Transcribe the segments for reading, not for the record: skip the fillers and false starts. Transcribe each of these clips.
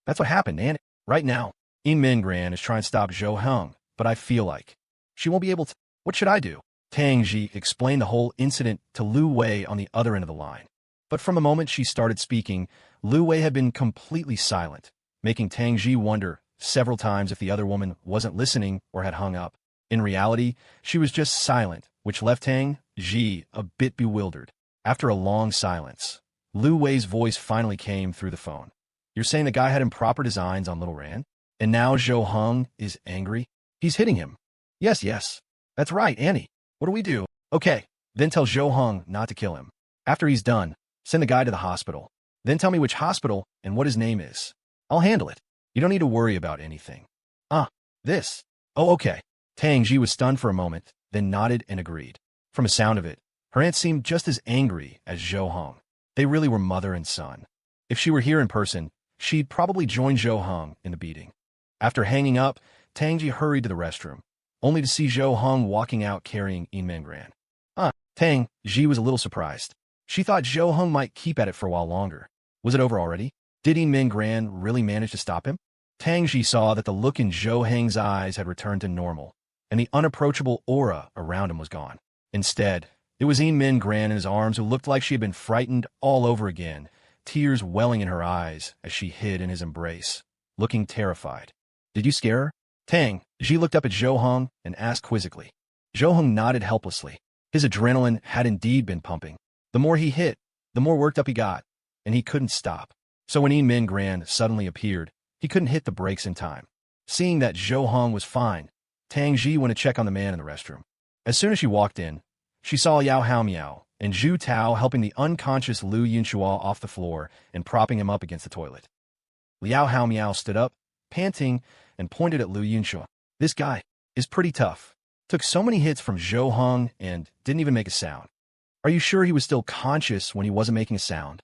That's what happened, and right now, Inman Ran is trying to stop Zhou Heng, but I feel like she won't be able to. What should I do? Tang Xi explained the whole incident to Lu Wei on the other end of the line. But from the moment she started speaking, Lu Wei had been completely silent, making Tang Xi wonder several times if the other woman wasn't listening or had hung up. In reality, she was just silent, which left Tang Xi a bit bewildered. After a long silence, Lu Wei's voice finally came through the phone. You're saying the guy had improper designs on Little Ran? And now Zhou Heng is angry? He's hitting him. Yes. That's right, Annie. What do we do? Okay, then tell Zhou Heng not to kill him. After he's done, send the guy to the hospital. Then tell me which hospital and what his name is. I'll handle it. You don't need to worry about anything. This. Oh, okay. Tang Xi was stunned for a moment, then nodded and agreed. From the sound of it, her aunt seemed just as angry as Zhou Heng. They really were mother and son. If she were here in person, she'd probably join Zhou Heng in the beating. After hanging up, Tang Xi hurried to the restroom, only to see Zhou Heng walking out carrying Inman Ran. Tang Xi was a little surprised. She thought Zhou Heng might keep at it for a while longer. Was it over already? Did Inman Ran really manage to stop him? Tang Xi saw that the look in Zhou Heng's eyes had returned to normal, and the unapproachable aura around him was gone. Instead, it was Inman Ran in his arms who looked like she had been frightened all over again, tears welling in her eyes as she hid in his embrace, looking terrified. Did you scare her? Tang Xi looked up at Zhou Heng and asked quizzically. Zhou Heng nodded helplessly. His adrenaline had indeed been pumping. The more he hit, the more worked up he got, and he couldn't stop. So when Inman Ran suddenly appeared, he couldn't hit the brakes in time. Seeing that Zhou Heng was fine, Tang Xi went to check on the man in the restroom. As soon as she walked in, she saw Yao Haomiao and Zhu Tao helping the unconscious Lu Yunua off the floor and propping him up against the toilet. Liao Haomiao stood up, panting, and pointed at Lu Yunua. This guy is pretty tough. Took so many hits from Zhou Heng and didn't even make a sound. Are you sure he was still conscious when he wasn't making a sound?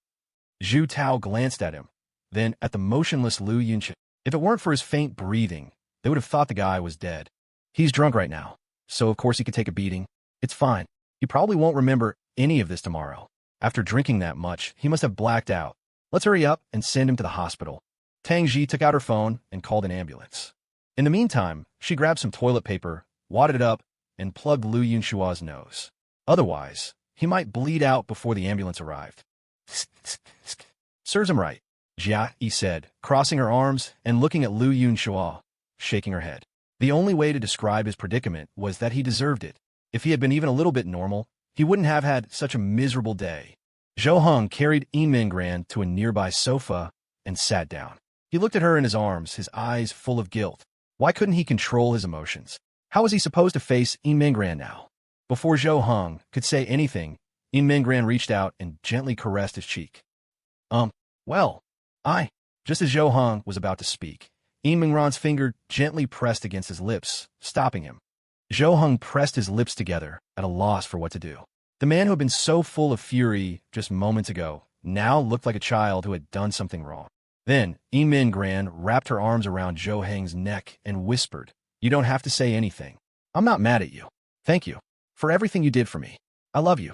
Zhu Tao glanced at him, then at the motionless Lu Yunua. If it weren't for his faint breathing, they would have thought the guy was dead. He's drunk right now, so of course he could take a beating. It's fine. He probably won't remember any of this tomorrow. After drinking that much, he must have blacked out. Let's hurry up and send him to the hospital. Tang Xi took out her phone and called an ambulance. In the meantime, she grabbed some toilet paper, wadded it up, and plugged Lu Yunshua's nose. Otherwise, he might bleed out before the ambulance arrived. Serves him right, Jia Yi said, crossing her arms and looking at Lu Yunshua, shaking her head. The only way to describe his predicament was that he deserved it. If he had been even a little bit normal, he wouldn't have had such a miserable day. Zhou Heng carried Inman Ran to a nearby sofa and sat down. He looked at her in his arms, his eyes full of guilt. Why couldn't he control his emotions? How was he supposed to face Inman Ran now? Before Zhou Heng could say anything, Inman Ran reached out and gently caressed his cheek. Just as Zhou Heng was about to speak, Inman Ran's finger gently pressed against his lips, stopping him. Zhou Heng pressed his lips together, at a loss for what to do. The man who had been so full of fury just moments ago now looked like a child who had done something wrong. Then, Inman Ran wrapped her arms around Zhou Heng's neck and whispered, "You don't have to say anything. I'm not mad at you. Thank you for everything you did for me. I love you."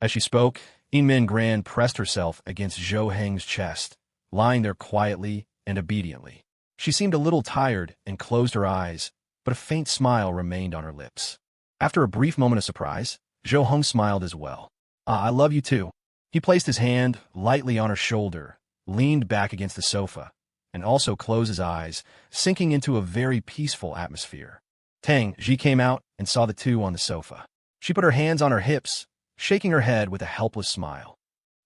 As she spoke, Inman Ran pressed herself against Zhou Heng's chest, lying there quietly and obediently. She seemed a little tired and closed her eyes, but a faint smile remained on her lips. After a brief moment of surprise, Zhou Heng smiled as well. I love you too." He placed his hand lightly on her shoulder, leaned back against the sofa, and also closed his eyes, sinking into a very peaceful atmosphere. Tang Xi came out and saw the two on the sofa. She put her hands on her hips, shaking her head with a helpless smile.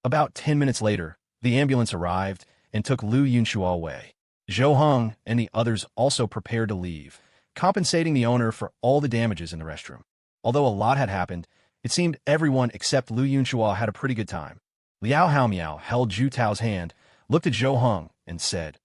About 10 minutes later, the ambulance arrived and took Lu Yunshua away. Zhou Heng and the others also prepared to leave, compensating the owner for all the damages in the restroom. Although a lot had happened, it seemed everyone except Lu Yunshua had a pretty good time. Liao Haomiao held Zhu Tao's hand, looked at Zhou Heng, and said,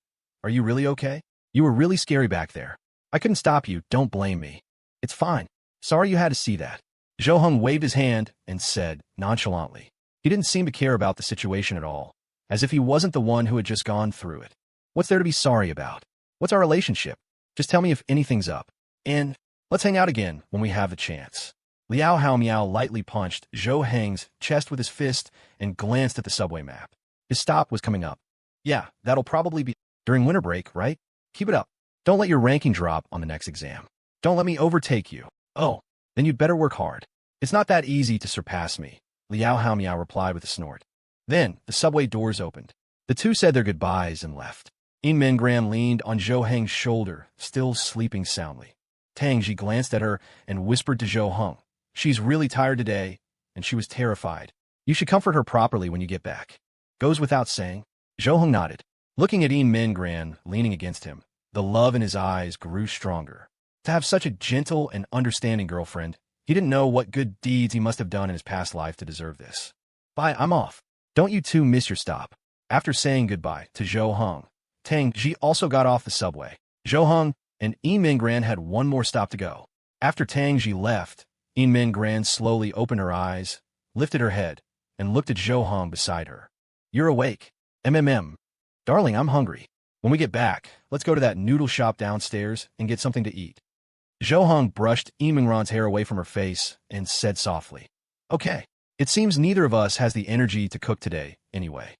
"Are you really okay? You were really scary back there. I couldn't stop you, don't blame me. It's fine. Sorry you had to see that." Zhou Heng waved his hand and said, nonchalantly. He didn't seem to care about the situation at all, as if he wasn't the one who had just gone through it. What's there to be sorry about? What's our relationship? Just tell me if anything's up. And let's hang out again when we have the chance. Liao Haomiao lightly punched Zhou Heng's chest with his fist and glanced at the subway map. His stop was coming up. Yeah, that'll probably be. During winter break, right? Keep it up. Don't let your ranking drop on the next exam. Don't let me overtake you. Oh, then you'd better work hard. It's not that easy to surpass me, Liao Haomiao replied with a snort. Then, the subway doors opened. The two said their goodbyes and left. Inman Ran leaned on Zhou Heng's shoulder, still sleeping soundly. Tang Xi glanced at her and whispered to Zhou Heng, "She's really tired today," and she was terrified. "You should comfort her properly when you get back." "Goes without saying." Zhou Heng nodded. Looking at Inman Ran leaning against him, the love in his eyes grew stronger. To have such a gentle and understanding girlfriend, he didn't know what good deeds he must have done in his past life to deserve this. "Bye, I'm off. Don't you two miss your stop." After saying goodbye to Zhou Heng, Tang Xi also got off the subway. Zhou Heng and Inman Ran had one more stop to go. After Tang Xi left, Inman Ran slowly opened her eyes, lifted her head, and looked at Zhou Heng beside her. "You're awake. Darling, I'm hungry. When we get back, let's go to that noodle shop downstairs and get something to eat." Zhou Heng brushed Inman Ran's hair away from her face and said softly, "Okay. It seems neither of us has the energy to cook today, anyway."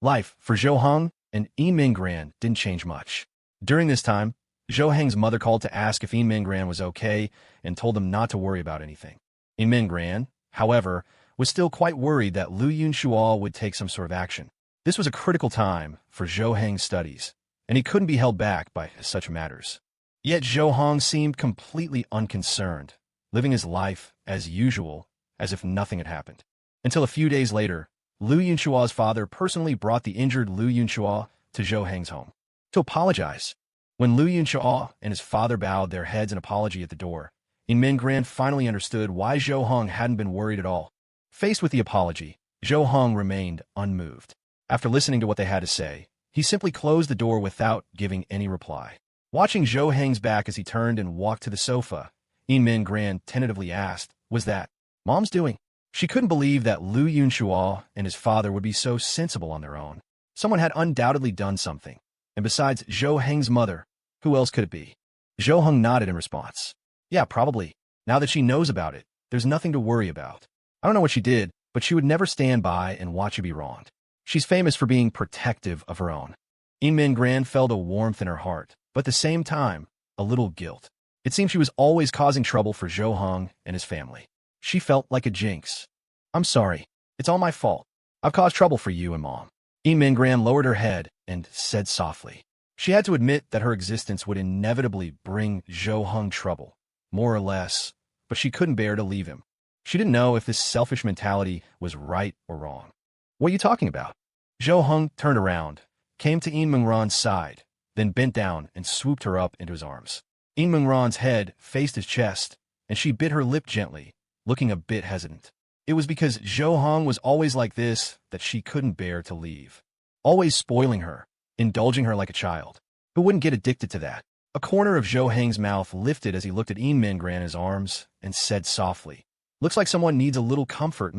Life for Zhou Heng and Inman Ran didn't change much. During this time, Zhou Heng's mother called to ask if Inman Ran was okay and told him not to worry about anything. Inman Ran, however, was still quite worried that Yuling Shua would take some sort of action. This was a critical time for Zhou Heng's studies, and he couldn't be held back by such matters. Yet Zhou Heng seemed completely unconcerned, living his life as usual, as if nothing had happened. Until a few days later, Yuling Shua's father personally brought the injured Yuling Shua to Zhou Heng's home to apologize. When Yuling Shua and his father bowed their heads in apology at the door, Inman Ran finally understood why Zhou Heng hadn't been worried at all. Faced with the apology, Zhou Heng remained unmoved. After listening to what they had to say, he simply closed the door without giving any reply. Watching Zhou Heng's back as he turned and walked to the sofa, Inman Ran tentatively asked, "Was that Mom's doing?" She couldn't believe that Yuling Shua and his father would be so sensible on their own. Someone had undoubtedly done something. And besides Zhou Heng's mother, who else could it be? Zhou Heng nodded in response. "Yeah, probably. Now that she knows about it, there's nothing to worry about. I don't know what she did, but she would never stand by and watch you be wronged. She's famous for being protective of her own." Inman Ran felt a warmth in her heart, but at the same time, a little guilt. It seemed she was always causing trouble for Zhou Heng and his family. She felt like a jinx. "I'm sorry. It's all my fault. I've caused trouble for you and Mom." Inman Ran lowered her head and said softly. She had to admit that her existence would inevitably bring Zhou Heng trouble, more or less, but she couldn't bear to leave him. She didn't know if this selfish mentality was right or wrong. "What are you talking about?" Zhou Heng turned around, came to Inman Ran's side, then bent down and swooped her up into his arms. Inman Ran's head faced his chest, and she bit her lip gently, looking a bit hesitant. It was because Zhou Heng was always like this that she couldn't bear to leave. Always spoiling her, indulging her like a child. Who wouldn't get addicted to that? A corner of Zhou Heng's mouth lifted as he looked at Inman Ran in his arms and said softly, "Looks like someone needs a little comfort."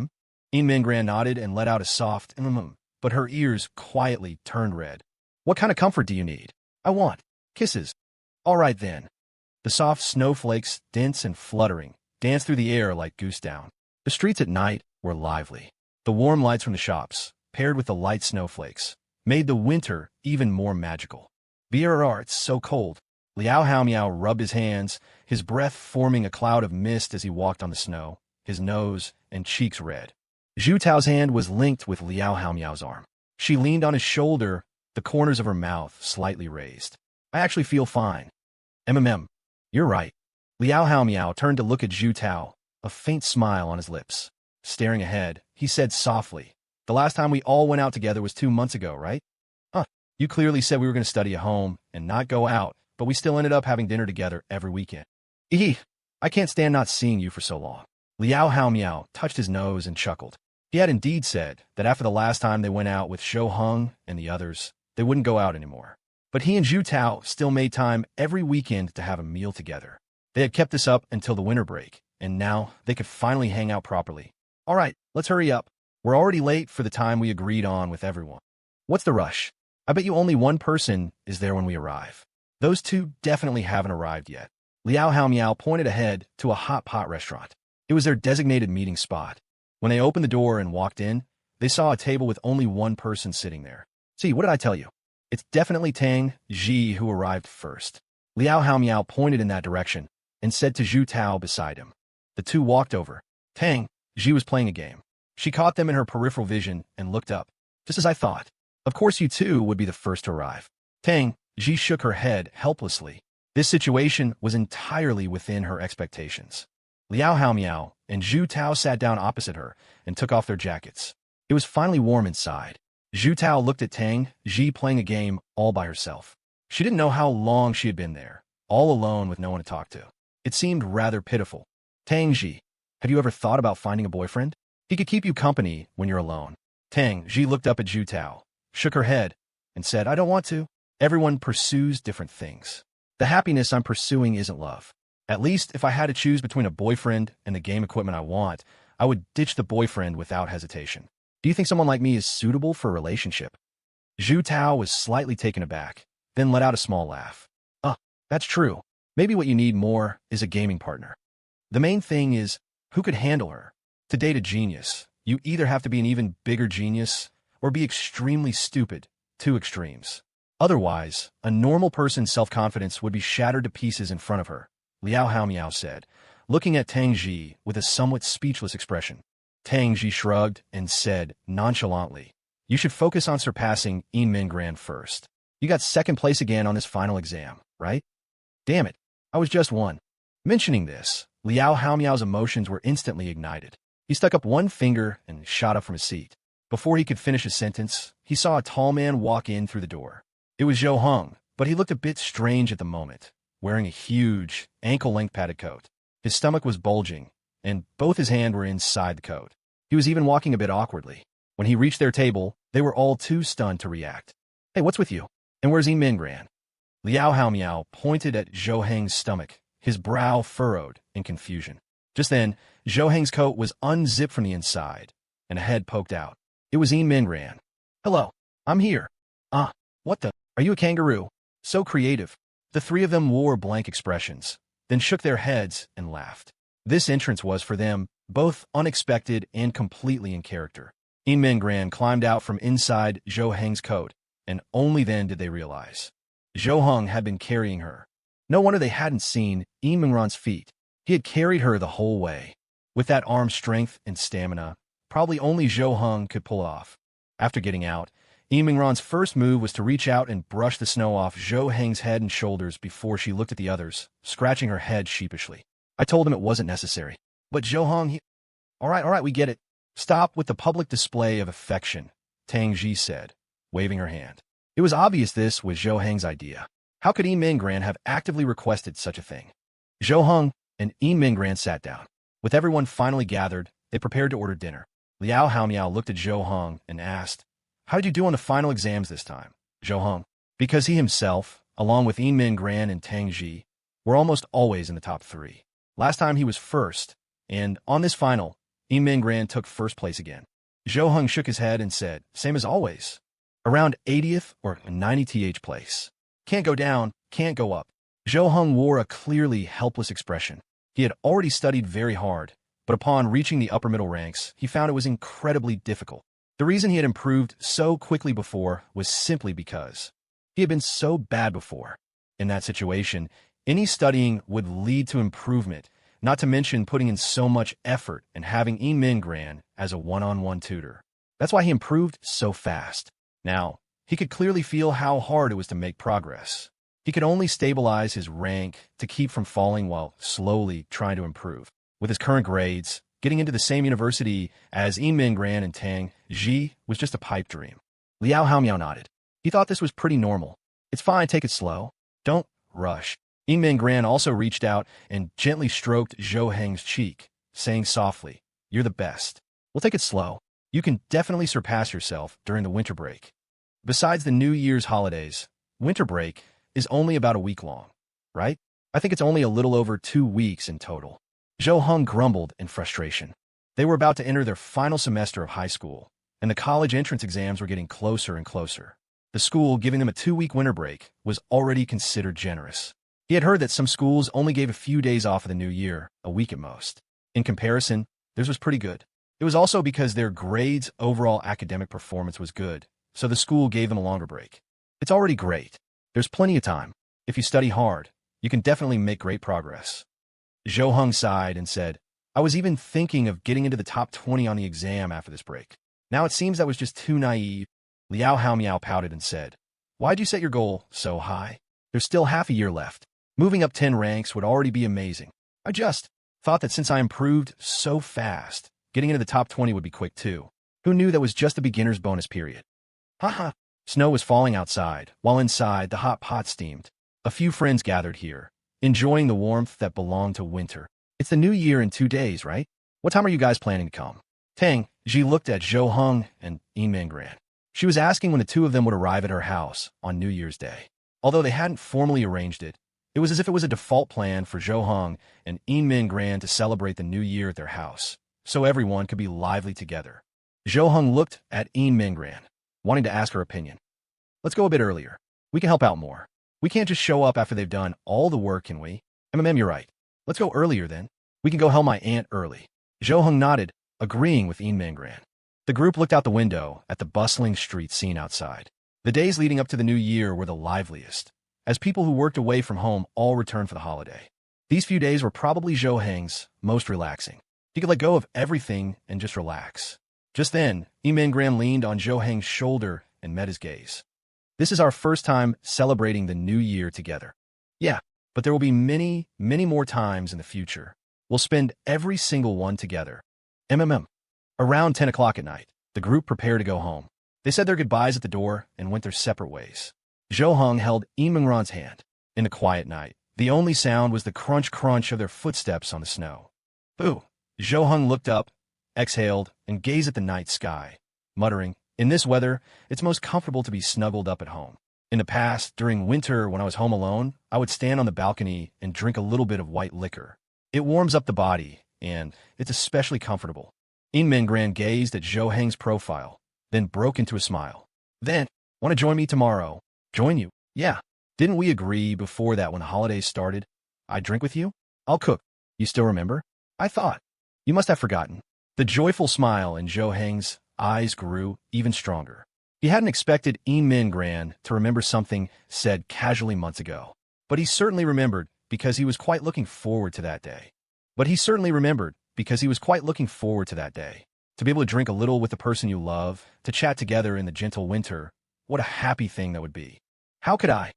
Inman Ran nodded and let out a soft but her ears quietly turned red. "What kind of comfort do you need?" "I want kisses." "All right then." The soft snowflakes, dense and fluttering, danced through the air like goose down. The streets at night were lively. The warm lights from the shops, paired with the light snowflakes, made the winter even more magical. "Brr, it's so cold." Liao Haomiao rubbed his hands, his breath forming a cloud of mist as he walked on the snow, his nose and cheeks red. Zhu Tao's hand was linked with Liao Haomiao's arm. She leaned on his shoulder, the corners of her mouth slightly raised. "I actually feel fine." You're right." Liao Haomiao turned to look at Zhu Tao, a faint smile on his lips. Staring ahead, he said softly, "The last time we all went out together was 2 months ago, right?" You clearly said we were going to study at home and not go out, but we still ended up having dinner together every weekend." I can't stand not seeing you for so long." Liao Haomiao touched his nose and chuckled. He had indeed said that after the last time they went out with Zhou Heng and the others, they wouldn't go out anymore. But he and Zhu Tao still made time every weekend to have a meal together. They had kept this up until the winter break, and now they could finally hang out properly. "All right, let's hurry up. We're already late for the time we agreed on with everyone." "What's the rush? I bet you only one person is there when we arrive." "Those two definitely haven't arrived yet." Liao Haomiao pointed ahead to a hot pot restaurant. It was their designated meeting spot. When they opened the door and walked in, they saw a table with only one person sitting there. "See, what did I tell you? It's definitely Tang Xi who arrived first. Liao Haomiao pointed in that direction and said to Zhu Tao beside him. The two walked over. Tang Xi was playing a game. She caught them in her peripheral vision and looked up. Just as I thought. Of course you two would be the first to arrive. Tang Xi shook her head helplessly. This situation was entirely within her expectations. Liao Haomiao and Zhu Tao sat down opposite her and took off their jackets. It was finally warm inside. Zhu Tao looked at Tang Xi playing a game all by herself. She didn't know how long she had been there, all alone with no one to talk to. It seemed rather pitiful. Tang Xi, have you ever thought about finding a boyfriend? He could keep you company when you're alone. Tang Xi looked up at Zhu Tao, shook her head, and said, I don't want to. Everyone pursues different things. The happiness I'm pursuing isn't love. At least if I had to choose between a boyfriend and the game equipment I want, I would ditch the boyfriend without hesitation. Do you think someone like me is suitable for a relationship? Zhu Tao was slightly taken aback, then let out a small laugh. That's true. Maybe what you need more is a gaming partner. The main thing is, who could handle her? To date a genius, you either have to be an even bigger genius or be extremely stupid, two extremes. Otherwise, a normal person's self-confidence would be shattered to pieces in front of her, Liao Haomiao said, looking at Tang Xi with a somewhat speechless expression. Tang Xi shrugged and said nonchalantly, you should focus on surpassing Inman Ran first. You got second place again on this final exam, right? Damn it, I was just one. Mentioning this, Liao Haomiao's emotions were instantly ignited. He stuck up one finger and shot up from his seat. Before he could finish his sentence, he saw a tall man walk in through the door. It was Zhou Heng, but he looked a bit strange at the moment, wearing a huge, ankle-length padded coat. His stomach was bulging, and both his hands were inside the coat. He was even walking a bit awkwardly. When he reached their table, they were all too stunned to react. Hey, what's with you? And where's Inman Ran? Liao Haomiao pointed at Zhou Heng's stomach, his brow furrowed in confusion. Just then, Zhou Heng's coat was unzipped from the inside, and a head poked out. It was Inman Ran. Hello, I'm here. What the? Are you a kangaroo? So creative. The three of them wore blank expressions, then shook their heads and laughed. This entrance was, for them, both unexpected and completely in character. Inman Ran climbed out from inside Zhou Heng's coat, and only then did they realize. Zhou Heng had been carrying her. No wonder they hadn't seen Inman Ran's feet. He had carried her the whole way. With that arm strength and stamina, probably only Zhou Heng could pull off. After getting out, Inman Ran's first move was to reach out and brush the snow off Zhou Heng's head and shoulders before she looked at the others, scratching her head sheepishly. I told him it wasn't necessary. But Zhou Heng, All right, we get it. Stop with the public display of affection, Tang Xi said, waving her hand. It was obvious this was Zhou Heng's idea. How could Inman Ran have actively requested such a thing? Zhou Heng and Inman Ran sat down. With everyone finally gathered, they prepared to order dinner. Liao Haomiao looked at Zhou Heng and asked, How did you do on the final exams this time, Zhou Heng? Because he himself, along with Inman Ran and Tang Xi, were almost always in the top three. Last time he was first, and on this final, Inman Ran took first place again. Zhou Heng shook his head and said, Same as always. Around 80th or 90th place. Can't go down, can't go up. Zhou Heng wore a clearly helpless expression. He had already studied very hard, but upon reaching the upper middle ranks, he found it was incredibly difficult. The reason he had improved so quickly before was simply because he had been so bad before. In that situation, any studying would lead to improvement, not to mention putting in so much effort and having Inman Ran as a one-on-one tutor. That's why he improved so fast. Now, he could clearly feel how hard it was to make progress. He could only stabilize his rank to keep from falling while slowly trying to improve. With his current grades, getting into the same university as Inman Ran and Tang Xi was just a pipe dream. Liao Haomiao nodded. He thought this was pretty normal. It's fine, take it slow. Don't rush. Inman Ran also reached out and gently stroked Zhou Heng's cheek, saying softly, You're the best. We'll take it slow. You can definitely surpass yourself during the winter break. Besides the New Year's holidays, winter break is only about a week long, right? I think it's only a little over 2 weeks in total. Zhou Heng grumbled in frustration. They were about to enter their final semester of high school, and the college entrance exams were getting closer and closer. The school giving them a 2-week winter break was already considered generous. He had heard that some schools only gave a few days off of the new year, a week at most. In comparison, theirs was pretty good. It was also because their grades' overall academic performance was good, so the school gave them a longer break. It's already great. There's plenty of time. If you study hard, you can definitely make great progress. Zhou Heng sighed and said, I was even thinking of getting into the top 20 on the exam after this break. Now it seems that was just too naive. Liao Haomiao pouted and said, Why'd you set your goal so high? There's still half a year left. Moving up 10 ranks would already be amazing. I just thought that since I improved so fast, getting into the top 20 would be quick too. Who knew that was just a beginner's bonus period? Haha. Snow was falling outside, while inside the hot pot steamed. A few friends gathered here, enjoying the warmth that belonged to winter. It's the new year in 2 days, right? What time are you guys planning to come? Tang Xi looked at Zhou Heng and Inman Ran. She was asking when the two of them would arrive at her house on New Year's Day. Although they hadn't formally arranged it, it was as if it was a default plan for Zhou Heng and Inman Ran to celebrate the new year at their house, so everyone could be lively together. Zhou Heng looked at Inman Ran, wanting to ask her opinion. Let's go a bit earlier. We can help out more. We can't just show up after they've done all the work, can we? You're right. Let's go earlier then. We can go help my aunt early. Zhou Heng nodded, agreeing with Inman Ran. The group looked out the window at the bustling street scene outside. The days leading up to the new year were the liveliest, as people who worked away from home all returned for the holiday. These few days were probably Zhou Heng's most relaxing. He could let go of everything and just relax. Just then, Inman Ran leaned on Zhou Heng's shoulder and met his gaze. This is our first time celebrating the new year together. Yeah, but there will be many, many more times in the future. We'll spend every single one together. Around 10 o'clock at night, the group prepared to go home. They said their goodbyes at the door and went their separate ways. Zhou Heng held Inman Ran's hand. In the quiet night, the only sound was the crunch-crunch of their footsteps on the snow. Boo! Zhou Heng looked up, exhaled, and gazed at the night sky, muttering, In this weather, it's most comfortable to be snuggled up at home. In the past, during winter when I was home alone, I would stand on the balcony and drink a little bit of white liquor. It warms up the body, and it's especially comfortable. Inman Ran gazed at Zhou Heng's profile, then broke into a smile. Then, want to join me tomorrow? Join you? Yeah. Didn't we agree before that when the holidays started? I'd drink with you? I'll cook. You still remember? I thought. You must have forgotten. The joyful smile in Zhou Heng's eyes grew even stronger. He hadn't expected Inman Ran to remember something said casually months ago. But he certainly remembered because he was quite looking forward to that day. To be able to drink a little with the person you love, to chat together in the gentle winter, what a happy thing that would be. How could I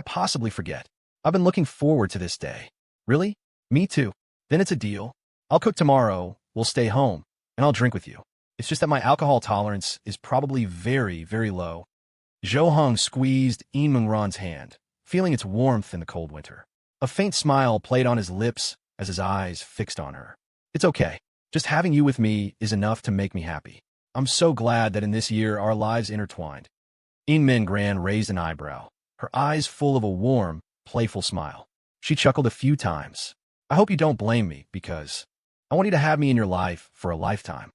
possibly forget? I've been looking forward to this day. Really? Me too. Then it's a deal. I'll cook tomorrow, we'll stay home, and I'll drink with you. It's just that my alcohol tolerance is probably very, very low. Zhou Heng squeezed Inman Ran's hand, feeling its warmth in the cold winter. A faint smile played on his lips as his eyes fixed on her. It's okay. Just having you with me is enough to make me happy. I'm so glad that in this year our lives intertwined. Inman Ran raised an eyebrow, her eyes full of a warm, playful smile. She chuckled a few times. I hope you don't blame me because I want you to have me in your life for a lifetime.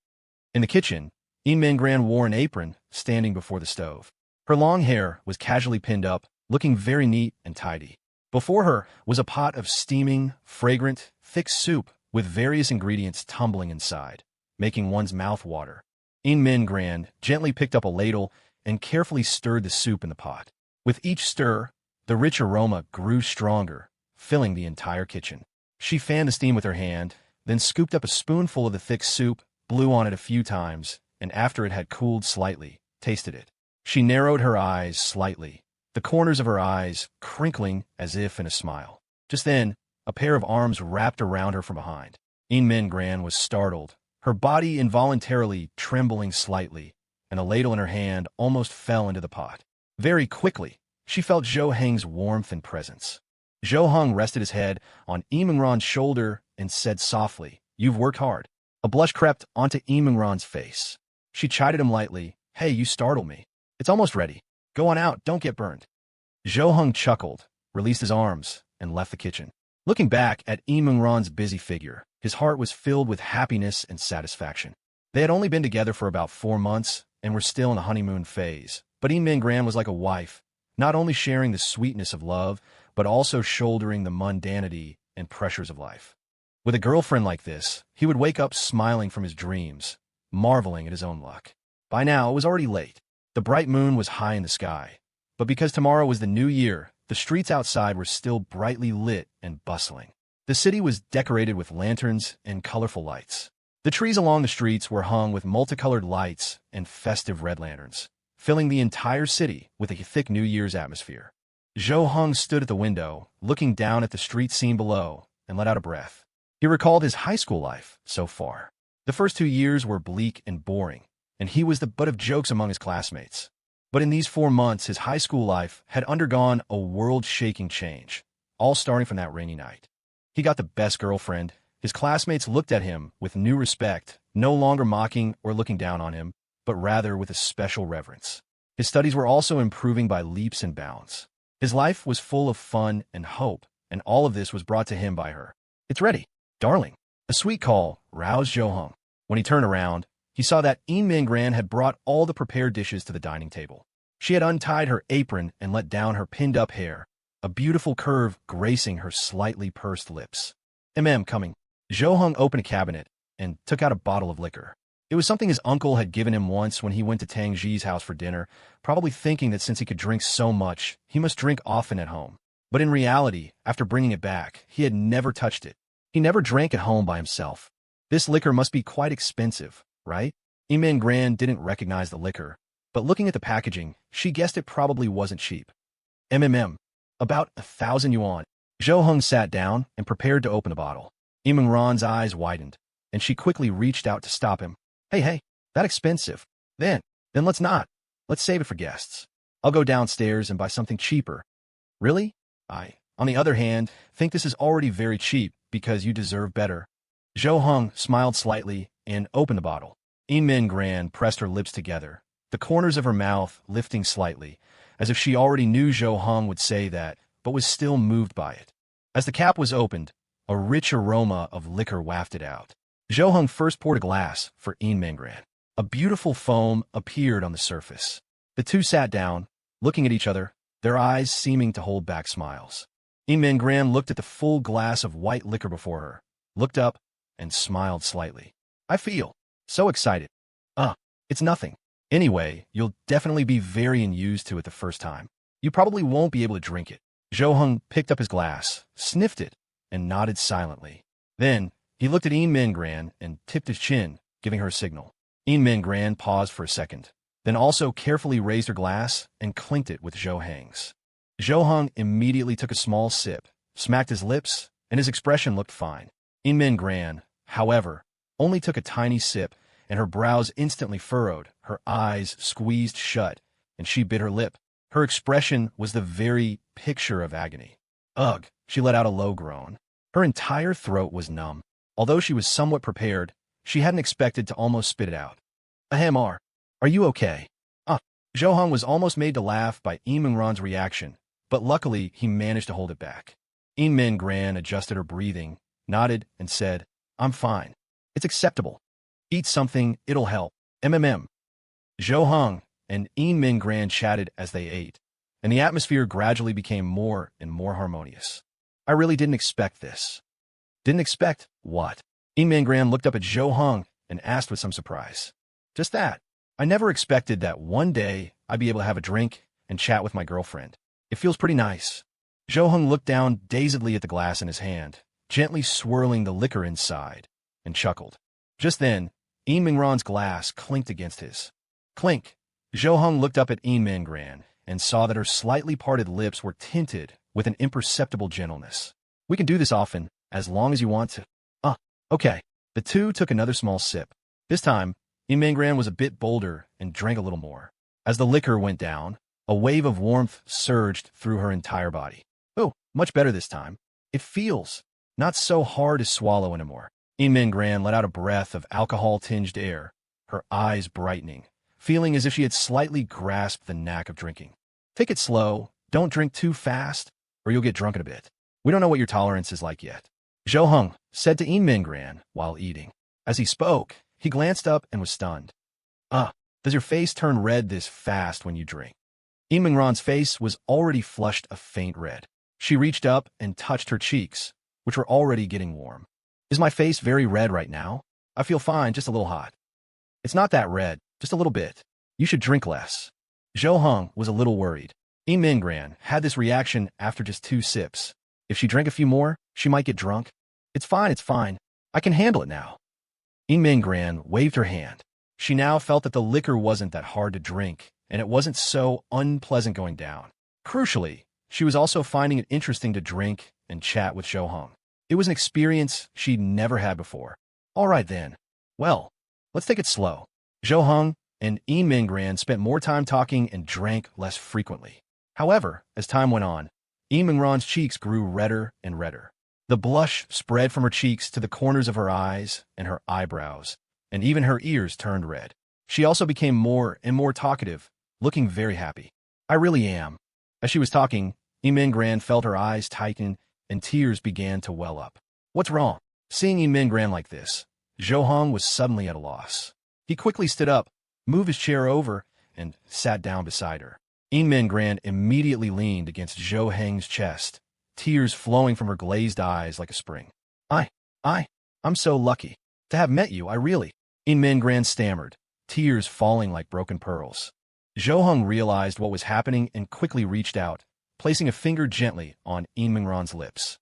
In the kitchen, Inman Ran wore an apron, standing before the stove. Her long hair was casually pinned up, looking very neat and tidy. Before her was a pot of steaming, fragrant, thick soup with various ingredients tumbling inside, making one's mouth water. Inman Ran gently picked up a ladle and carefully stirred the soup in the pot. With each stir, the rich aroma grew stronger, filling the entire kitchen. She fanned the steam with her hand, then scooped up a spoonful of the thick soup, blew on it a few times, and after it had cooled slightly, tasted it. She narrowed her eyes slightly, the corners of her eyes crinkling as if in a smile. Just then, a pair of arms wrapped around her from behind. Inman Ran was startled, her body involuntarily trembling slightly, and the ladle in her hand almost fell into the pot. Very quickly, she felt Zhou Heng's warmth and presence. Zhou Heng rested his head on Inman Ran's shoulder and said softly, You've worked hard. A blush crept onto Inman Ran's face. She chided him lightly, Hey, you startled me. It's almost ready. Go on out, don't get burned. Zhou Heng chuckled, released his arms, and left the kitchen. Looking back at Inman Ran's busy figure, his heart was filled with happiness and satisfaction. They had only been together for about 4 months and were still in the honeymoon phase, but Inman Ran was like a wife, not only sharing the sweetness of love, but also shouldering the mundanity and pressures of life. With a girlfriend like this, he would wake up smiling from his dreams, marveling at his own luck. By now, it was already late. The bright moon was high in the sky, But because tomorrow was the new year, the streets outside were still brightly lit and bustling. The city was decorated with lanterns and colorful lights. The trees along the streets were hung with multicolored lights and festive red lanterns, filling the entire city with a thick New Year's atmosphere. Zhou Heng stood at the window, looking down at the street scene below, and let out a breath. He recalled his high school life so far. The first 2 years were bleak and boring, and he was the butt of jokes among his classmates. But in these 4 months, his high school life had undergone a world-shaking change, all starting from that rainy night. He got the best girlfriend. His classmates looked at him with new respect, no longer mocking or looking down on him, but rather with a special reverence. His studies were also improving by leaps and bounds. His life was full of fun and hope, and all of this was brought to him by her. "It's ready, darling." A sweet call roused Zhou Heng. When he turned around, he saw that Inman Ran had brought all the prepared dishes to the dining table. She had untied her apron and let down her pinned-up hair, a beautiful curve gracing her slightly pursed lips. Coming. Zhou Heng opened a cabinet and took out a bottle of liquor. It was something his uncle had given him once when he went to Tang Xi's house for dinner, probably thinking that since he could drink so much, he must drink often at home. But in reality, after bringing it back, he had never touched it. He never drank at home by himself. This liquor must be quite expensive, right? Inman Ran didn't recognize the liquor, but looking at the packaging, she guessed it probably wasn't cheap. About 1,000 yuan. Zhou Heng sat down and prepared to open the bottle. Inman Ran's eyes widened, and she quickly reached out to stop him. Hey, that expensive. Then let's not. Let's save it for guests. I'll go downstairs and buy something cheaper. Really? I, on the other hand, think this is already very cheap because you deserve better. Zhou Heng smiled slightly and opened the bottle. Inman Ran pressed her lips together, the corners of her mouth lifting slightly, as if she already knew Zhou Heng would say that, but was still moved by it. As the cap was opened, a rich aroma of liquor wafted out. Zhou Heng first poured a glass for Inman Ran. A beautiful foam appeared on the surface. The two sat down, looking at each other, their eyes seeming to hold back smiles. Inman Ran looked at the full glass of white liquor before her, looked up, and smiled slightly. I feel so excited. It's nothing. Anyway, you'll definitely be very unused to it the first time. You probably won't be able to drink it. Zhou Heng picked up his glass, sniffed it, and nodded silently. Then, he looked at Inman Ran and tipped his chin, giving her a signal. Inman Ran paused for a second, then also carefully raised her glass and clinked it with Zhou Heng's. Zhou Heng immediately took a small sip, smacked his lips, and his expression looked fine. Inman Ran, however, only took a tiny sip, and her brows instantly furrowed, her eyes squeezed shut, and she bit her lip. Her expression was the very picture of agony. Ugh, she let out a low groan. Her entire throat was numb. Although she was somewhat prepared, she hadn't expected to almost spit it out. Are you okay? Zhou Heng was almost made to laugh by Inman Ran's reaction, but luckily he managed to hold it back. Inman Ran adjusted her breathing, nodded, and said, I'm fine. It's acceptable. Eat something, it'll help. Zhou Heng and Inman Ran chatted as they ate, and the atmosphere gradually became more and more harmonious. I really didn't expect this. Didn't expect what? Inman Ran looked up at Zhou Heng and asked with some surprise. Just that. I never expected that one day I'd be able to have a drink and chat with my girlfriend. It feels pretty nice. Zhou Heng looked down dazedly at the glass in his hand, gently swirling the liquor inside, and chuckled. Just then, Inman Ran's glass clinked against his. Clink! Zhou Heng looked up at Inman Ran and saw that her slightly parted lips were tinted with an imperceptible gentleness. We can do this often, as long as you want to. Okay. The two took another small sip. This time, Inman Ran was a bit bolder and drank a little more. As the liquor went down, a wave of warmth surged through her entire body. Oh, much better this time. It feels not so hard to swallow anymore. Inman Ran let out a breath of alcohol-tinged air, her eyes brightening, feeling as if she had slightly grasped the knack of drinking. Take it slow, don't drink too fast, or you'll get drunk in a bit. We don't know what your tolerance is like yet. Zhou Heng said to Inman Ran while eating. As he spoke, he glanced up and was stunned. Does your face turn red this fast when you drink? Inman Ran's face was already flushed a faint red. She reached up and touched her cheeks, which were already getting warm. Is my face very red right now? I feel fine, just a little hot. It's not that red, just a little bit. You should drink less. Zhou Heng was a little worried. Inman Ran had this reaction after just 2 sips. If she drank a few more, she might get drunk. It's fine. I can handle it now. Inman Ran waved her hand. She now felt that the liquor wasn't that hard to drink, and it wasn't so unpleasant going down. Crucially, she was also finding it interesting to drink and chat with Zhou Heng. It was an experience she'd never had before. All right then. Well, let's take it slow. Zhou Heng and Inman Ran spent more time talking and drank less frequently. However, as time went on, Inman Ran's cheeks grew redder and redder. The blush spread from her cheeks to the corners of her eyes and her eyebrows, and even her ears turned red. She also became more and more talkative, looking very happy. I really am. As she was talking, Inman Ran felt her eyes tighten and tears began to well up. What's wrong? Seeing Inman Ran like this, Zhou Heng was suddenly at a loss. He quickly stood up, moved his chair over, and sat down beside her. Inman Ran immediately leaned against Zhou Heng's chest, tears flowing from her glazed eyes like a spring. I'm so lucky to have met you, I really. Inman Ran stammered, tears falling like broken pearls. Zhou Heng realized what was happening and quickly reached out, placing a finger gently on Inman Ran's lips.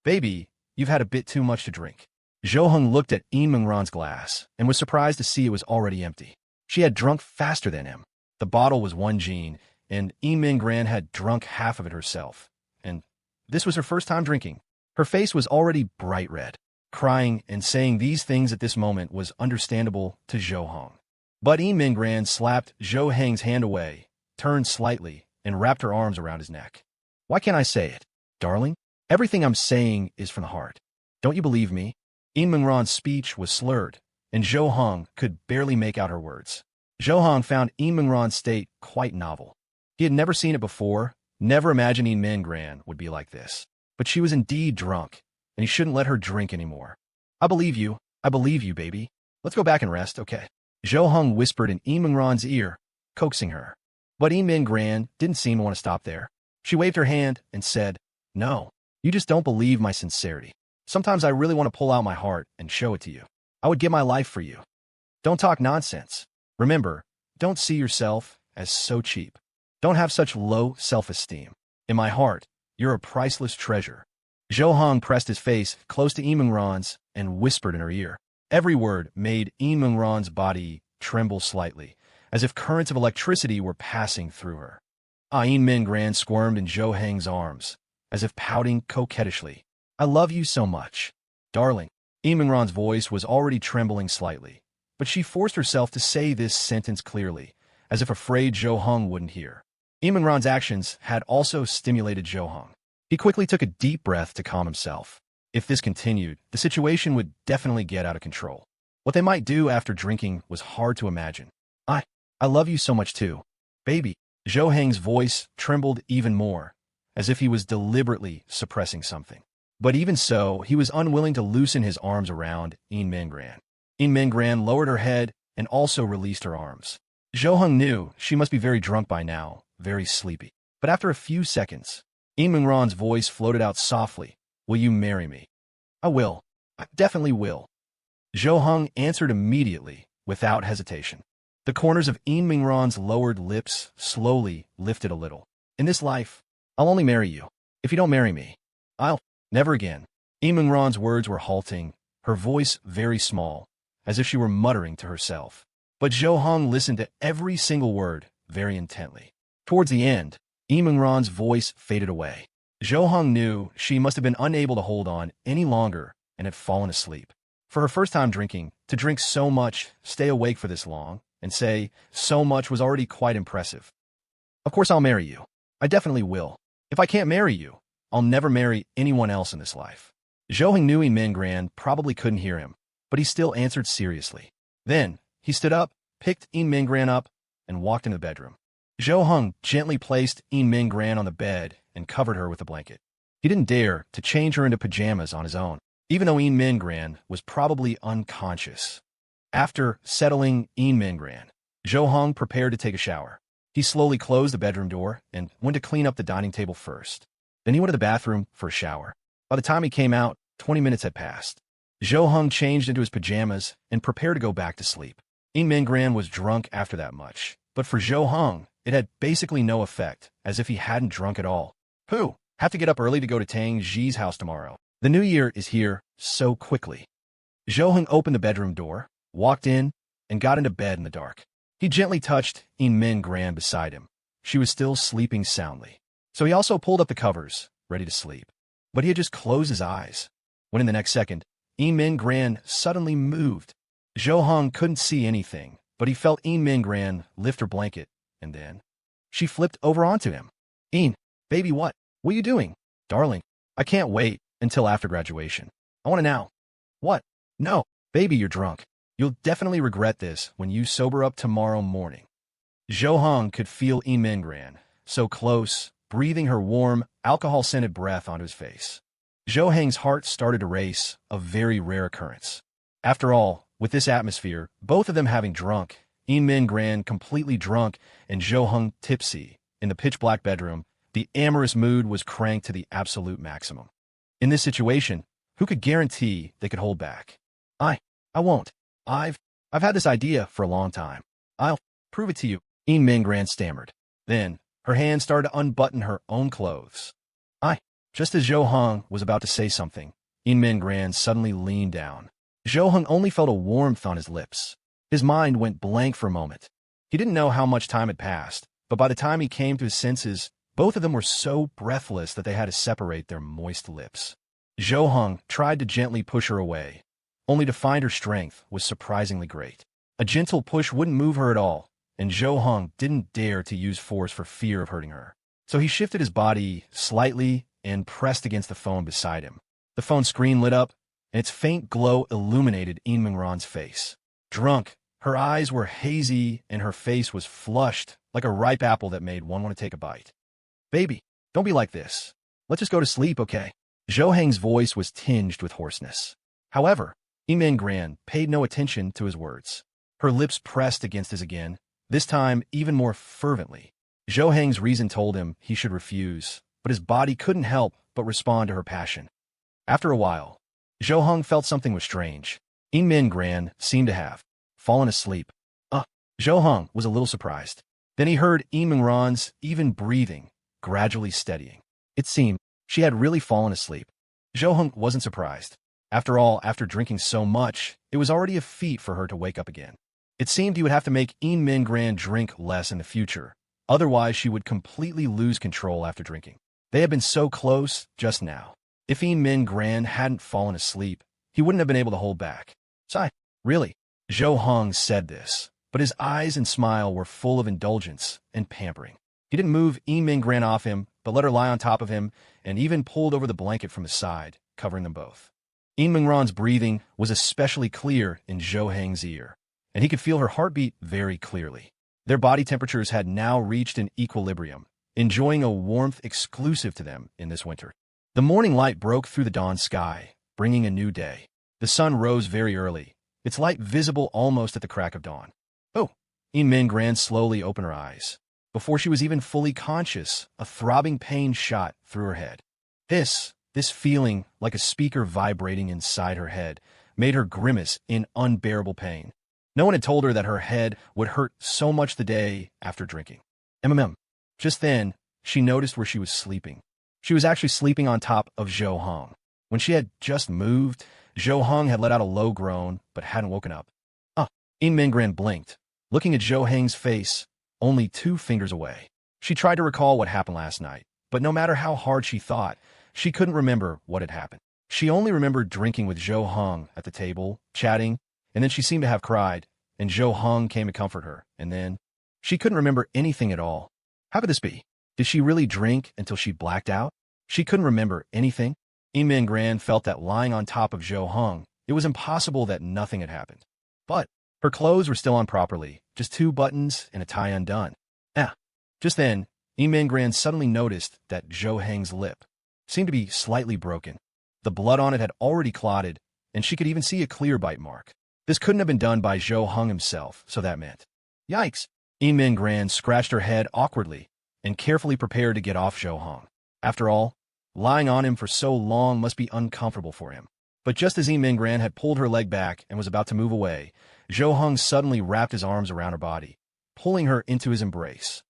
Baby, you've had a bit too much to drink. Zhou Heng looked at Inman Ran's glass and was surprised to see it was already empty. She had drunk faster than him. The bottle was 1 jean, and Inman Ran had drunk half of it herself. And this was her first time drinking. Her face was already bright red. Crying and saying these things at this moment was understandable to Zhou Heng. But Inman Ran slapped Zhou Heng's hand away, turned slightly, and wrapped her arms around his neck. Why can't I say it? Darling, everything I'm saying is from the heart. Don't you believe me? Inman Ran's speech was slurred, and Zhou Heng could barely make out her words. Zhou Heng found Inman Ran's state quite novel. He had never seen it before, never imagined Inman Ran would be like this. But she was indeed drunk, and he shouldn't let her drink anymore. I believe you, baby. Let's go back and rest, okay? Zhou Heng whispered in Inman Ran's ear, coaxing her. But Inman Ran didn't seem to want to stop there. She waved her hand and said, No, you just don't believe my sincerity. Sometimes I really want to pull out my heart and show it to you. I would give my life for you. Don't talk nonsense. Remember, don't see yourself as so cheap. Don't have such low self-esteem. In my heart, you're a priceless treasure. Zhou Heng pressed his face close to Inman Ran's and whispered in her ear. Every word made Inman Ran's body tremble slightly, as if currents of electricity were passing through her. Inman Ran squirmed in Zhou Heng's arms, as if pouting coquettishly. I love you so much. Darling. Inman Ran's voice was already trembling slightly, but she forced herself to say this sentence clearly, as if afraid Zhou Heng wouldn't hear. Inman Ran's actions had also stimulated Zhou Heng. He quickly took a deep breath to calm himself. If this continued, the situation would definitely get out of control. What they might do after drinking was hard to imagine. I love you so much too. Baby. Zhou Heng's voice trembled even more, as if he was deliberately suppressing something. But even so, he was unwilling to loosen his arms around Inman Ran. Inman Ran lowered her head and also released her arms. Zhou Heng knew she must be very drunk by now, very sleepy. But after a few seconds, Inman Ran's voice floated out softly. Will you marry me? I will. I definitely will. Zhou Heng answered immediately, without hesitation. The corners of Inman Ran's lowered lips slowly lifted a little. In this life, I'll only marry you. If you don't marry me, I'll never again. Inman Ran's words were halting, her voice very small, as if she were muttering to herself. But Zhou Heng listened to every single word very intently. Towards the end, Inman Ran's voice faded away. Zhou Heng knew she must have been unable to hold on any longer and had fallen asleep. For her first time drinking, to drink so much, stay awake for this long, and say so much was already quite impressive. Of course I'll marry you. I definitely will. If I can't marry you, I'll never marry anyone else in this life. Zhou Heng knew Inman Ran probably couldn't hear him, but he still answered seriously. Then, he stood up, picked Inman Ran up, and walked into the bedroom. Zhou Heng gently placed Inman Ran on the bed and covered her with a blanket. He didn't dare to change her into pajamas on his own, even though Inman Ran was probably unconscious. After settling Inman Ran, Zhou Heng prepared to take a shower. He slowly closed the bedroom door and went to clean up the dining table first. Then he went to the bathroom for a shower. By the time he came out, 20 minutes had passed. Zhou Heng changed into his pajamas and prepared to go back to sleep. Inman Ran was drunk after that much, but for Zhou Heng, It had basically no effect, as if he hadn't drunk at all. Pooh, have to get up early to go to Tang Xi's house tomorrow. The new year is here so quickly. Zhou Heng opened the bedroom door, walked in, and got into bed in the dark. He gently touched Inman Ran beside him. She was still sleeping soundly. So he also pulled up the covers, ready to sleep. But he had just closed his eyes, when in the next second, Inman Ran suddenly moved. Zhou Heng couldn't see anything, but he felt Inman Ran lift her blanket, and then she flipped over onto him. Baby, what are you doing? Darling, I can't wait until after graduation. I want to now. What? No, baby, you're drunk. You'll definitely regret this when you sober up tomorrow morning. Zhou Heng could feel Inman Ran, so close, breathing her warm, alcohol-scented breath onto his face. Zhou Heng's heart started to race, a very rare occurrence. After all, with this atmosphere, both of them having drunk, Inman Ran completely drunk and Zhou Heng tipsy, in the pitch-black bedroom, the amorous mood was cranked to the absolute maximum. In this situation, who could guarantee they could hold back? I won't. I've had this idea for a long time. I'll prove it to you, Inman Ran stammered. Then, her hand started to unbutton her own clothes. Just as Zhou Heng was about to say something, Inman Ran suddenly leaned down. Zhou Heng only felt a warmth on his lips. His mind went blank for a moment. He didn't know how much time had passed, but by the time he came to his senses, both of them were so breathless that they had to separate their moist lips. Zhou Heng tried to gently push her away, only to find her strength was surprisingly great. A gentle push wouldn't move her at all, and Zhou Heng didn't dare to use force for fear of hurting her. So he shifted his body slightly and pressed against the phone beside him. The phone screen lit up, and its faint glow illuminated Inman Ran's face. Drunk, her eyes were hazy and her face was flushed like a ripe apple that made one want to take a bite. Baby, don't be like this. Let's just go to sleep, okay? Zhou Heng's voice was tinged with hoarseness. However, Inman Ran paid no attention to his words. Her lips pressed against his again, this time even more fervently. Zhou Heng's reason told him he should refuse, but his body couldn't help but respond to her passion. After a while, Zhou Heng felt something was strange. Inman Ran seemed to have fallen asleep. Zhou Heng was a little surprised. Then he heard Inman Ran's even breathing, gradually steadying. It seemed she had really fallen asleep. Zhou Heng wasn't surprised. After all, after drinking so much, it was already a feat for her to wake up again. It seemed he would have to make Inman Ran drink less in the future. Otherwise, she would completely lose control after drinking. They had been so close just now. If Inman Ran hadn't fallen asleep, he wouldn't have been able to hold back. Sigh, really? Zhou Heng said this, but his eyes and smile were full of indulgence and pampering. He didn't move Inman Ran off him, but let her lie on top of him, and even pulled over the blanket from his side, covering them both. Inman Ran's breathing was especially clear in Zhou Heng's ear, and he could feel her heartbeat very clearly. Their body temperatures had now reached an equilibrium, enjoying a warmth exclusive to them in this winter. The morning light broke through the dawn sky, bringing a new day. The sun rose very early, its light visible almost at the crack of dawn. Inman Ran slowly opened her eyes. Before she was even fully conscious, a throbbing pain shot through her head. This feeling, like a speaker vibrating inside her head, made her grimace in unbearable pain. No one had told her that her head would hurt so much the day after drinking. Just then, she noticed where she was sleeping. She was actually sleeping on top of Zhou Heng. When she had just moved, Zhou Heng had let out a low groan, but hadn't woken up. Inman Ran blinked, looking at Zhou Heng's face, only 2 fingers away. She tried to recall what happened last night, but no matter how hard she thought, she couldn't remember what had happened. She only remembered drinking with Zhou Heng at the table, chatting, and then she seemed to have cried, and Zhou Heng came to comfort her, and then she couldn't remember anything at all. How could this be? Did she really drink until she blacked out? She couldn't remember anything. Inman Ran felt that lying on top of Zhou Heng, it was impossible that nothing had happened. But her clothes were still on properly, just 2 buttons and a tie undone. Just then, Inman Ran suddenly noticed that Zhou Heng's lip seemed to be slightly broken. The blood on it had already clotted, and she could even see a clear bite mark. This couldn't have been done by Zhou Heng himself, so that meant. Yikes! Inman Ran scratched her head awkwardly and carefully prepared to get off Zhou Heng. After all, lying on him for so long must be uncomfortable for him. But just as Inman Ran had pulled her leg back and was about to move away, Zhou Heng suddenly wrapped his arms around her body, pulling her into his embrace.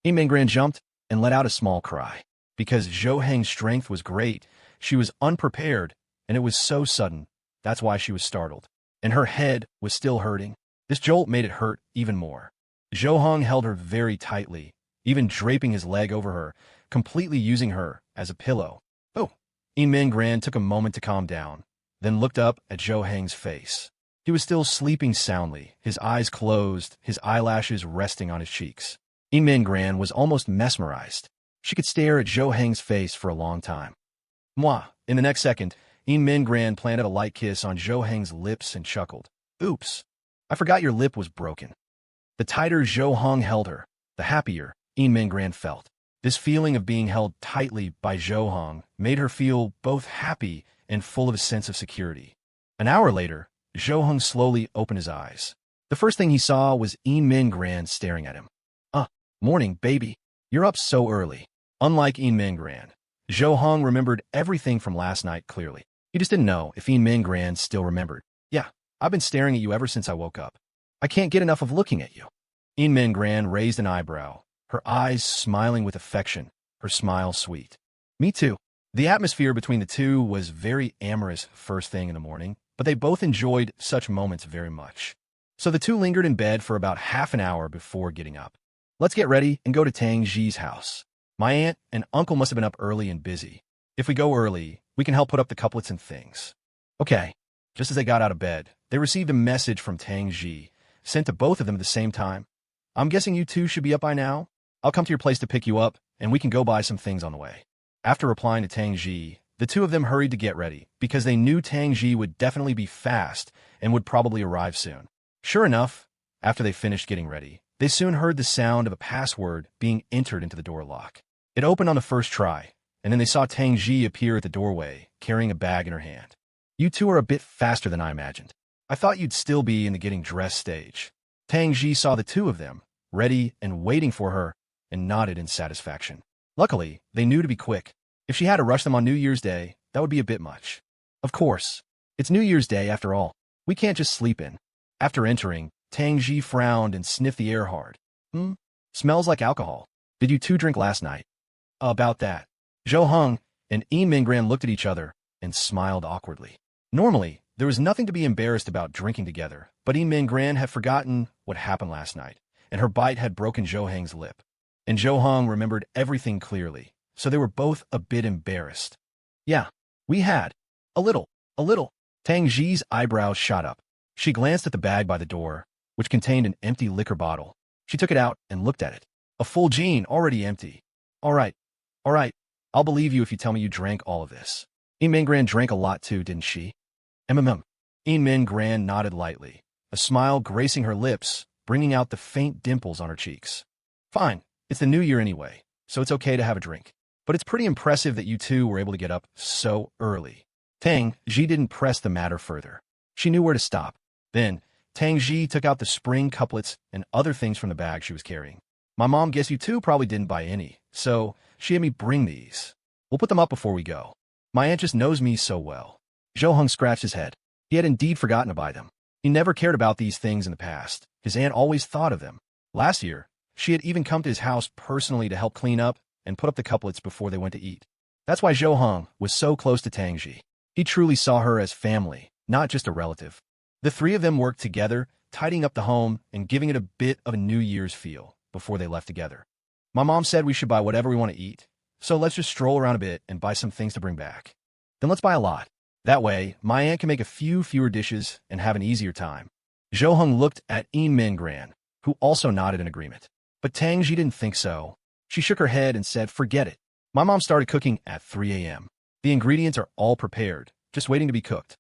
Inman Ran jumped and let out a small cry. Because Zhou Heng's strength was great, she was unprepared, and it was so sudden. That's why she was startled. And her head was still hurting. This jolt made it hurt even more. Zhou Heng held her very tightly, even draping his leg over her, completely using her as a pillow. Oh! Inman Ran took a moment to calm down, then looked up at Zhou Heng's face. He was still sleeping soundly, his eyes closed, his eyelashes resting on his cheeks. Inman Ran was almost mesmerized. She could stare at Zhou Heng's face for a long time. Mwah! In the next second, Inman Ran planted a light kiss on Zhou Heng's lips and chuckled. Oops! I forgot your lip was broken. The tighter Zhou Heng held her, the happier Inman Ran felt. This feeling of being held tightly by Zhou Heng made her feel both happy and full of a sense of security. An hour later, Zhou Heng slowly opened his eyes. The first thing he saw was Inman Ran staring at him. Morning, baby. You're up so early. Unlike Inman Ran, Zhou Heng remembered everything from last night clearly. He just didn't know if Inman Ran still remembered. Yeah, I've been staring at you ever since I woke up. I can't get enough of looking at you. Inman Ran raised an eyebrow, her eyes smiling with affection, her smile sweet. Me too. The atmosphere between the two was very amorous first thing in the morning, but they both enjoyed such moments very much. So the two lingered in bed for about half an hour before getting up. Let's get ready and go to Tang Xi's house. My aunt and uncle must have been up early and busy. If we go early, we can help put up the couplets and things. Okay. Just as they got out of bed, they received a message from Tang Xi, sent to both of them at the same time. I'm guessing you two should be up by now. I'll come to your place to pick you up, and we can go buy some things on the way. After replying to Tang Xi, the two of them hurried to get ready, because they knew Tang Xi would definitely be fast and would probably arrive soon. Sure enough, after they finished getting ready, they soon heard the sound of a password being entered into the door lock. It opened on the first try, and then they saw Tang Xi appear at the doorway, carrying a bag in her hand. You two are a bit faster than I imagined. I thought you'd still be in the getting dressed stage. Tang Xi saw the two of them, ready and waiting for her, and nodded in satisfaction. Luckily, they knew to be quick. If she had to rush them on New Year's Day, that would be a bit much. Of course. It's New Year's Day after all. We can't just sleep in. After entering, Tang Xi frowned and sniffed the air hard. Smells like alcohol. Did you two drink last night? About that. Zhou Heng and Inman Ran looked at each other and smiled awkwardly. Normally, there was nothing to be embarrassed about drinking together, but Inman Ran had forgotten what happened last night, and her bite had broken Zhou Heng's lip. And Zhou Heng remembered everything clearly, so they were both a bit embarrassed. Yeah, we had. A little. Tang Xi's eyebrows shot up. She glanced at the bag by the door, which contained an empty liquor bottle. She took it out and looked at it. A full jean, already empty. All right. I'll believe you if you tell me you drank all of this. Inman Ran drank a lot too, didn't she? Inman Ran nodded lightly, a smile gracing her lips, bringing out the faint dimples on her cheeks. Fine, it's the new year anyway, so it's okay to have a drink. But it's pretty impressive that you two were able to get up so early. Tang Xi didn't press the matter further. She knew where to stop. Then, Tang Xi took out the spring couplets and other things from the bag she was carrying. My mom guessed you two probably didn't buy any, so she had me bring these. We'll put them up before we go. My aunt just knows me so well. Zhou Heng scratched his head. He had indeed forgotten to buy them. He never cared about these things in the past. His aunt always thought of them. Last year, she had even come to his house personally to help clean up and put up the couplets before they went to eat. That's why Zhou Heng was so close to Tang Xi. He truly saw her as family, not just a relative. The three of them worked together, tidying up the home and giving it a bit of a New Year's feel before they left together. My mom said we should buy whatever we want to eat, so let's just stroll around a bit and buy some things to bring back. Then let's buy a lot. That way, my aunt can make a few fewer dishes and have an easier time. Zhou Heng looked at Inman Ran, who also nodded in agreement. But Tang Xi didn't think so. She shook her head and said, forget it. My mom started cooking at 3 a.m. The ingredients are all prepared, just waiting to be cooked.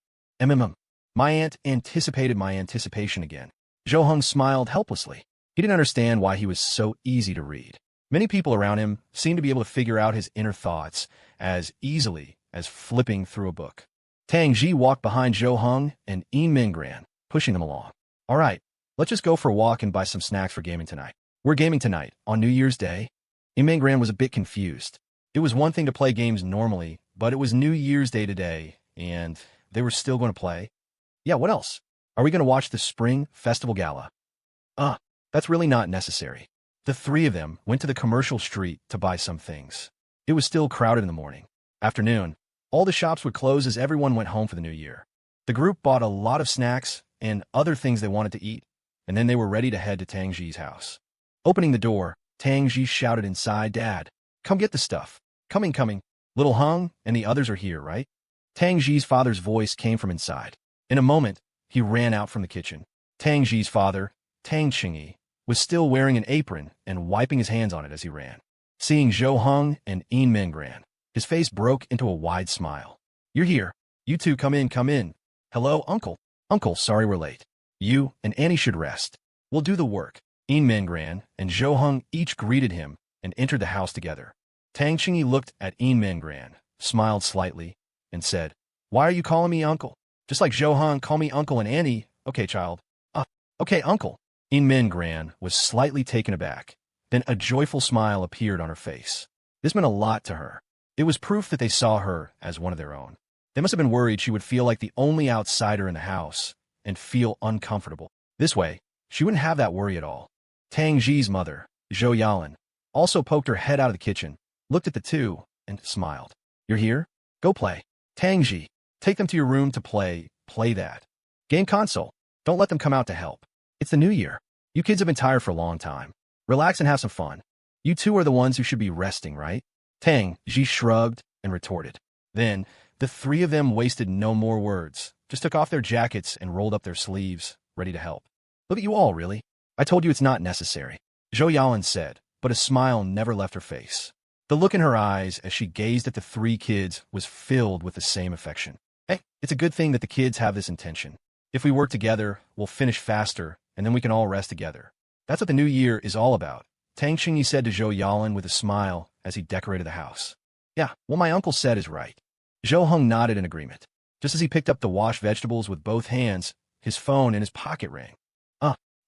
My aunt anticipated my anticipation again. Zhou Heng smiled helplessly. He didn't understand why he was so easy to read. Many people around him seemed to be able to figure out his inner thoughts as easily as flipping through a book. Tang Xi walked behind Zhou Heng and Inman Ran, pushing them along. All right, let's just go for a walk and buy some snacks for gaming tonight. We're gaming tonight, on New Year's Day. Inman Ran was a bit confused. It was one thing to play games normally, but it was New Year's Day today, and they were still going to play. Yeah, what else? Are we going to watch the Spring Festival Gala? That's really not necessary. The three of them went to the commercial street to buy some things. It was still crowded in the morning. After noon, all the shops would close as everyone went home for the new year. The group bought a lot of snacks and other things they wanted to eat, and then they were ready to head to Tang Xi's house. Opening the door, Tang Xi shouted inside, "Dad, come get the stuff. Coming, coming. Little Hung and the others are here, right?" Tang Xi's father's voice came from inside. In a moment, he ran out from the kitchen. Tang Xi's father, Tang Xi, was still wearing an apron and wiping his hands on it as he ran. Seeing Zhou Hung and Inman Ran, his face broke into a wide smile. "You're here. You two come in, come in. Hello, Uncle. Uncle, sorry we're late. You and Annie should rest. We'll do the work." Inman Ran and Zhou Hung each greeted him and entered the house together. Tang Xi looked at Inman Ran, smiled slightly, and said, "Why are you calling me Uncle? Just like Zhou Hung, call me Uncle and Annie." "Okay, child." Okay, Uncle." Inman Ran was slightly taken aback. Then a joyful smile appeared on her face. This meant a lot to her. It was proof that they saw her as one of their own. They must have been worried she would feel like the only outsider in the house and feel uncomfortable. This way, she wouldn't have that worry at all. Tang Xi's mother, Zhou Yalan, also poked her head out of the kitchen, looked at the two, and smiled. "You're here? Go play. Tang Xi, take them to your room to play that. Game console. Don't let them come out to help. It's the new year. You kids have been tired for a long time. Relax and have some fun. You two are the ones who should be resting, right?" Tang Xi shrugged and retorted. Then, the three of them wasted no more words, just took off their jackets and rolled up their sleeves, ready to help. "Look at you all, really. I told you it's not necessary," Zhou Yalan said, but a smile never left her face. The look in her eyes as she gazed at the three kids was filled with the same affection. "Hey, it's a good thing that the kids have this intention. If we work together, we'll finish faster, and then we can all rest together. That's what the new year is all about," Tang Xi said to Zhou Yalan with a smile as he decorated the house. "Yeah, what my uncle said is right." Zhou Hung nodded in agreement. Just as he picked up the washed vegetables with both hands, his phone in his pocket rang.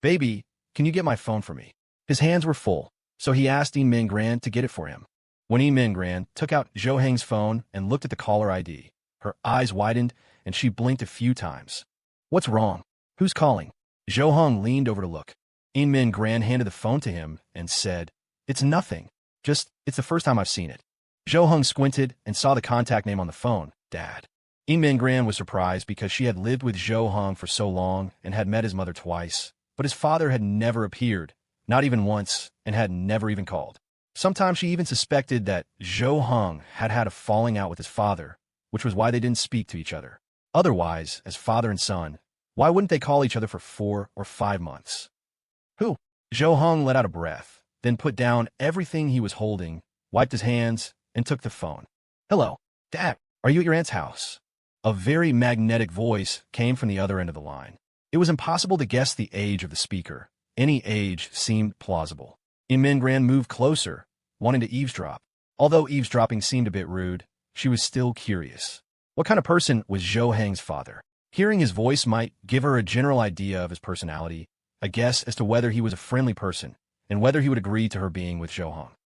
Baby, can you get my phone for me?" His hands were full, so he asked Inman Ran to get it for him. When Inman Ran took out Zhou Heng's phone and looked at the caller ID, her eyes widened and she blinked a few times. "What's wrong? Who's calling?" Zhou Hung leaned over to look. Inman Ran handed the phone to him and said, "It's nothing. Just, it's the first time I've seen it." Zhou Hung squinted and saw the contact name on the phone, Dad. Inman Ran was surprised because she had lived with Zhou Hung for so long and had met his mother twice, but his father had never appeared, not even once, and had never even called. Sometimes she even suspected that Zhou Hung had had a falling out with his father, which was why they didn't speak to each other. Otherwise, as father and son, why wouldn't they call each other for 4 or 5 months? "Who?" Zhou Hung let out a breath, then put down everything he was holding, wiped his hands, and took the phone. "Hello, Dad. Are you at your aunt's house?" A very magnetic voice came from the other end of the line. It was impossible to guess the age of the speaker. Any age seemed plausible. Inman Ran moved closer, wanting to eavesdrop. Although eavesdropping seemed a bit rude, she was still curious. What kind of person was Zhou Heng's father? Hearing his voice might give her a general idea of his personality, a guess as to whether he was a friendly person, and whether he would agree to her being with Zhou Heng.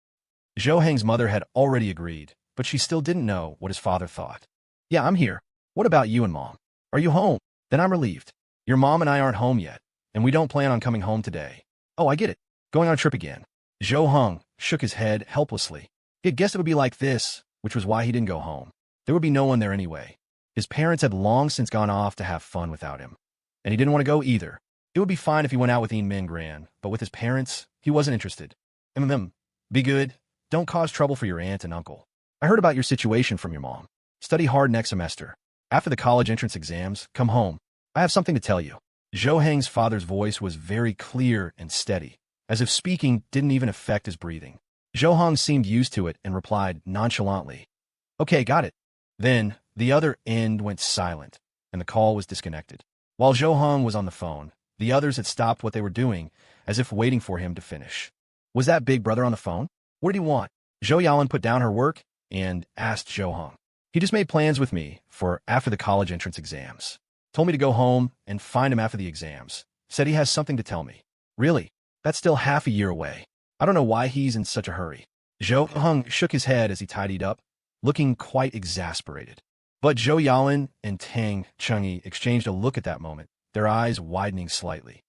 Zhou Heng's mother had already agreed, but she still didn't know what his father thought. "Yeah, I'm here. What about you and Mom? Are you home? Then I'm relieved. Your mom and I aren't home yet, and we don't plan on coming home today." "Oh, I get it. Going on a trip again." Zhou Heng shook his head helplessly. He had guessed it would be like this, which was why he didn't go home. There would be no one there anyway. His parents had long since gone off to have fun without him, and he didn't want to go either. It would be fine if he went out with Inman Ran, but with his parents, he wasn't interested. Be good. Don't cause trouble for your aunt and uncle. I heard about your situation from your mom. Study hard next semester. After the college entrance exams, come home. I have something to tell you." Zhou Heng's father's voice was very clear and steady, as if speaking didn't even affect his breathing. Zhou Heng seemed used to it and replied nonchalantly, "Okay, got it." Then, the other end went silent, and the call was disconnected. While Zhou Heng was on the phone, the others had stopped what they were doing, as if waiting for him to finish. "Was that big brother on the phone? What did he want?" Zhou Yalan put down her work and asked Zhou Heng. "He just made plans with me for after the college entrance exams. Told me to go home and find him after the exams. Said he has something to tell me." "Really? That's still half a year away. I don't know why he's in such a hurry." Zhou Heng shook his head as he tidied up, looking quite exasperated. But Zhou Yalan and Tang Xi exchanged a look at that moment, their eyes widening slightly.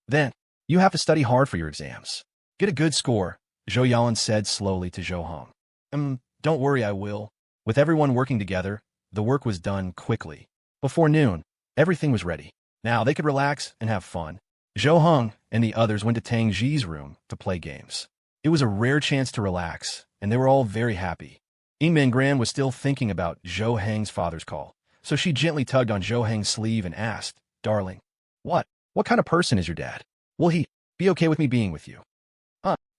"Then, you have to study hard for your exams. Get a good score, Zhou Yalan said slowly to Zhou Hong. Don't worry, I will. With everyone working together, the work was done quickly. Before noon, everything was ready. Now they could relax and have fun. Zhou Hong and the others went to Tang Xi's room to play games. It was a rare chance to relax, and they were all very happy. Inman Ran was still thinking about Zhou Heng's father's call, so she gently tugged on Zhou Heng's sleeve and asked, "Darling, what kind of person is your dad? Will he be okay with me being with you?"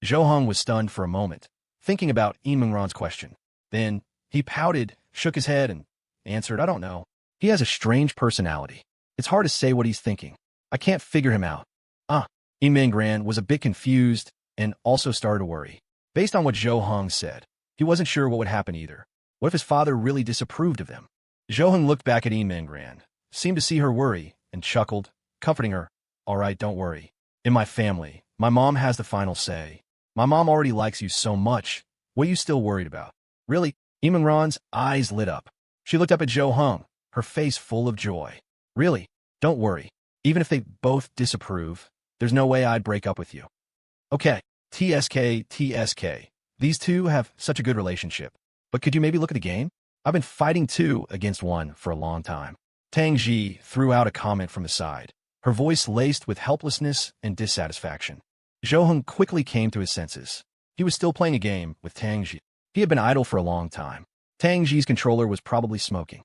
Zhou Hong was stunned for a moment, thinking about Inman Ran's question. Then he pouted, shook his head, and answered, "I don't know. He has a strange personality. It's hard to say what he's thinking. I can't figure him out." Inman Ran was a bit confused and also started to worry. Based on what Zhou Hong said, he wasn't sure what would happen either. What if his father really disapproved of them? Zhou Hong looked back at Inman Ran, seemed to see her worry, and chuckled, comforting her. "All right, don't worry. In my family, my mom has the final say. My mom already likes you so much. What are you still worried about?" "Really?" Inman Ran's eyes lit up. She looked up at Zhou Hong, her face full of joy. "Really? Don't worry. Even if they both disapprove, there's no way I'd break up with you." "Okay, TSK. These two have such a good relationship. But could you maybe look at a game? I've been fighting 2 against 1 for a long time." Tang Xi threw out a comment from the side, her voice laced with helplessness and dissatisfaction. Zhou Hong quickly came to his senses. He was still playing a game with Tang Xi. He had been idle for a long time. Tang Xi's controller was probably smoking.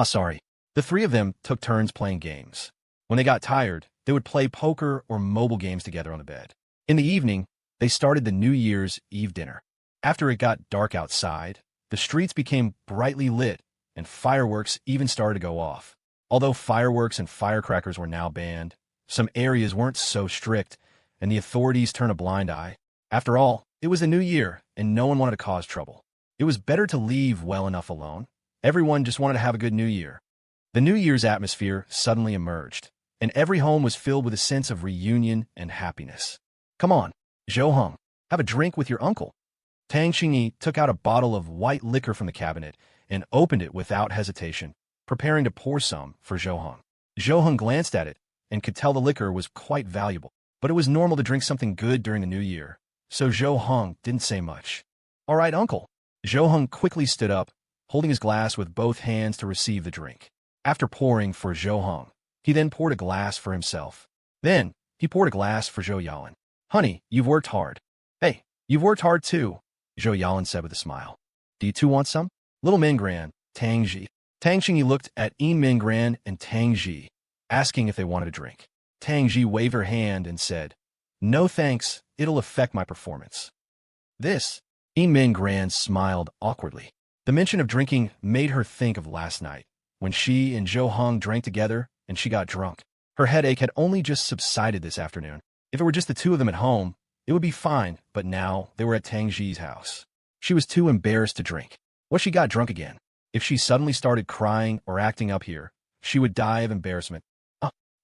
Sorry. The 3 of them took turns playing games. When they got tired, they would play poker or mobile games together on the bed. In the evening, they started the New Year's Eve dinner. After it got dark outside, the streets became brightly lit, and fireworks even started to go off. Although fireworks and firecrackers were now banned, some areas weren't so strict, and the authorities turned a blind eye. After all, it was the new year, and no one wanted to cause trouble. It was better to leave well enough alone. Everyone just wanted to have a good New Year. The New Year's atmosphere suddenly emerged, and every home was filled with a sense of reunion and happiness. "Come on, Zhou Hong, have a drink with your uncle." Tang Xi took out a bottle of white liquor from the cabinet and opened it without hesitation, preparing to pour some for Zhou Hong. Zhou Hong glanced at it and could tell the liquor was quite valuable, but it was normal to drink something good during the new year, so Zhou Hong didn't say much. "All right, uncle." Zhou Hong quickly stood up, holding his glass with both hands to receive the drink. After pouring for Zhou Hong, he then poured a glass for himself. Then, he poured a glass for Zhou Yalan. "Honey, you've worked hard." "Hey, you've worked hard too," Zhou Yalan said with a smile. "Do you two want some?" Little Min Gran, Tang Xi. Tang Xi looked at Inman Ran and Tang Xi, asking if they wanted a drink. Tang Xi waved her hand and said, "No thanks, it'll affect my performance." This, Inman Ran smiled awkwardly. The mention of drinking made her think of last night, when she and Zhou Hong drank together and she got drunk. Her headache had only just subsided this afternoon. If it were just the 2 of them at home, it would be fine, but now they were at Tang Xi's house. She was too embarrassed to drink. What if she got drunk again? If she suddenly started crying or acting up here, she would die of embarrassment.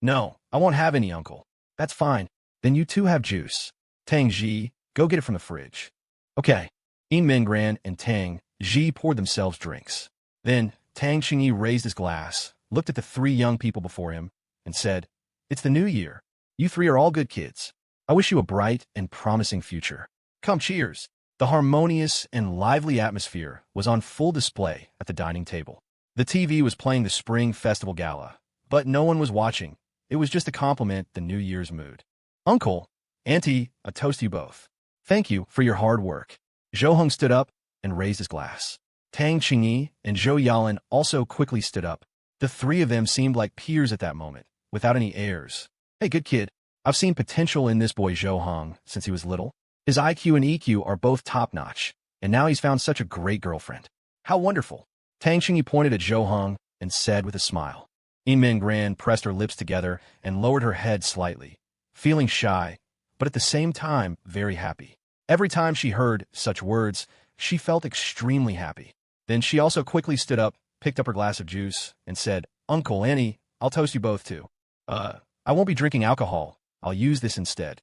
No, I won't have any, uncle." "That's fine. Then you two have juice. Tang Xi, go get it from the fridge." "Okay." Inman Ran and Tang Xi poured themselves drinks. Then Tang Xi raised his glass, looked at the 3 young people before him, and said, "It's the new year. You 3 are all good kids. I wish you a bright and promising future. Come, cheers." The harmonious and lively atmosphere was on full display at the dining table. The TV was playing the Spring Festival Gala, but no one was watching. It was just to compliment the New Year's mood. "Uncle, Auntie, I toast you both. Thank you for your hard work." Zhou Hong stood up and raised his glass. Tang Xi and Zhou Yalan also quickly stood up. The 3 of them seemed like peers at that moment, without any airs. "Hey, good kid. I've seen potential in this boy Zhou Hong since he was little. His IQ and EQ are both top-notch, and now he's found such a great girlfriend. How wonderful." Tang Xi pointed at Zhou Hong and said with a smile. Inman Ran pressed her lips together and lowered her head slightly, feeling shy, but at the same time very happy. Every time she heard such words, she felt extremely happy. Then she also quickly stood up, picked up her glass of juice, and said, "Uncle, Annie, I'll toast you both too. I won't be drinking alcohol. I'll use this instead."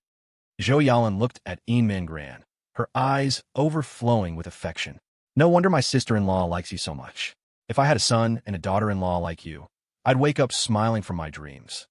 Zhou Yalan looked at Inman Ran, her eyes overflowing with affection. "No wonder my sister-in-law likes you so much. If I had a son and a daughter-in-law like you, I'd wake up smiling from my dreams."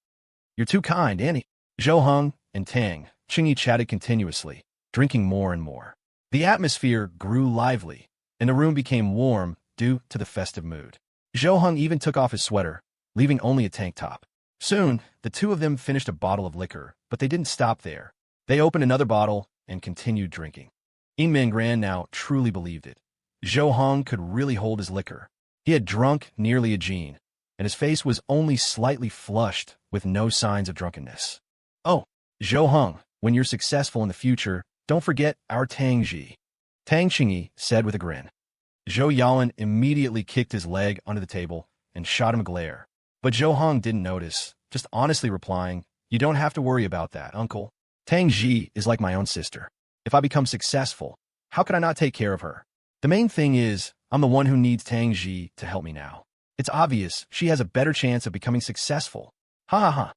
"You're too kind, Annie." Zhou Hong and Tang Xi chatted continuously, drinking more and more. The atmosphere grew lively, and the room became warm due to the festive mood. Zhou Heng even took off his sweater, leaving only a tank top. Soon, the two of them finished a bottle of liquor, but they didn't stop there. They opened another bottle and continued drinking. Inman Ran now truly believed it. Zhou Heng could really hold his liquor. He had drunk nearly a gene, and his face was only slightly flushed with no signs of drunkenness. Oh, Zhou Heng, when you're successful in the future, don't forget our Tang Xi, Tang Xi said with a grin. Zhou Yalan immediately kicked his leg under the table and shot him a glare. But Zhou Heng didn't notice, just honestly replying, "You don't have to worry about that, uncle. Tang Xi is like my own sister. If I become successful, how could I not take care of her? The main thing is, I'm the one who needs Tang Xi to help me now. It's obvious she has a better chance of becoming successful. Ha ha ha."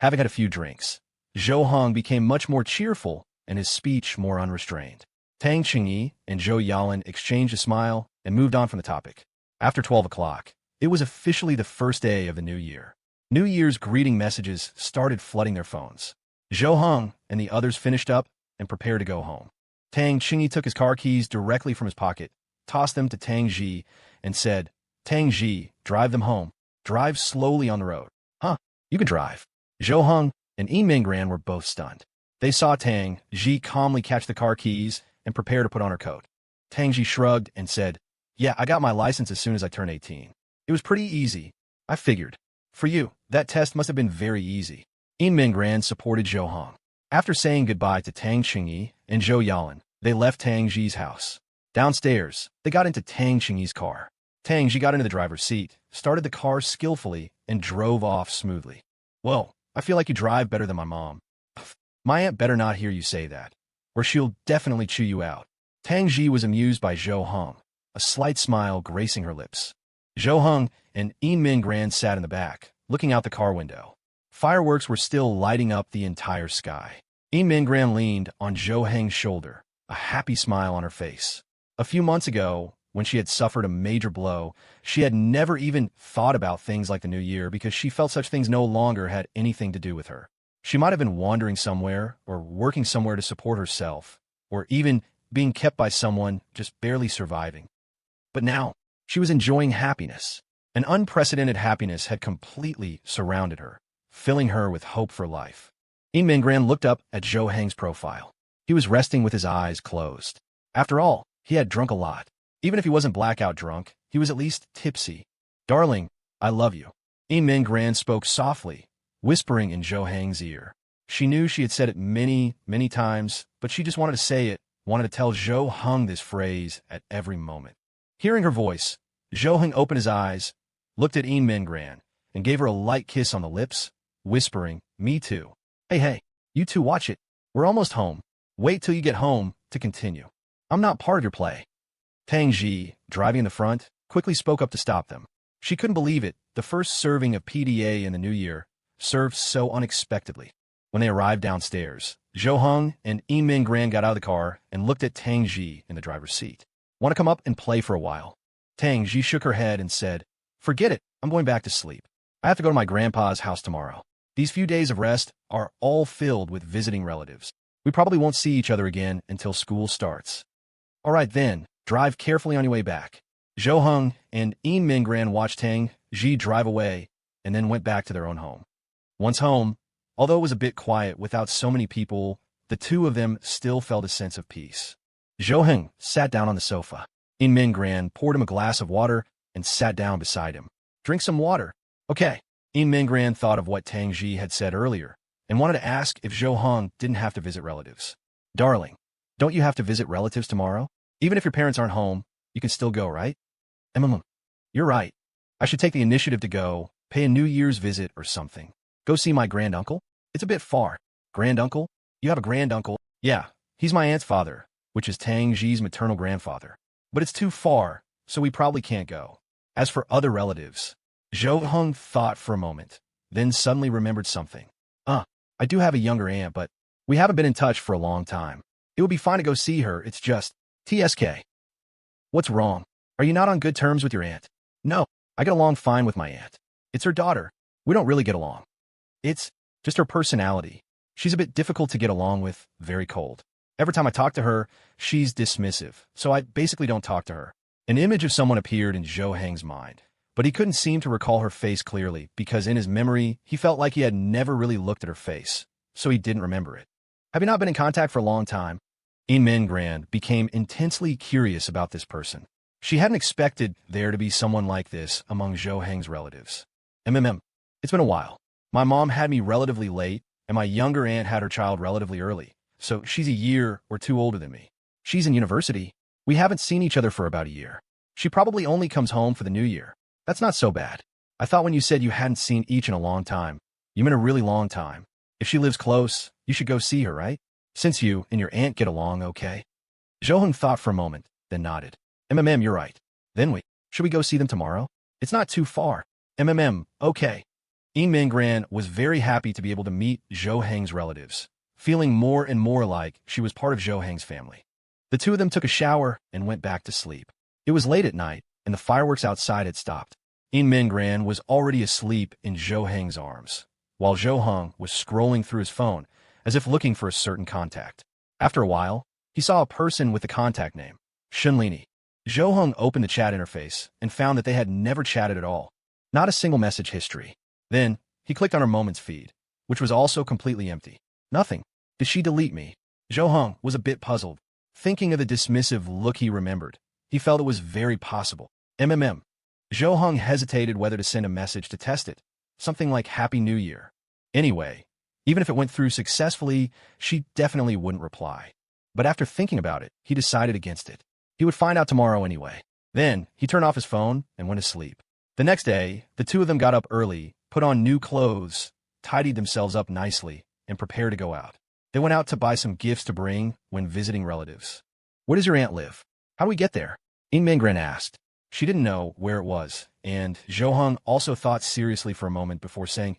Having had a few drinks, Zhou Heng became much more cheerful and his speech more unrestrained. Tang Xi and Zhou Yalan exchanged a smile and moved on from the topic. After 12 o'clock, it was officially the first day of the new year. New Year's greeting messages started flooding their phones. Zhou Heng and the others finished up and prepared to go home. Tang Xi took his car keys directly from his pocket, tossed them to Tang Xi, and said, "Tang Xi, drive them home. Drive slowly on the road." "Huh, you can drive." Zhou Heng and Inman Ran were both stunned. They saw Tang Xi calmly catch the car keys and prepare to put on her coat. Tang Xi shrugged and said, "Yeah, I got my license as soon as I turned 18. It was pretty easy. I figured. For you, that test must have been very easy." Inman Ran supported Zhou Heng. After saying goodbye to Tang Xi and Zhou Yalan, they left Tang Xi's house. Downstairs, they got into Tang Xi's car. Tang Xi got into the driver's seat, started the car skillfully, and drove off smoothly. "Whoa, I feel like you drive better than my mom." "My aunt better not hear you say that, or she'll definitely chew you out." Tang Xi was amused by Zhou Heng, a slight smile gracing her lips. Zhou Heng and Inman Ran sat in the back, looking out the car window. Fireworks were still lighting up the entire sky. Inman Ran leaned on Zhou Heng's shoulder, a happy smile on her face. A few months ago, when she had suffered a major blow, she had never even thought about things like the new year because she felt such things no longer had anything to do with her. She might have been wandering somewhere or working somewhere to support herself, or even being kept by someone just barely surviving. But now, she was enjoying happiness. An unprecedented happiness had completely surrounded her, filling her with hope for life. Inman Ran looked up at Zhou Heng's profile. He was resting with his eyes closed. After all, he had drunk a lot. Even if he wasn't blackout drunk, he was at least tipsy. "Darling, I love you." Inman Ran spoke softly, whispering in Zhou Heng's ear. She knew she had said it many, many times, but she just wanted to say it, wanted to tell Zhou Heng this phrase at every moment. Hearing her voice, Zhou Heng opened his eyes, looked at Inman Ran, and gave her a light kiss on the lips, whispering, "Me too. Hey, you two watch it. We're almost home. Wait till you get home to continue. I'm not part of your play." Tang Xi, driving in the front, quickly spoke up to stop them. She couldn't believe it, the first serving of PDA in the new year, served so unexpectedly. When they arrived downstairs, Zhou Heng and Inman Ran got out of the car and looked at Tang Xi in the driver's seat. "Want to come up and play for a while?" Tang Xi shook her head and said, "Forget it, I'm going back to sleep. I have to go to my grandpa's house tomorrow. These few days of rest are all filled with visiting relatives. We probably won't see each other again until school starts." "All right then, drive carefully on your way back." Zhou Heng and Inman Ran watched Tang Xi drive away and then went back to their own home. Once home, although it was a bit quiet without so many people, the two of them still felt a sense of peace. Zhou Heng sat down on the sofa. Inman Ran poured him a glass of water and sat down beside him. "Drink some water." "Okay." Inman Ran thought of what Tang Xi had said earlier and wanted to ask if Zhou Heng didn't have to visit relatives. "Darling, don't you have to visit relatives tomorrow? Even if your parents aren't home, you can still go, right?" "You're right. I should take the initiative to go, pay a New Year's visit or something. Go see my granduncle? It's a bit far." "Granduncle? You have a granduncle?" "Yeah, he's my aunt's father, which is Tang Xi's maternal grandfather. But it's too far, so we probably can't go." As for other relatives, Zhou Heng thought for a moment, then suddenly remembered something. I do have a younger aunt, but we haven't been in touch for a long time. It would be fine to go see her, it's just, TSK. "What's wrong? Are you not on good terms with your aunt?" "No, I get along fine with my aunt. It's her daughter. We don't really get along. It's just her personality. She's a bit difficult to get along with, very cold." Every time I talk to her, she's dismissive, so I basically don't talk to her. An image of someone appeared in Zhou Heng's mind, but he couldn't seem to recall her face clearly because in his memory, he felt like he had never really looked at her face, so he didn't remember it. Have you not been in contact for a long time? Inman Ran became intensely curious about this person. She hadn't expected there to be someone like this among Zhou Heng's relatives. It's been a while. My mom had me relatively late, and my younger aunt had her child relatively early, so she's a year or two older than me. She's in university. We haven't seen each other for about a year. She probably only comes home for the new year. That's not so bad. I thought when you said you hadn't seen each in a long time, you meant a really long time. If she lives close, you should go see her, right? Since you and your aunt get along okay. Zhou Heng thought for a moment, then nodded. You're right. Then should we go see them tomorrow? It's not too far. Okay. Inman Ran was very happy to be able to meet Zhou Heng's relatives, feeling more and more like she was part of Zhou Heng's family. The two of them took a shower and went back to sleep. It was late at night, and the fireworks outside had stopped. Inman Ran was already asleep in Zhou Heng's arms, while Zhou Heng was scrolling through his phone, as if looking for a certain contact. After a while, he saw a person with the contact name, Shani. Zhou Heng opened the chat interface and found that they had never chatted at all. Not a single message history. Then, he clicked on her Moments feed, which was also completely empty. Nothing. Did she delete me? Zhou Heng was a bit puzzled. Thinking of the dismissive look he remembered, he felt it was very possible. Zhou Heng hesitated whether to send a message to test it, something like Happy New Year. Anyway, even if it went through successfully, she definitely wouldn't reply. But after thinking about it, he decided against it. He would find out tomorrow anyway. Then, he turned off his phone and went to sleep. The next day, the two of them got up early, put on new clothes, tidied themselves up nicely, and prepared to go out. They went out to buy some gifts to bring when visiting relatives. Where does your aunt live? How do we get there? Inman Ran asked. She didn't know where it was, and Zhou Heng also thought seriously for a moment before saying,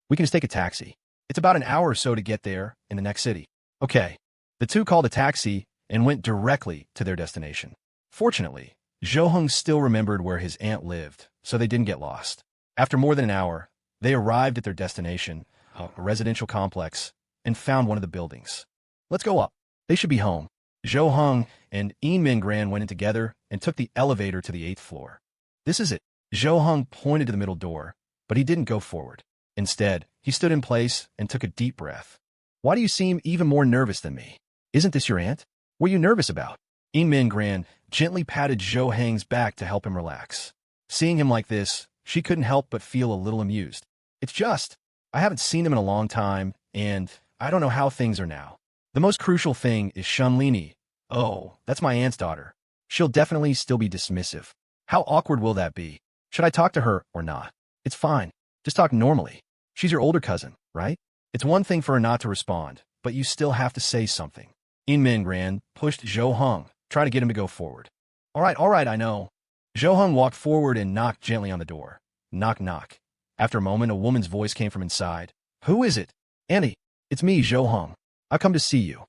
we can just take a taxi. It's about an hour or so to get there in the next city. Okay. The two called a taxi and went directly to their destination. Fortunately, Zhou Heng still remembered where his aunt lived, so they didn't get lost. After more than an hour, they arrived at their destination, a residential complex, and found one of the buildings. Let's go up. They should be home. Zhou Heng and Inman Ran went in together and took the elevator to the 8th floor. This is it. Zhou Heng pointed to the middle door, but he didn't go forward. Instead, he stood in place and took a deep breath. Why do you seem even more nervous than me? Isn't this your aunt? What are you nervous about? Inman Ran gently patted Zhou Heng's back to help him relax. Seeing him like this, she couldn't help but feel a little amused. It's just, I haven't seen them in a long time, and I don't know how things are now. The most crucial thing is Shani. Oh, that's my aunt's daughter. She'll definitely still be dismissive. How awkward will that be? Should I talk to her or not? It's fine. Just talk normally. She's your older cousin, right? It's one thing for her not to respond, but you still have to say something. Inman Ran pushed Zhou Heng, trying to get him to go forward. All right, I know. Zhou Heng walked forward and knocked gently on the door. Knock, knock. After a moment, a woman's voice came from inside. Who is it? Auntie, it's me, Zhou Heng. I've come to see you.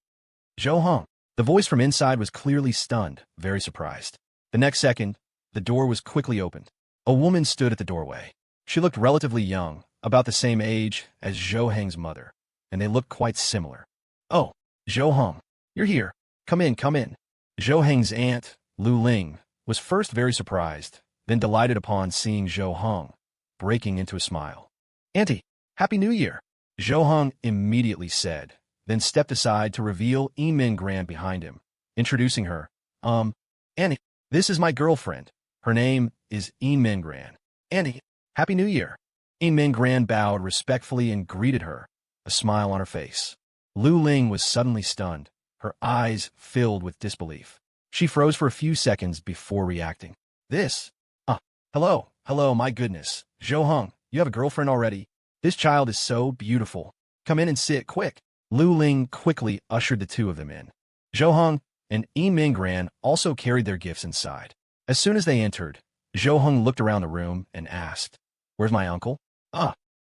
Zhou Heng. The voice from inside was clearly stunned, very surprised. The next second, the door was quickly opened. A woman stood at the doorway. She looked relatively young, about the same age as Zhou Heng's mother, and they looked quite similar. Oh, Zhou Heng, you're here. Come in, come in. Zhou Heng's aunt, Lu Ling, was first very surprised, then delighted upon seeing Zhou Heng, breaking into a smile. Auntie, Happy New Year, Zhou Heng immediately said, then stepped aside to reveal Inman Ran behind him, introducing her. Auntie, this is my girlfriend. Her name is Inman Ran. Auntie, Happy New Year. Inman Ran bowed respectfully and greeted her, a smile on her face. Lu Ling was suddenly stunned, her eyes filled with disbelief. She froze for a few seconds before reacting. Hello, my goodness. Zhou Heng, you have a girlfriend already? This child is so beautiful. Come in and sit, quick. Lu Ling quickly ushered the two of them in. Zhou Heng and Inman Ran also carried their gifts inside. As soon as they entered, Zhou Heng looked around the room and asked, Where's my uncle?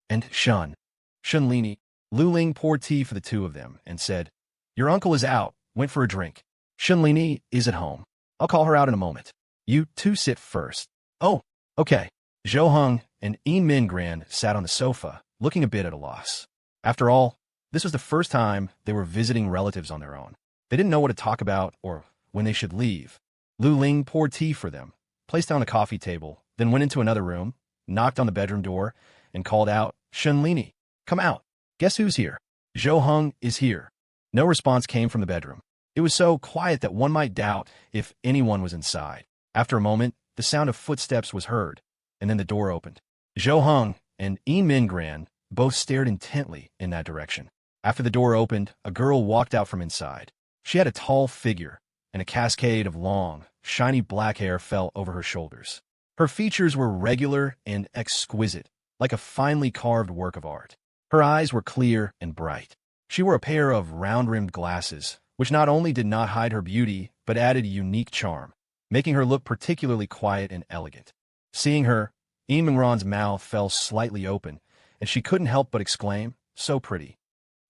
And Shunlini. Lu Ling poured tea for the two of them and said, Your uncle is out, went for a drink. Shunlini is at home. I'll call her out in a moment. You two sit first. Oh, okay. Zhou Heng and Inman Ran sat on the sofa, looking a bit at a loss. After all, This was the first time they were visiting relatives on their own. They didn't know what to talk about or when they should leave. Lu Ling poured tea for them, placed down a coffee table, then went into another room, knocked on the bedroom door, and called out, "Shunlini, come out. Guess who's here? Zhou Heng is here." No response came from the bedroom. It was so quiet that one might doubt if anyone was inside. After a moment, the sound of footsteps was heard, and then the door opened. Zhou Heng and Inman Ran both stared intently in that direction. After the door opened, a girl walked out from inside. She had a tall figure, and a cascade of long, shiny black hair fell over her shoulders. Her features were regular and exquisite, like a finely carved work of art. Her eyes were clear and bright. She wore a pair of round-rimmed glasses, which not only did not hide her beauty, but added a unique charm, making her look particularly quiet and elegant. Seeing her, Inman Ran's mouth fell slightly open, and she couldn't help but exclaim, "So pretty."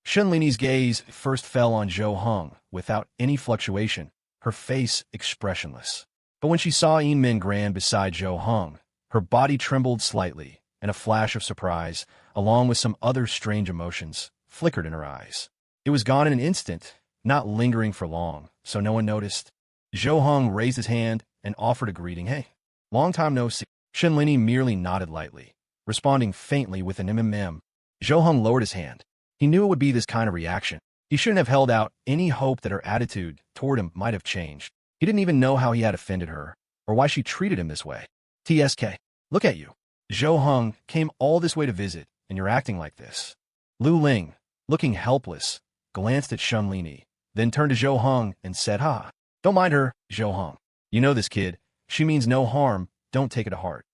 Shunlini's gaze first fell on Zhou Heng without any fluctuation, her face expressionless. But when she saw Inman Ran beside Zhou Heng, her body trembled slightly, and a flash of surprise, along with some other strange emotions, flickered in her eyes. It was gone in an instant, not lingering for long, so no one noticed. Zhou Heng raised his hand and offered a greeting. "Hey, long time no see." Shunlini merely nodded lightly, responding faintly with an mm. Zhou Heng lowered his hand. He knew it would be this kind of reaction. He shouldn't have held out any hope that her attitude toward him might have changed. He didn't even know how he had offended her, or why she treated him this way. "TSK, look at you. Zhou Heng came all this way to visit, and you're acting like this." Lu Ling, looking helpless, glanced at Shunlini, then turned to Zhou Heng and said, "Ha, don't mind her, Zhou Heng. You know this kid. She means no harm. Don't take it to heart."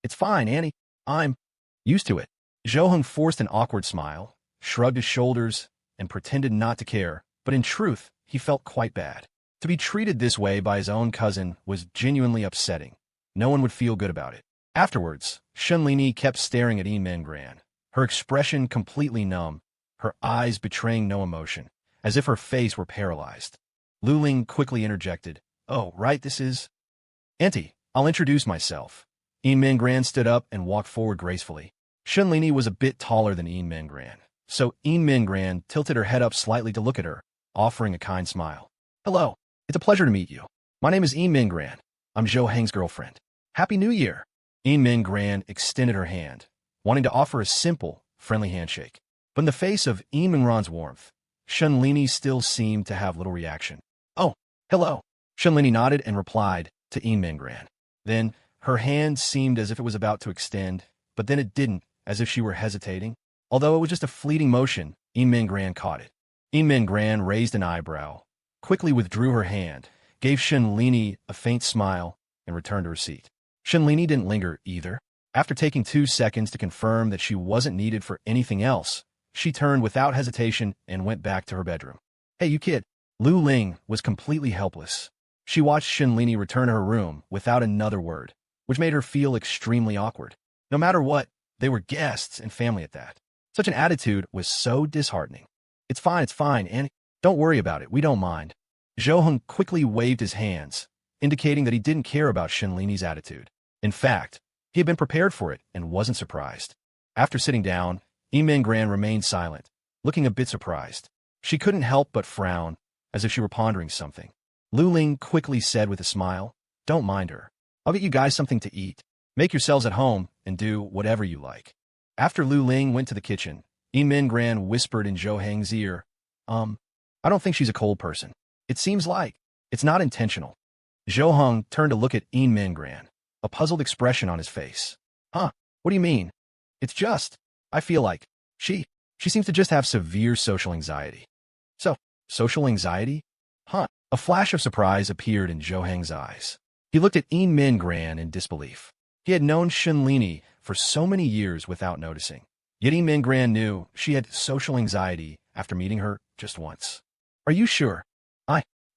"It's fine, Annie. I'm used to it." Zhou Heng forced an awkward smile, shrugged his shoulders, and pretended not to care, but in truth, he felt quite bad. To be treated this way by his own cousin was genuinely upsetting. No one would feel good about it. Afterwards, Shunlini kept staring at Inman Ran, her expression completely numb, her eyes betraying no emotion, as if her face were paralyzed. Lu Ling quickly interjected, "Oh, right, this is Auntie. I'll introduce myself." Inman Ran stood up and walked forward gracefully. Shunlini was a bit taller than Inman Ran, so Inman Ran tilted her head up slightly to look at her, offering a kind smile. "Hello, it's a pleasure to meet you. My name is Inman Ran. I'm Zhou Heng's girlfriend. Happy New Year." Inman Ran extended her hand, wanting to offer a simple, friendly handshake. But in the face of Inman Ran's warmth, Shunlini still seemed to have little reaction. "Oh, hello." Shunlini nodded and replied to Inman Ran. Then, her hand seemed as if it was about to extend, but then it didn't, as if she were hesitating. Although it was just a fleeting motion, Inman Ran caught it. Inman Ran raised an eyebrow, quickly withdrew her hand, gave Shunlini a faint smile, and returned to her seat. Shunlini didn't linger either. After taking 2 seconds to confirm that she wasn't needed for anything else, she turned without hesitation and went back to her bedroom. "Hey, you kid." Lu Ling was completely helpless. She watched Shunlini return to her room without another word, which made her feel extremely awkward. No matter what, they were guests and family at that. Such an attitude was so disheartening. It's fine, Annie. Don't worry about it, we don't mind." Zhou Heng quickly waved his hands, indicating that he didn't care about Shunlini's attitude. In fact, he had been prepared for it and wasn't surprised. After sitting down, Inman Ran remained silent, looking a bit surprised. She couldn't help but frown, as if she were pondering something. Lu Ling quickly said with a smile, "Don't mind her. I'll get you guys something to eat. Make yourselves at home and do whatever you like." After Lu Ling went to the kitchen, Inman Ran whispered in Zhou Heng's ear, I don't think she's a cold person. It seems like it's not intentional." Zhou Heng turned to look at Inman Ran, a puzzled expression on his face. "Huh, what do you mean?" "It's just, I feel like she seems to just have severe social anxiety." "So, social anxiety? Huh." A flash of surprise appeared in Zhou Heng's eyes. He looked at Inman Ran in disbelief. He had known Shunlini for so many years without noticing. Yet Inman Ran knew she had social anxiety after meeting her just once. "Are you sure?"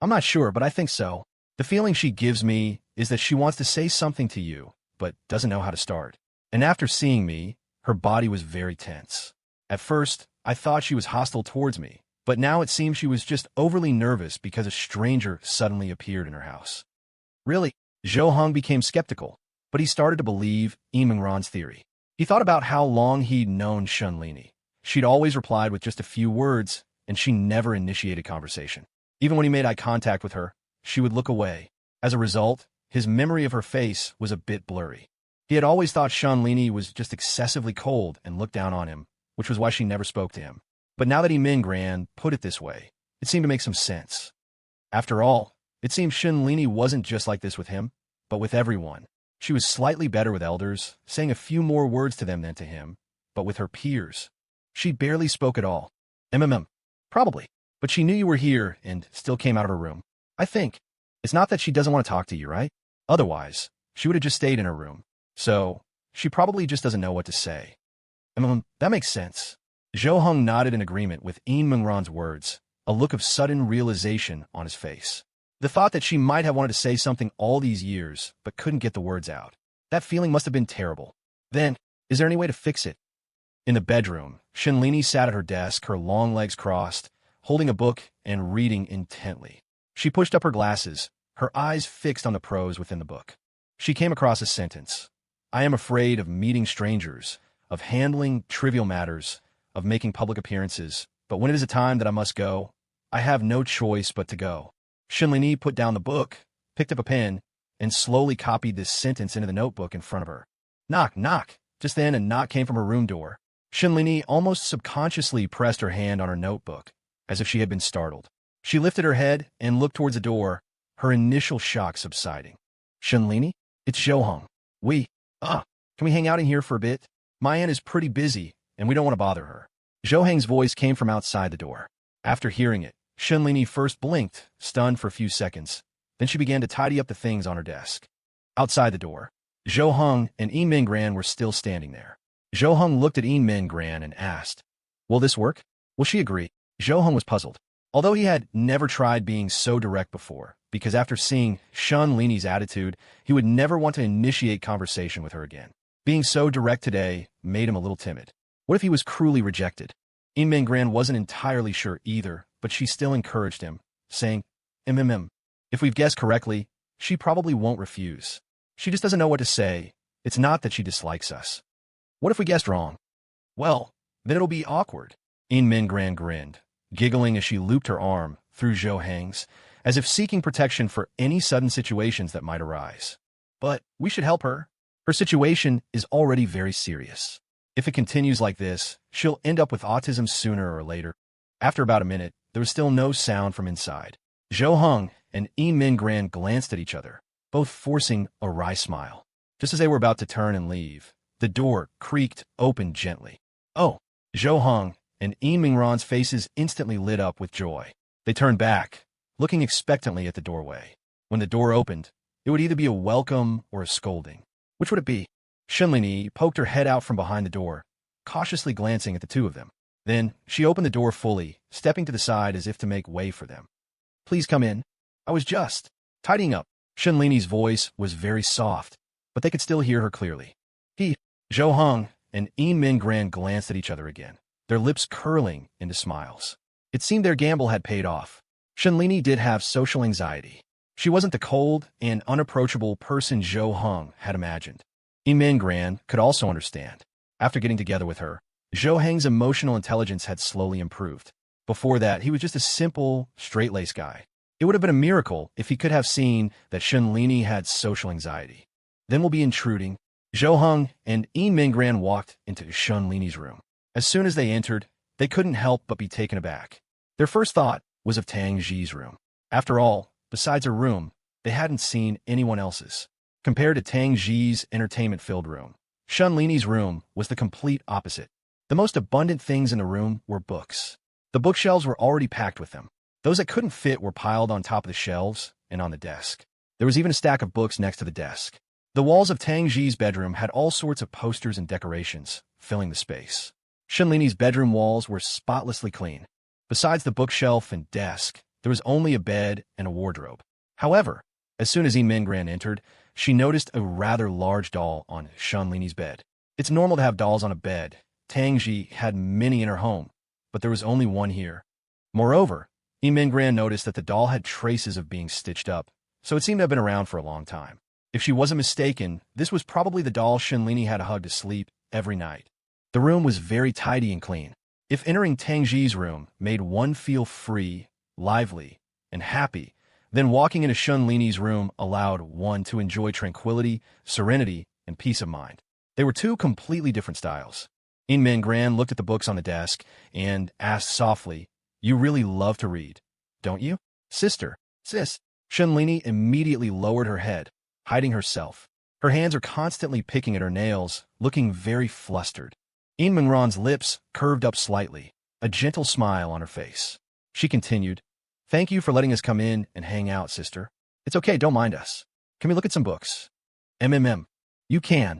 I'm not sure, but I think so. The feeling she gives me is that she wants to say something to you, but doesn't know how to start. And after seeing me, her body was very tense. At first, I thought she was hostile towards me, but now it seems she was just overly nervous because a stranger suddenly appeared in her house." "Really?" Zhou Heng became skeptical, but he started to believe Inman Ran's theory. He thought about how long he'd known Shunlini, She'd always replied with just a few words, and she never initiated conversation. Even when he made eye contact with her, she would look away. As a result, his memory of her face was a bit blurry. He had always thought Shani was just excessively cold and looked down on him, which was why she never spoke to him. But now that Inman Ran put it this way, it seemed to make some sense. After all, it seemed Shani wasn't just like this with him, but with everyone. She was slightly better with elders, saying a few more words to them than to him, but with her peers, she barely spoke at all. Probably. But she knew you were here and still came out of her room. I think. It's not that she doesn't want to talk to you, right? Otherwise, she would have just stayed in her room. So, she probably just doesn't know what to say. That makes sense. Zhou Heng nodded in agreement with Inman Ran's words, a look of sudden realization on his face. The thought that she might have wanted to say something all these years, but couldn't get the words out. That feeling must have been terrible. Then, is there any way to fix it? In the bedroom, Shani sat at her desk, her long legs crossed, holding a book and reading intently. She pushed up her glasses, her eyes fixed on the prose within the book. She came across a sentence. I am afraid of meeting strangers, of handling trivial matters, of making public appearances, but when it is a time that I must go, I have no choice but to go. Shani put down the book, picked up a pen, and slowly copied this sentence into the notebook in front of her. Knock, knock. Just then a knock came from her room door. Shani almost subconsciously pressed her hand on her notebook, as if she had been startled. She lifted her head and looked towards the door, her initial shock subsiding. Shani? It's Zhou Heng. Can we hang out in here for a bit? My aunt is pretty busy, and we don't want to bother her. Zhou Heng's voice came from outside the door. After hearing it, Shani first blinked, stunned for a few seconds. Then she began to tidy up the things on her desk. Outside the door, Zhou Heng and Inman Ran were still standing there. Zhou Heng looked at Inman Ran and asked, Will this work? Will she agree? Zhou Heng was puzzled. Although he had never tried being so direct before, because after seeing Shani's attitude, he would never want to initiate conversation with her again. Being so direct today made him a little timid. What if he was cruelly rejected? Inman Ran wasn't entirely sure either, but she still encouraged him, saying, If we've guessed correctly, she probably won't refuse. She just doesn't know what to say. It's not that she dislikes us. What if we guessed wrong? Well, then it'll be awkward. Inman Ran grinned, giggling as she looped her arm through Zhou Heng's, as if seeking protection for any sudden situations that might arise. But we should help her. Her situation is already very serious. If it continues like this, she'll end up with autism sooner or later. After about a minute, there was still no sound from inside. Zhou Heng and Inman Ran glanced at each other, both forcing a wry smile. Just as they were about to turn and leave, the door creaked open gently. Oh! Zhou Heng and Inman Ran's faces instantly lit up with joy. They turned back, looking expectantly at the doorway. When the door opened, it would either be a welcome or a scolding. Which would it be? Shani poked her head out from behind the door, cautiously glancing at the two of them. Then, she opened the door fully, stepping to the side as if to make way for them. Please come in. I was just tidying up. Shani's voice was very soft, but they could still hear her clearly. Zhou Heng and Inman Ran glanced at each other again, their lips curling into smiles. It seemed their gamble had paid off. Shani did have social anxiety. She wasn't the cold and unapproachable person Zhou Heng had imagined. Inman Ran could also understand. After getting together with her, Zhou Heng's emotional intelligence had slowly improved. Before that, he was just a simple, straight-laced guy. It would have been a miracle if he could have seen that Shani had social anxiety. Then we'll be intruding. Zhou Heng and Inman Ran walked into Shani's room. As soon as they entered, they couldn't help but be taken aback. Their first thought was of Tang Xi's room. After all, besides her room, they hadn't seen anyone else's. Compared to Tang Xi's entertainment-filled room, Shani's room was the complete opposite. The most abundant things in the room were books. The bookshelves were already packed with them. Those that couldn't fit were piled on top of the shelves and on the desk. There was even a stack of books next to the desk. The walls of Tang Xi's bedroom had all sorts of posters and decorations, filling the space. Shani's bedroom walls were spotlessly clean. Besides the bookshelf and desk, there was only a bed and a wardrobe. However, as soon as Inman Ran entered, she noticed a rather large doll on Shani's bed. It's normal to have dolls on a bed. Tang Xi had many in her home, but there was only one here. Moreover, Inman Ran noticed that the doll had traces of being stitched up, so it seemed to have been around for a long time. If she wasn't mistaken, this was probably the doll Shani had hugged to sleep every night. The room was very tidy and clean. If entering Tang Xi's room made one feel free, lively, and happy, then walking into Shunlini's room allowed one to enjoy tranquility, serenity, and peace of mind. They were two completely different styles. Inman Ran looked at the books on the desk and asked softly, "You really love to read, don't you, sister?" "Sis." Shunlini immediately lowered her head, hiding herself. Her hands are constantly picking at her nails, looking very flustered. Inman Ran's lips curved up slightly, a gentle smile on her face. She continued, "Thank you for letting us come in and hang out, sister. It's okay, don't mind us. Can we look at some books?" You can."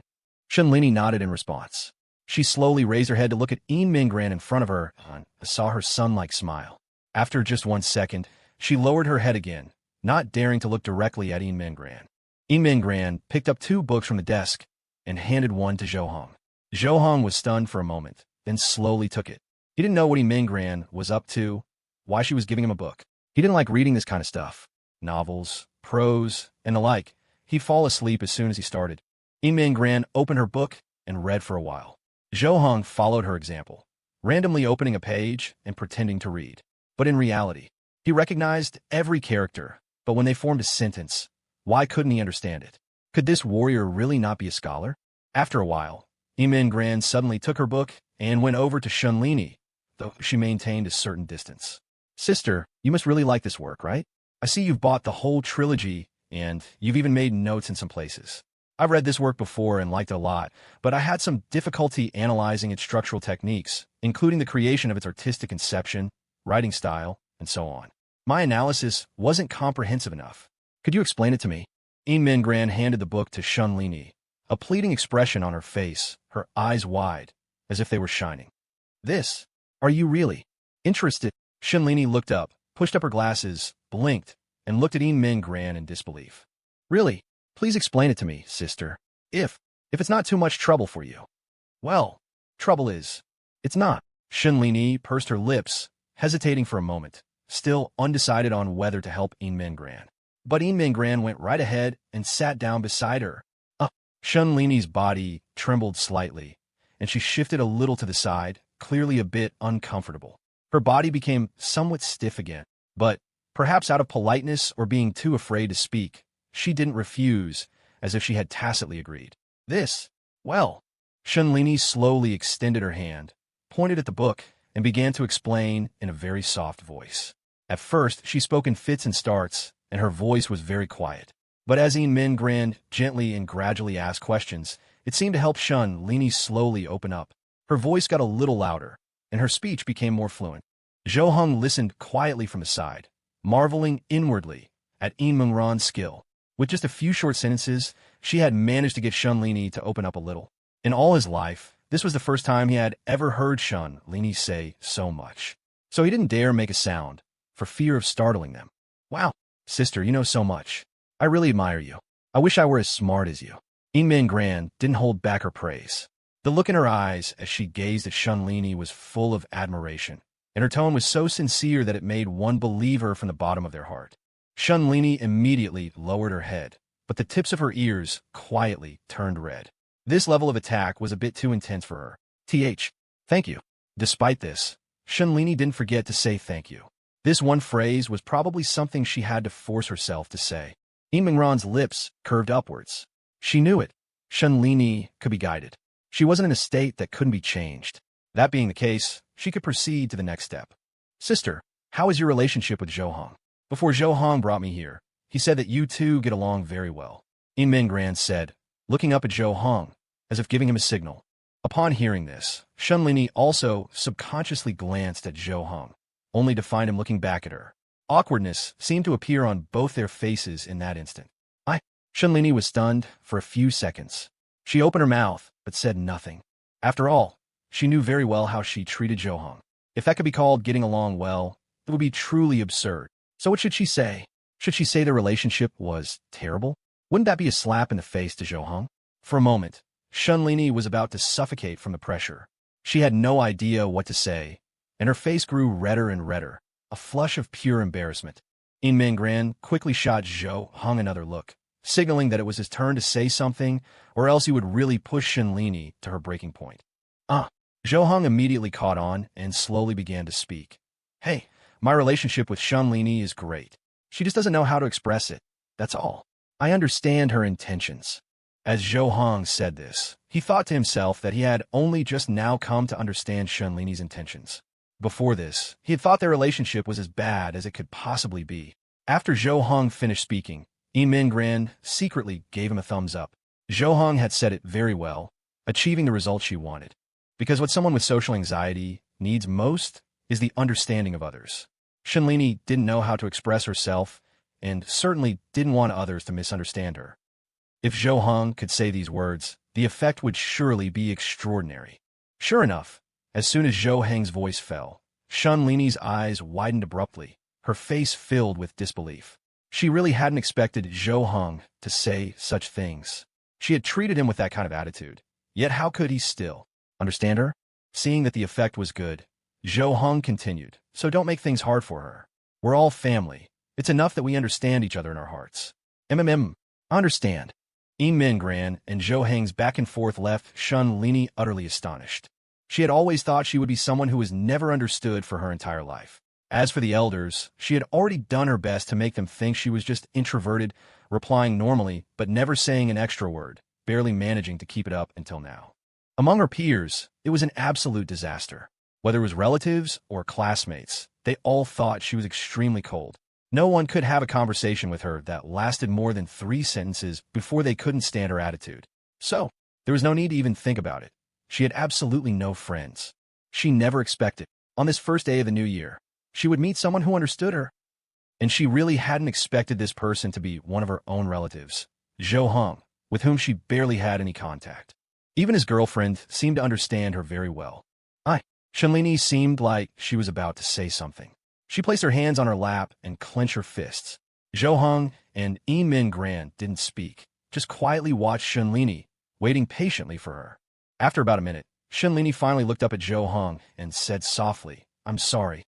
Shunlini nodded in response. She slowly raised her head to look at Inman Ran in front of her and saw her sun-like smile. After just 1 second, she lowered her head again, not daring to look directly at Inman Ran. Inman Ran picked up 2 books from the desk and handed one to Zhou Hong. Zhou Hong was stunned for a moment, then slowly took it. He didn't know what Inman Ran was up to, why she was giving him a book. He didn't like reading this kind of stuff. Novels, prose, and the like. He'd fall asleep as soon as he started. Inman Ran opened her book and read for a while. Zhou Hong followed her example, randomly opening a page and pretending to read. But in reality, he recognized every character, but when they formed a sentence, why couldn't he understand it? Could this warrior really not be a scholar? After a while, Inman Ran suddenly took her book and went over to Shunlini, though she maintained a certain distance. "Sister, you must really like this work, right? I see you've bought the whole trilogy, and you've even made notes in some places. I've read this work before and liked it a lot, but I had some difficulty analyzing its structural techniques, including the creation of its artistic conception, writing style, and so on. My analysis wasn't comprehensive enough. Could you explain it to me?" Inman Ran handed the book to Shunlini, a pleading expression on her face, her eyes wide, as if they were shining. "This? Are you really interested?" Shunlini looked up, pushed up her glasses, blinked, and looked at Inman Ran in disbelief. "Really? Please explain it to me, sister. If it's not too much trouble for you." "Well, trouble is, it's not." Shunlini pursed her lips, hesitating for a moment, still undecided on whether to help Inman Ran. But Inman Ran went right ahead and sat down beside her. Shunlini's body trembled slightly, and she shifted a little to the side, clearly a bit uncomfortable. Her body became somewhat stiff again, but perhaps out of politeness or being too afraid to speak, she didn't refuse, as if she had tacitly agreed. "This? Well." Shunlini slowly extended her hand, pointed at the book, and began to explain in a very soft voice. At first, she spoke in fits and starts, and her voice was very quiet. But as Inman Ran gently and gradually asked questions, it seemed to help Shunlini slowly open up. Her voice got a little louder, and her speech became more fluent. Zhou Hong listened quietly from the side, marveling inwardly at Inman Ran's skill. With just a few short sentences, she had managed to get Shunlini to open up a little. In all his life, this was the first time he had ever heard Shunlini say so much. So he didn't dare make a sound, for fear of startling them. "Wow, sister, you know so much. I really admire you. I wish I were as smart as you." Inman Ran didn't hold back her praise. The look in her eyes as she gazed at Shunlini was full of admiration, and her tone was so sincere that it made one believe her from the bottom of their heart. Shunlini immediately lowered her head, but the tips of her ears quietly turned red. This level of attack was a bit too intense for her. Thank you." Despite this, Shunlini didn't forget to say thank you. This one phrase was probably something she had to force herself to say. Inman Ran's lips curved upwards. She knew it. Shunlini could be guided. She wasn't in a state that couldn't be changed. That being the case, she could proceed to the next step. "Sister, how is your relationship with Zhou Hong? Before Zhou Hong brought me here, he said that you two get along very well," Inman Ran said, looking up at Zhou Hong, as if giving him a signal. Upon hearing this, Shunlini also subconsciously glanced at Zhou Hong, only to find him looking back at her. Awkwardness seemed to appear on both their faces in that instant. Shunlini was stunned for a few seconds. She opened her mouth, but said nothing. After all, she knew very well how she treated Zhou Hong. If that could be called getting along well, it would be truly absurd. So what should she say? Should she say the relationship was terrible? Wouldn't that be a slap in the face to Zhou Hong? For a moment, Shunlini was about to suffocate from the pressure. She had no idea what to say, and her face grew redder and redder, a flush of pure embarrassment. Inman Ran quickly shot Zhou Hong another look, signaling that it was his turn to say something, or else he would really push Shunlini to her breaking point. Zhou Heng immediately caught on and slowly began to speak. Hey, my relationship with Shunlini is great. She just doesn't know how to express it. That's all. I understand her intentions. As Zhou Heng said this, he thought to himself that he had only just now come to understand Shunlini's intentions. Before this, he had thought their relationship was as bad as it could possibly be. After Zhou Heng finished speaking, Inman Ran secretly gave him a thumbs up. Zhou Heng had said it very well, achieving the result she wanted. Because what someone with social anxiety needs most is the understanding of others. Shunlini didn't know how to express herself and certainly didn't want others to misunderstand her. If Zhou Heng could say these words, the effect would surely be extraordinary. Sure enough, as soon as Zhou Heng's voice fell, Shunlini's eyes widened abruptly, her face filled with disbelief. She really hadn't expected Zhou Heng to say such things. She had treated him with that kind of attitude. Yet how could he still understand her? Seeing that the effect was good, Zhou Heng continued, so don't make things hard for her. We're all family. It's enough that we understand each other in our hearts. Understand. Inman Ran and Zhou Heng's back and forth left Shunlini utterly astonished. She had always thought she would be someone who was never understood for her entire life. As for the elders, she had already done her best to make them think she was just introverted, replying normally but never saying an extra word, barely managing to keep it up until now. Among her peers, it was an absolute disaster. Whether it was relatives or classmates, they all thought she was extremely cold. No one could have a conversation with her that lasted more than 3 sentences before they couldn't stand her attitude. So, there was no need to even think about it. She had absolutely no friends. She never expected, on this first day of the new year, she would meet someone who understood her. And she really hadn't expected this person to be one of her own relatives, Zhou Heng, with whom she barely had any contact. Even his girlfriend seemed to understand her very well. Shunlini seemed like she was about to say something. She placed her hands on her lap and clenched her fists. Zhou Heng and Inman Ran didn't speak, just quietly watched Shunlini, waiting patiently for her. After about a minute, Shunlini finally looked up at Zhou Heng and said softly, I'm sorry.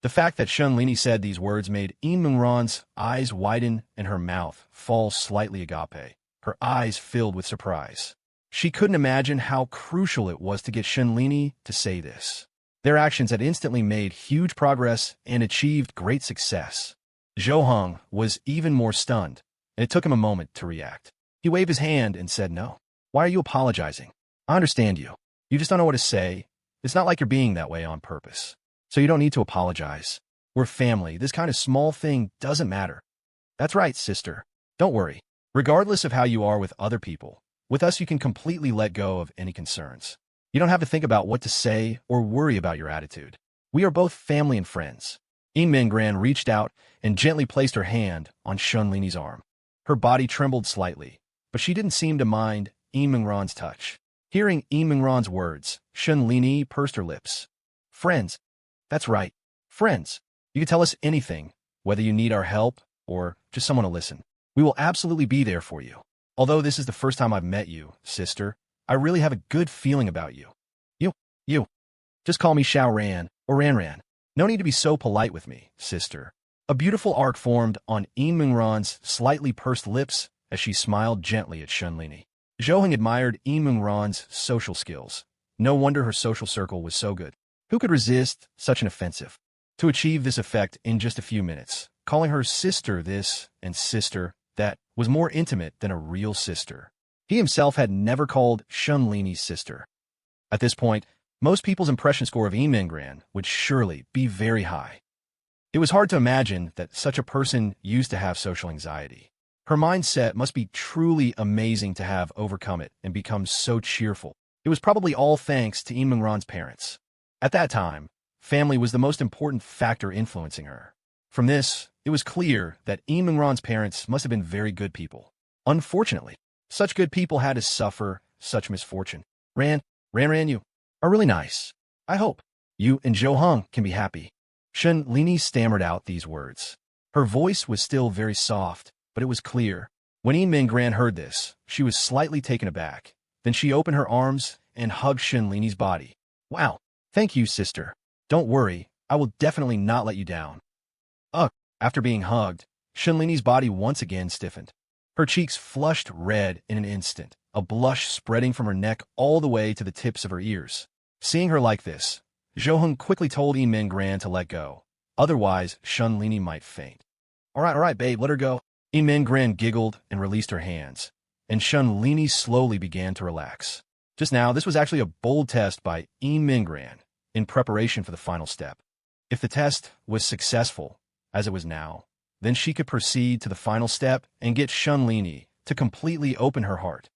The fact that Shunlini said these words made Inman Ran's eyes widen and her mouth fall slightly agape, her eyes filled with surprise. She couldn't imagine how crucial it was to get Shunlini to say this. Their actions had instantly made huge progress and achieved great success. Zhou Heng was even more stunned, and it took him a moment to react. He waved his hand and said, No. Why are you apologizing? I understand you. You just don't know what to say. It's not like you're being that way on purpose. So you don't need to apologize. We're family. This kind of small thing doesn't matter. That's right, sister. Don't worry. Regardless of how you are with other people, with us you can completely let go of any concerns. You don't have to think about what to say or worry about your attitude. We are both family and friends. Inman Ran reached out and gently placed her hand on Shunlini's arm. Her body trembled slightly, but she didn't seem to mind Inman Ran's touch. Hearing Inman Ran's words, Shunlini pursed her lips. Friends. That's right. Friends. You can tell us anything, whether you need our help or just someone to listen. We will absolutely be there for you. Although this is the first time I've met you, sister, I really have a good feeling about you. You. Just call me Xiao Ran or Ran. No need to be so polite with me, sister. A beautiful arc formed on Inman Ran's slightly pursed lips as she smiled gently at Shunlini. Zhou Heng admired Inman Ran's social skills. No wonder her social circle was so good. Who could resist such an offensive? To achieve this effect in just a few minutes, calling her sister this and sister that was more intimate than a real sister. He himself had never called Shunlini sister. At this point, most people's impression score of Inman Ran would surely be very high. It was hard to imagine that such a person used to have social anxiety. Her mindset must be truly amazing to have overcome it and become so cheerful. It was probably all thanks to Inman Ran's parents. At that time, family was the most important factor influencing her. From this, it was clear that Inman Ran's parents must have been very good people. Unfortunately, such good people had to suffer such misfortune. Ran, you are really nice. I hope you and Zhou Heng can be happy. Shunlini stammered out these words. Her voice was still very soft, but it was clear. When Inman Ran heard this, she was slightly taken aback. Then she opened her arms and hugged Shunlini's body. Wow, thank you, sister. Don't worry, I will definitely not let you down. After being hugged, Shunlini's body once again stiffened. Her cheeks flushed red in an instant, a blush spreading from her neck all the way to the tips of her ears. Seeing her like this, Zhou Heng quickly told Inman Ran to let go. Otherwise, Shunlini might faint. All right, babe, let her go. Inman Ran giggled and released her hands, and Shunlini slowly began to relax. Just now, this was actually a bold test by Inman Ran in preparation for the final step. If the test was successful, as it was now, then she could proceed to the final step and get Shunlini to completely open her heart.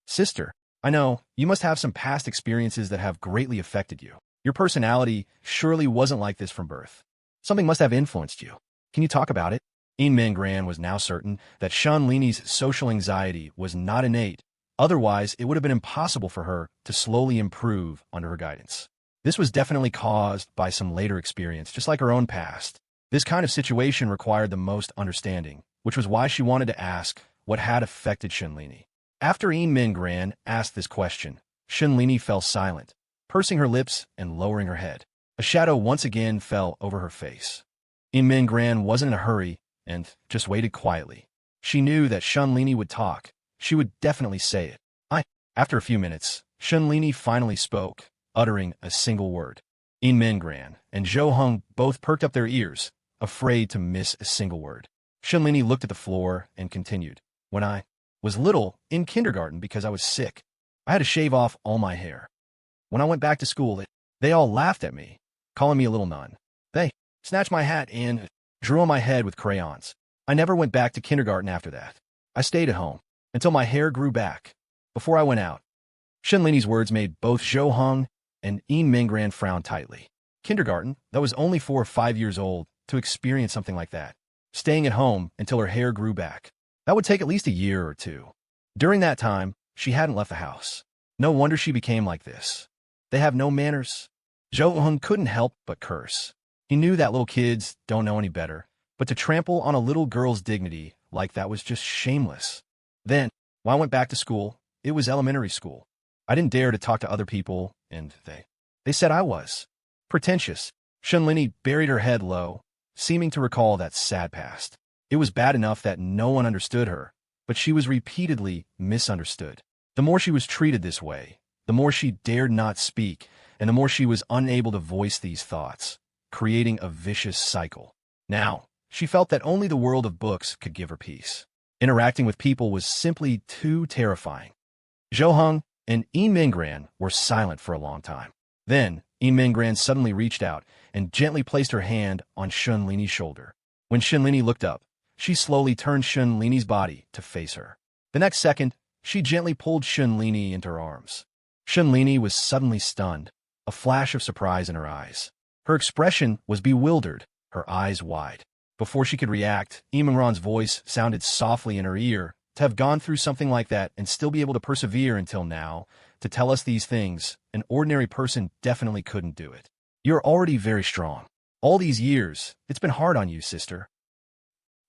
Sister, I know, you must have some past experiences that have greatly affected you. Your personality surely wasn't like this from birth. Something must have influenced you. Can you talk about it? Inman Ran was now certain that Shunlini's social anxiety was not innate. Otherwise, it would have been impossible for her to slowly improve under her guidance. This was definitely caused by some later experience, just like her own past. This kind of situation required the most understanding, which was why she wanted to ask what had affected Shunlini. After Inman Ran asked this question, Shunlini fell silent, pursing her lips and lowering her head. A shadow once again fell over her face. Inman Ran wasn't in a hurry and just waited quietly. She knew that Shunlini would talk. She would definitely say it. After a few minutes, Shunlini finally spoke, uttering a single word. Inman Ran and Zhou Heng both perked up their ears, afraid to miss a single word. Shunlini looked at the floor and continued. When I was little, in kindergarten because I was sick, I had to shave off all my hair. When I went back to school, they all laughed at me, calling me a little nun. They snatched my hat and drew on my head with crayons. I never went back to kindergarten after that. I stayed at home until my hair grew back, before I went out. Shunlini's words made both Zhou Heng and Inman Ran frown tightly. Kindergarten, that was only 4 or 5 years old, to experience something like that. Staying at home until her hair grew back. That would take at least a year or two. During that time, she hadn't left the house. No wonder she became like this. They have no manners. Zhou Heng couldn't help but curse. He knew that little kids don't know any better, but to trample on a little girl's dignity like that was just shameless. Then, when I went back to school, it was elementary school. I didn't dare to talk to other people, and they said I was pretentious. Shunlini buried her head low, seeming to recall that sad past. It was bad enough that no one understood her, but she was repeatedly misunderstood. The more she was treated this way, the more she dared not speak, and the more she was unable to voice these thoughts, creating a vicious cycle. Now, she felt that only the world of books could give her peace. Interacting with people was simply too terrifying. Zhou Heng and Inman Ran were silent for a long time. Then, Inman Ran suddenly reached out and gently placed her hand on Shunlini's shoulder. When Shunlini looked up, she slowly turned Shunlini's body to face her. The next second, she gently pulled Shunlini into her arms. Shunlini was suddenly stunned, a flash of surprise in her eyes. Her expression was bewildered, her eyes wide. Before she could react, Inman Ran's voice sounded softly in her ear. To have gone through something like that and still be able to persevere until now, to tell us these things, an ordinary person definitely couldn't do it. You're already very strong. All these years, it's been hard on you, sister.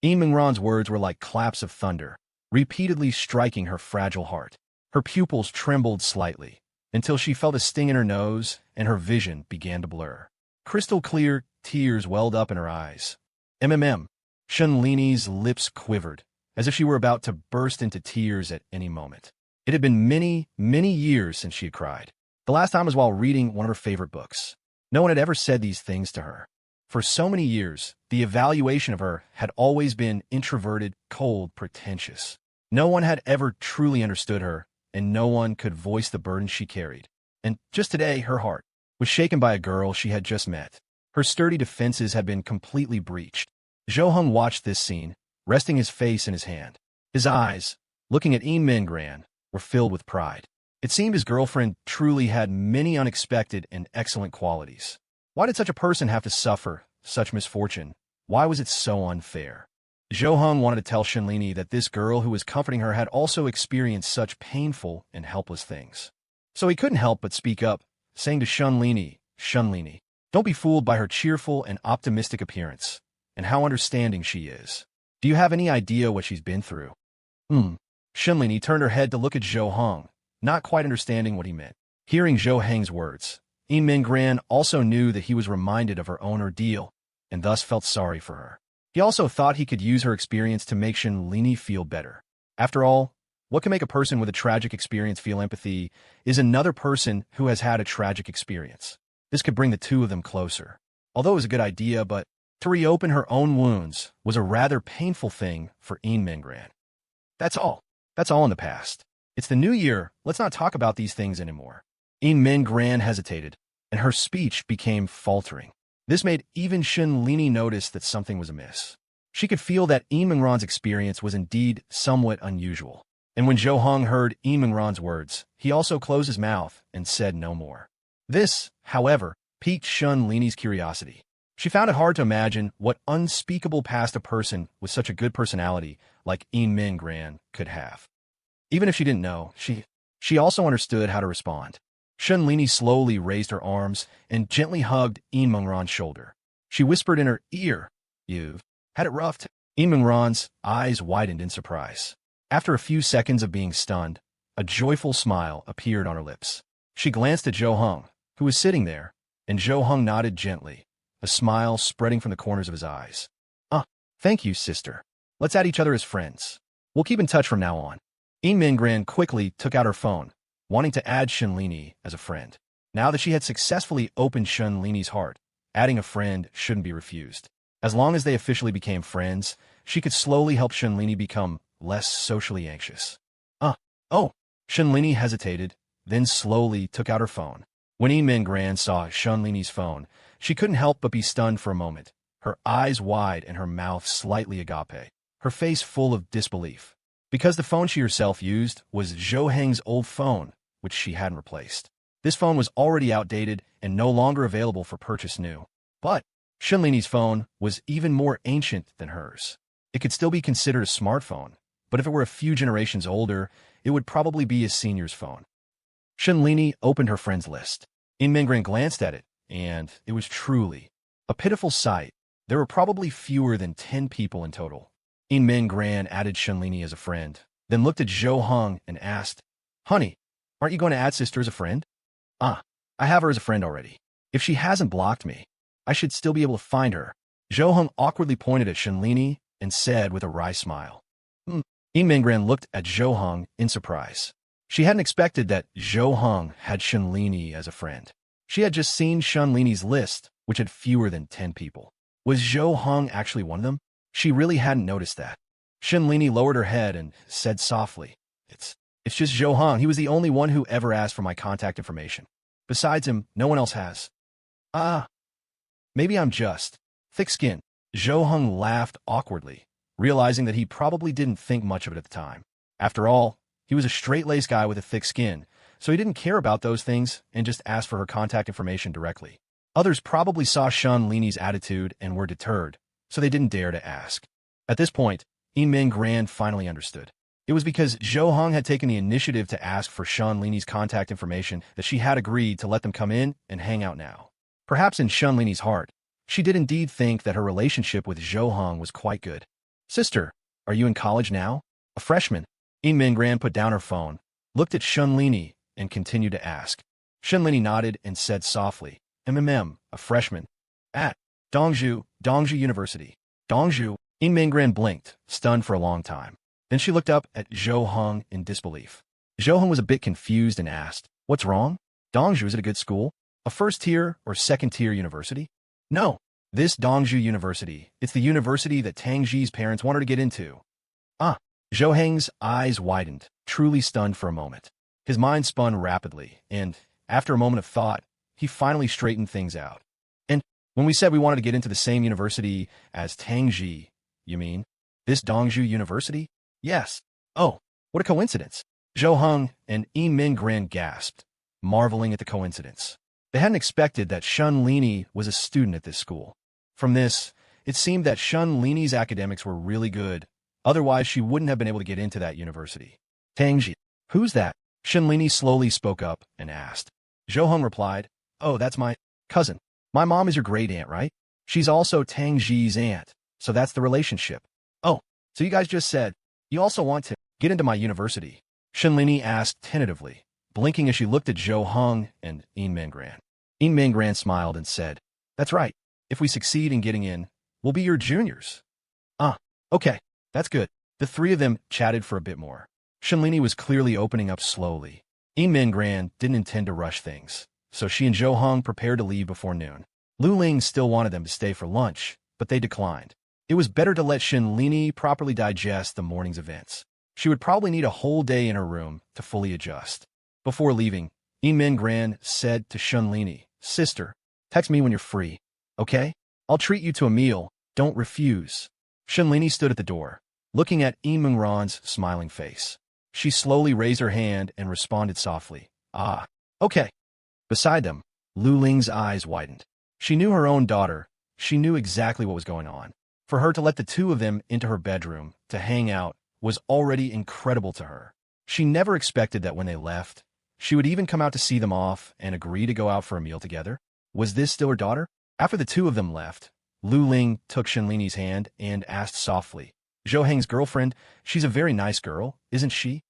Inman Ran's words were like claps of thunder, repeatedly striking her fragile heart. Her pupils trembled slightly, until she felt a sting in her nose and her vision began to blur. Crystal clear tears welled up in her eyes. Shunlini's lips quivered, as if she were about to burst into tears at any moment. It had been many, many years since she had cried. The last time was while reading one of her favorite books. No one had ever said these things to her. For so many years, the evaluation of her had always been introverted, cold, pretentious. No one had ever truly understood her, and no one could voice the burden she carried. And just today, her heart was shaken by a girl she had just met. Her sturdy defenses had been completely breached. Zhou Heng watched this scene, resting his face in his hand. His eyes, looking at Inman Ran, were filled with pride. It seemed his girlfriend truly had many unexpected and excellent qualities. Why did such a person have to suffer such misfortune? Why was it so unfair? Zhou Heng wanted to tell Shunlini that this girl who was comforting her had also experienced such painful and helpless things. So he couldn't help but speak up, saying to Shunlini, don't be fooled by her cheerful and optimistic appearance, and how understanding she is. Do you have any idea what she's been through? Shunlini turned her head to look at Zhou Heng, not quite understanding what he meant. Hearing Zhou Heng's words, Inman Ran also knew that he was reminded of her own ordeal, and thus felt sorry for her. He also thought he could use her experience to make Shunlini feel better. After all, What can make a person with a tragic experience feel empathy is another person who has had a tragic experience. This could bring the two of them closer. Although it was a good idea, but to reopen her own wounds was a rather painful thing for Inman Ran. That's all. That's all in the past. It's the new year. Let's not talk about these things anymore. Inman Ran hesitated, and her speech became faltering. This made even Shani notice that something was amiss. She could feel that Inman Ran's experience was indeed somewhat unusual. And when Zhou Heng heard Inman Ran's words, he also closed his mouth and said no more. This, however, piqued Shani's curiosity. She found it hard to imagine what unspeakable past a person with such a good personality like Inman Ran could have. Even if she didn't know, she also understood how to respond. Shani slowly raised her arms and gently hugged Inman Ran's shoulder. She whispered in her ear, "You've had it rough." Inman Ran's eyes widened in surprise. After a few seconds of being stunned, a joyful smile appeared on her lips. She glanced at Zhou Heng, who was sitting there, and Zhou Heng nodded gently, a smile spreading from the corners of his eyes. Thank you, sister. Let's add each other as friends. We'll keep in touch from now on." Inman Ran quickly took out her phone, wanting to add Shani as a friend. Now that she had successfully opened Shani's heart, adding a friend shouldn't be refused. As long as they officially became friends, she could slowly help Shani become less socially anxious. Shani hesitated, then slowly took out her phone. When Inman Ran saw Shani's phone, she couldn't help but be stunned for a moment, her eyes wide and her mouth slightly agape, her face full of disbelief. Because the phone she herself used was Zhou Heng's old phone, which she hadn't replaced. This phone was already outdated and no longer available for purchase new. But Shani's phone was even more ancient than hers. It could still be considered a smartphone, but if it were a few generations older, it would probably be a senior's phone. Shani opened her friends list. Inman Ran glanced at it, and it was truly a pitiful sight. There were probably fewer than 10 people in total. Inman Ran added Shani as a friend, then looked at Zhou Heng and asked, "Honey, aren't you going to add sister as a friend?" I have her as a friend already. If she hasn't blocked me, I should still be able to find her." Zhou Heng awkwardly pointed at Shani and said with a wry smile. Inman Ran looked at Zhou Heng in surprise. She hadn't expected that Zhou Heng had Shani as a friend. She had just seen Shani's list, which had fewer than 10 people. Was Zhou Heng actually one of them? She really hadn't noticed that. Shani lowered her head and said softly, It's just Zhou Heng. He was the only one who ever asked for my contact information. Besides him, no one else has." Maybe I'm just thick-skinned." Zhou Heng laughed awkwardly, realizing that he probably didn't think much of it at the time. After all, he was a straight-laced guy with a thick skin, so he didn't care about those things and just asked for her contact information directly. Others probably saw Shani's attitude and were deterred, so they didn't dare to ask. At this point, Inman Ran finally understood. It was because Zhou Heng had taken the initiative to ask for Shani's contact information that she had agreed to let them come in and hang out now. Perhaps in Shani's heart, she did indeed think that her relationship with Zhou Heng was quite good. "Sister, are you in college now? A freshman?" Inman Ran put down her phone, looked at Shani, and continued to ask. Shani nodded and said softly, a freshman. At Dongzhou University. Dongzhou? Inman Ran blinked, stunned for a long time. Then she looked up at Zhou Heng in disbelief. Zhou Heng was a bit confused and asked, "What's wrong? Dongzhou, is it a good school? A first-tier or second-tier university?" "No, this Dongzhou University. It's the university that Tang Xi's parents wanted to get into." Zhou Heng's eyes widened, truly stunned for a moment. His mind spun rapidly, and, after a moment of thought, he finally straightened things out. "And when we said we wanted to get into the same university as Tang Xi, you mean this Dongzhou University?" "Yes." "Oh, what a coincidence." Zhou Heng and Inman Ran gasped, marveling at the coincidence. They hadn't expected that Shani was a student at this school. From this, it seemed that Shani's academics were really good. Otherwise, she wouldn't have been able to get into that university. "Tang Xi, who's that?" Shani slowly spoke up and asked. Zhou Heng replied, "Oh, that's my cousin. My mom is your great-aunt, right? She's also Tang Xi's aunt, so that's the relationship." "Oh, so you guys just said you also want to get into my university?" Shani asked tentatively, blinking as she looked at Zhou Heng and Inman Ran. Inman Ran smiled and said, "That's right. If we succeed in getting in, we'll be your juniors." Okay, that's good." The three of them chatted for a bit more. Shenlini was clearly opening up slowly. Inman Ran didn't intend to rush things, so she and Zhou Hong prepared to leave before noon. Lu Ling still wanted them to stay for lunch, but they declined. It was better to let Shenlini properly digest the morning's events. She would probably need a whole day in her room to fully adjust. Before leaving, Inman Ran said to Shenlini, "Sister, text me when you're free, okay? I'll treat you to a meal. Don't refuse." Shenlini stood at the door, looking at Inman Ran's smiling face. She slowly raised her hand and responded softly, "Ah, okay." Beside them, Lu Ling's eyes widened. She knew her own daughter. She knew exactly what was going on. For her to let the two of them into her bedroom to hang out was already incredible to her. She never expected that when they left, she would even come out to see them off and agree to go out for a meal together. Was this still her daughter? After the two of them left, Lu Ling took Shenlini's hand and asked softly, "Zhou Heng's girlfriend, she's a very nice girl, isn't she?"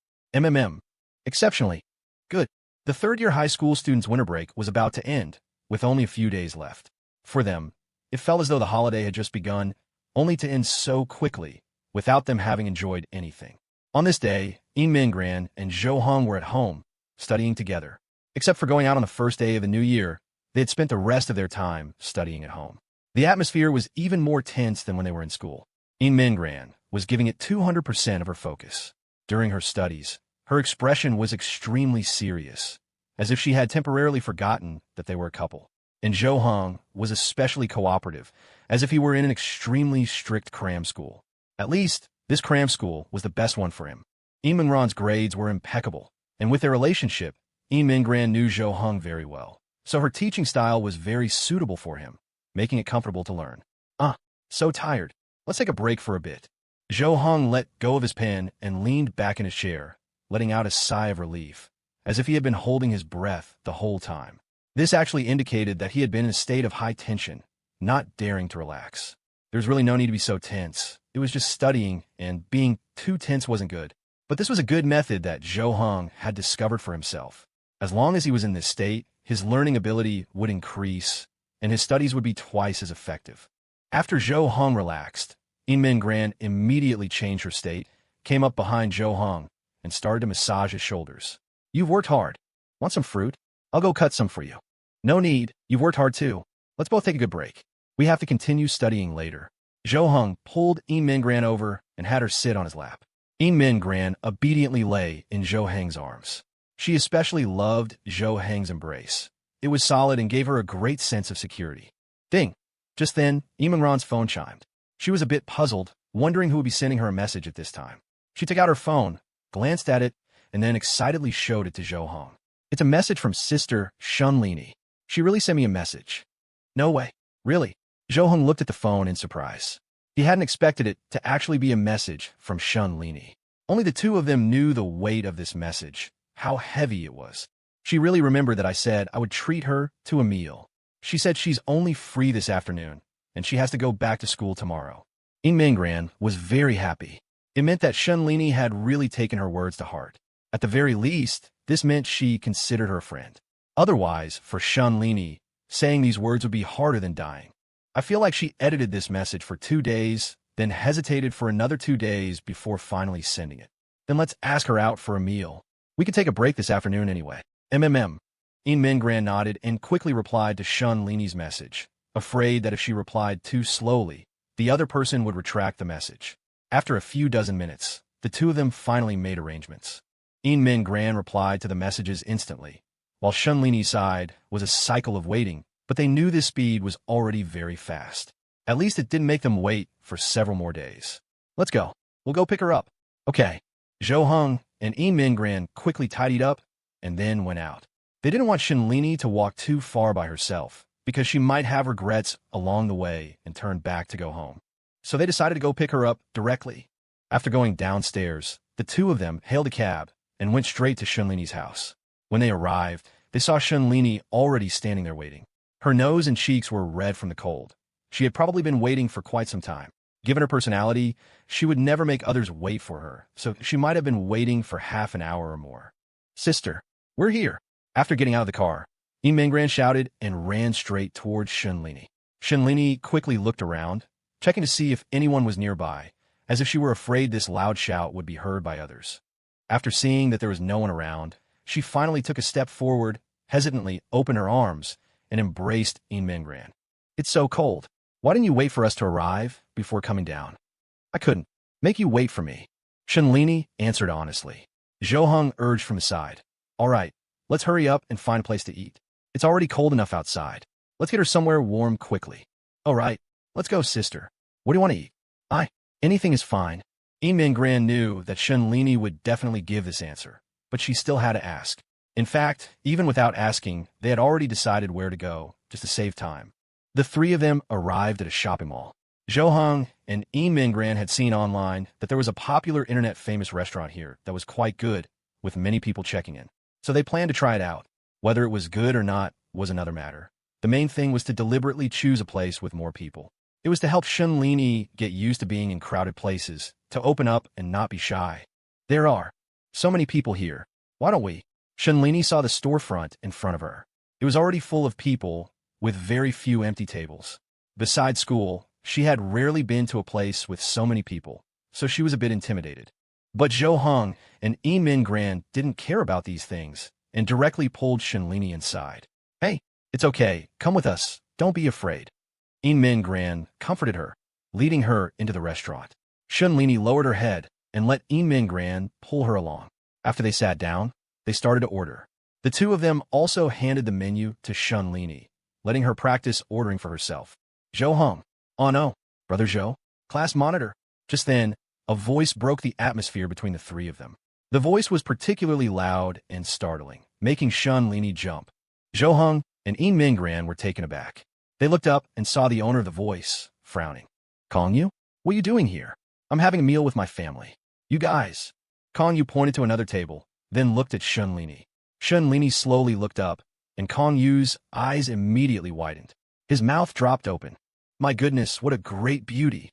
Exceptionally. Good. The third-year high school students' winter break was about to end, with only a few days left. For them, it felt as though the holiday had just begun, only to end so quickly, without them having enjoyed anything. On this day, Inman Ran and Zhou Hong were at home, studying together. Except for going out on the first day of the new year, they had spent the rest of their time studying at home. The atmosphere was even more tense than when they were in school. Inman Ran was giving it 200% of her focus. During her studies, her expression was extremely serious, as if she had temporarily forgotten that they were a couple. And Zhou Hong was especially cooperative, as if he were in an extremely strict cram school. At least, this cram school was the best one for him. Inman Ran's grades were impeccable, and with their relationship, Inman Ran knew Zhou Hong very well, so her teaching style was very suitable for him, making it comfortable to learn. So tired. Let's take a break for a bit." Zhou Hong let go of his pen and leaned back in his chair, letting out a sigh of relief, as if he had been holding his breath the whole time. This actually indicated that he had been in a state of high tension, not daring to relax. There's really no need to be so tense. It was just studying, and being too tense wasn't good. But this was a good method that Zhou Hong had discovered for himself. As long as he was in this state, his learning ability would increase, and his studies would be twice as effective. After Zhou Hong relaxed, Inman Ran immediately changed her state, came up behind Zhou Hong, and started to massage his shoulders. "You've worked hard. Want some fruit? I'll go cut some for you." "No need. You've worked hard too. Let's both take a good break. We have to continue studying later." Zhou Hong pulled Inman Ran over and had her sit on his lap. Inman Ran obediently lay in Zhou Heng's arms. She especially loved Zhou Heng's embrace. It was solid and gave her a great sense of security. Ding! Just then, Inman Ran's phone chimed. She was a bit puzzled, wondering who would be sending her a message at this time. She took out her phone, glanced at it, and then excitedly showed it to Zhou Hong. "It's a message from Sister Shenlini. She really sent me a message." "No way. Really?" Zhou Hong looked at the phone in surprise. He hadn't expected it to actually be a message from Shenlini. Only the two of them knew the weight of this message, how heavy it was. "She really remembered that I said I would treat her to a meal. She said she's only free this afternoon, and she has to go back to school tomorrow." Inman Ran was very happy. It meant that Shenlini had really taken her words to heart. At the very least, this meant she considered her a friend. Otherwise, for Shenlini, saying these words would be harder than dying. I feel like she edited this message for 2 days, then hesitated for another 2 days before finally sending it. "Then let's ask her out for a meal. We could take a break this afternoon anyway." Inman Ran nodded and quickly replied to Shenlini's message, afraid that if she replied too slowly, the other person would retract the message. After a few dozen minutes, the two of them finally made arrangements. Inman Ran replied to the messages instantly, while Shenlini's side was a cycle of waiting, but they knew this speed was already very fast. At least it didn't make them wait for several more days. "Let's go. We'll go pick her up." "Okay." Zhou Hong and Inman Ran quickly tidied up and then went out. They didn't want Shenlini to walk too far by herself, because she might have regrets along the way and turn back to go home. So they decided to go pick her up directly. After going downstairs, the two of them hailed a cab and went straight to Shenlini's house. When they arrived, they saw Shenlini already standing there waiting. Her nose and cheeks were red from the cold. She had probably been waiting for quite some time. Given her personality, she would never make others wait for her, so she might have been waiting for half an hour or more. "Sister, we're here." After getting out of the car, Inman Ran shouted and ran straight towards Shenlini. Shenlini quickly looked around, checking to see if anyone was nearby, as if she were afraid this loud shout would be heard by others. After seeing that there was no one around, she finally took a step forward, hesitantly opened her arms, and embraced Inman Ran. It's so cold. Why didn't you wait for us to arrive before coming down? I couldn't make you wait for me. Shani answered honestly. Zhou Heng urged from his side. All right, let's hurry up and find a place to eat. It's already cold enough outside. Let's get her somewhere warm quickly. All right, let's go, sister. What do you want to eat? Anything is fine. Inman Ran knew that Shani would definitely give this answer, but she still had to ask. In fact, even without asking, they had already decided where to go, just to save time. The three of them arrived at a shopping mall. Zhou Heng and Inman Ran had seen online that there was a popular internet-famous restaurant here that was quite good, with many people checking in. So they planned to try it out. Whether it was good or not was another matter. The main thing was to deliberately choose a place with more people. It was to help Shani get used to being in crowded places, to open up and not be shy. There are so many people here. Why don't we? Shani saw the storefront in front of her. It was already full of people, with very few empty tables. Besides school, she had rarely been to a place with so many people, so she was a bit intimidated. But Zhou Heng and Inman Ran didn't care about these things, and directly pulled Shani inside. Hey, it's okay, come with us, don't be afraid. Inman Ran comforted her, leading her into the restaurant. Shani lowered her head and let Inman Ran pull her along. After they sat down, they started to order. The two of them also handed the menu to Shani, letting her practice ordering for herself. Zhou Heng. Oh no, Brother Zhou. Class monitor. Just then, a voice broke the atmosphere between the three of them. The voice was particularly loud and startling, making Shani jump. Zhou Heng and Inman Ran were taken aback. They looked up and saw the owner of the voice, frowning. Kong Yu? What are you doing here? I'm having a meal with my family. You guys. Kong Yu pointed to another table, then looked at Shani. Shani slowly looked up, and Kong Yu's eyes immediately widened. His mouth dropped open. My goodness, what a great beauty.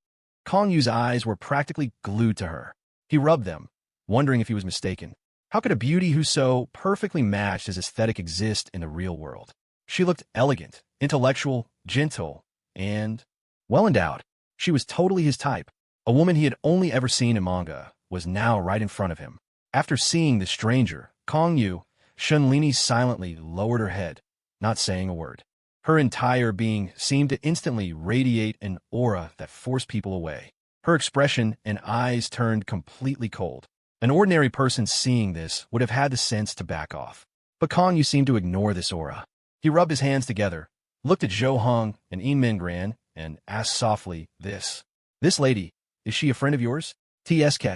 Kong Yu's eyes were practically glued to her. He rubbed them, wondering if he was mistaken. How could a beauty who so perfectly matched his aesthetic exist in the real world? She looked elegant, intellectual, gentle, and well-endowed. She was totally his type. A woman he had only ever seen in manga was now right in front of him. After seeing the stranger, Kong Yu, Shani silently lowered her head, not saying a word. Her entire being seemed to instantly radiate an aura that forced people away. Her expression and eyes turned completely cold. An ordinary person seeing this would have had the sense to back off. But Kong Yu seemed to ignore this aura. He rubbed his hands together, looked at Zhou Heng and Inman Ran, and asked softly, This lady, is she a friend of yours? TSK,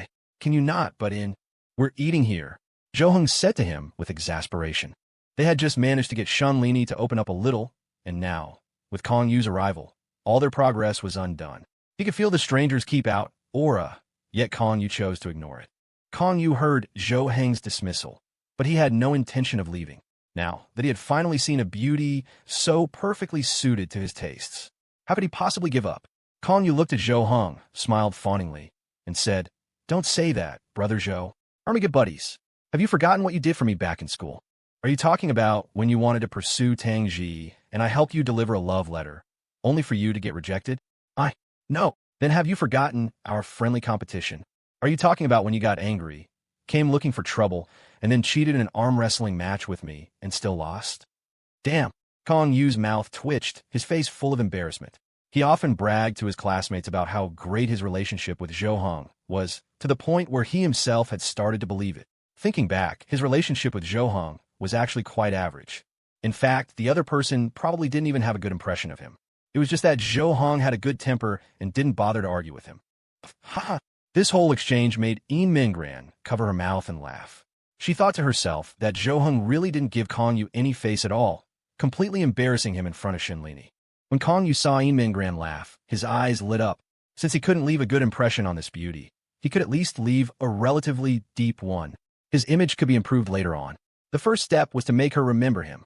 can you not butt in? We're eating here, Zhou Heng said to him with exasperation. They had just managed to get Shani to open up a little, and now, with Kong Yu's arrival, all their progress was undone. He could feel the stranger's keep-out aura, yet Kong Yu chose to ignore it. Kong Yu heard Zhou Heng's dismissal, but he had no intention of leaving, now that he had finally seen a beauty so perfectly suited to his tastes. How could he possibly give up? Kong Yu looked at Zhou Heng, smiled fawningly, and said, Don't say that, Brother Zhou. Are we good buddies? Have you forgotten what you did for me back in school? Are you talking about when you wanted to pursue Tang Xi and I helped you deliver a love letter, only for you to get rejected? No. Then have you forgotten our friendly competition? Are you talking about when you got angry, came looking for trouble, and then cheated in an arm wrestling match with me and still lost? Damn. Kong Yu's mouth twitched, his face full of embarrassment. He often bragged to his classmates about how great his relationship with Zhou Heng was, to the point where he himself had started to believe it. Thinking back, his relationship with Zhou Heng was actually quite average. In fact, the other person probably didn't even have a good impression of him. It was just that Zhou Heng had a good temper and didn't bother to argue with him. Ha! This whole exchange made Inman Ran cover her mouth and laugh. She thought to herself that Zhou Heng really didn't give Kong Yu any face at all, completely embarrassing him in front of Shani. When Kong Yu saw Inman Ran laugh, his eyes lit up. Since he couldn't leave a good impression on this beauty, he could at least leave a relatively deep one. His image could be improved later on. The first step was to make her remember him.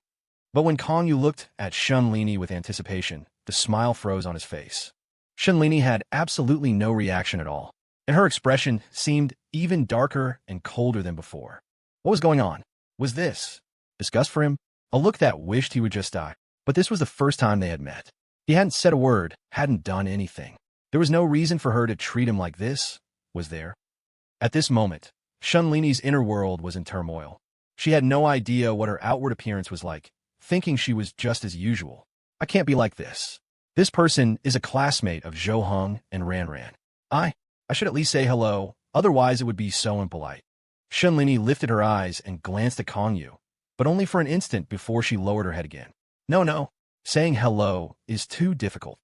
But when Kong Yu looked at Shani with anticipation, the smile froze on his face. Shani had absolutely no reaction at all, and her expression seemed even darker and colder than before. What was going on? Was this disgust for him? A look that wished he would just die. But this was the first time they had met. He hadn't said a word, hadn't done anything. There was no reason for her to treat him like this, was there? At this moment, Shunlini's inner world was in turmoil. She had no idea what her outward appearance was like, thinking she was just as usual. I can't be like this. This person is a classmate of Zhou Heng and Ran Ran. I should at least say hello, otherwise it would be so impolite. Shunlini lifted her eyes and glanced at Kong Yu, but only for an instant before she lowered her head again. No. Saying hello is too difficult.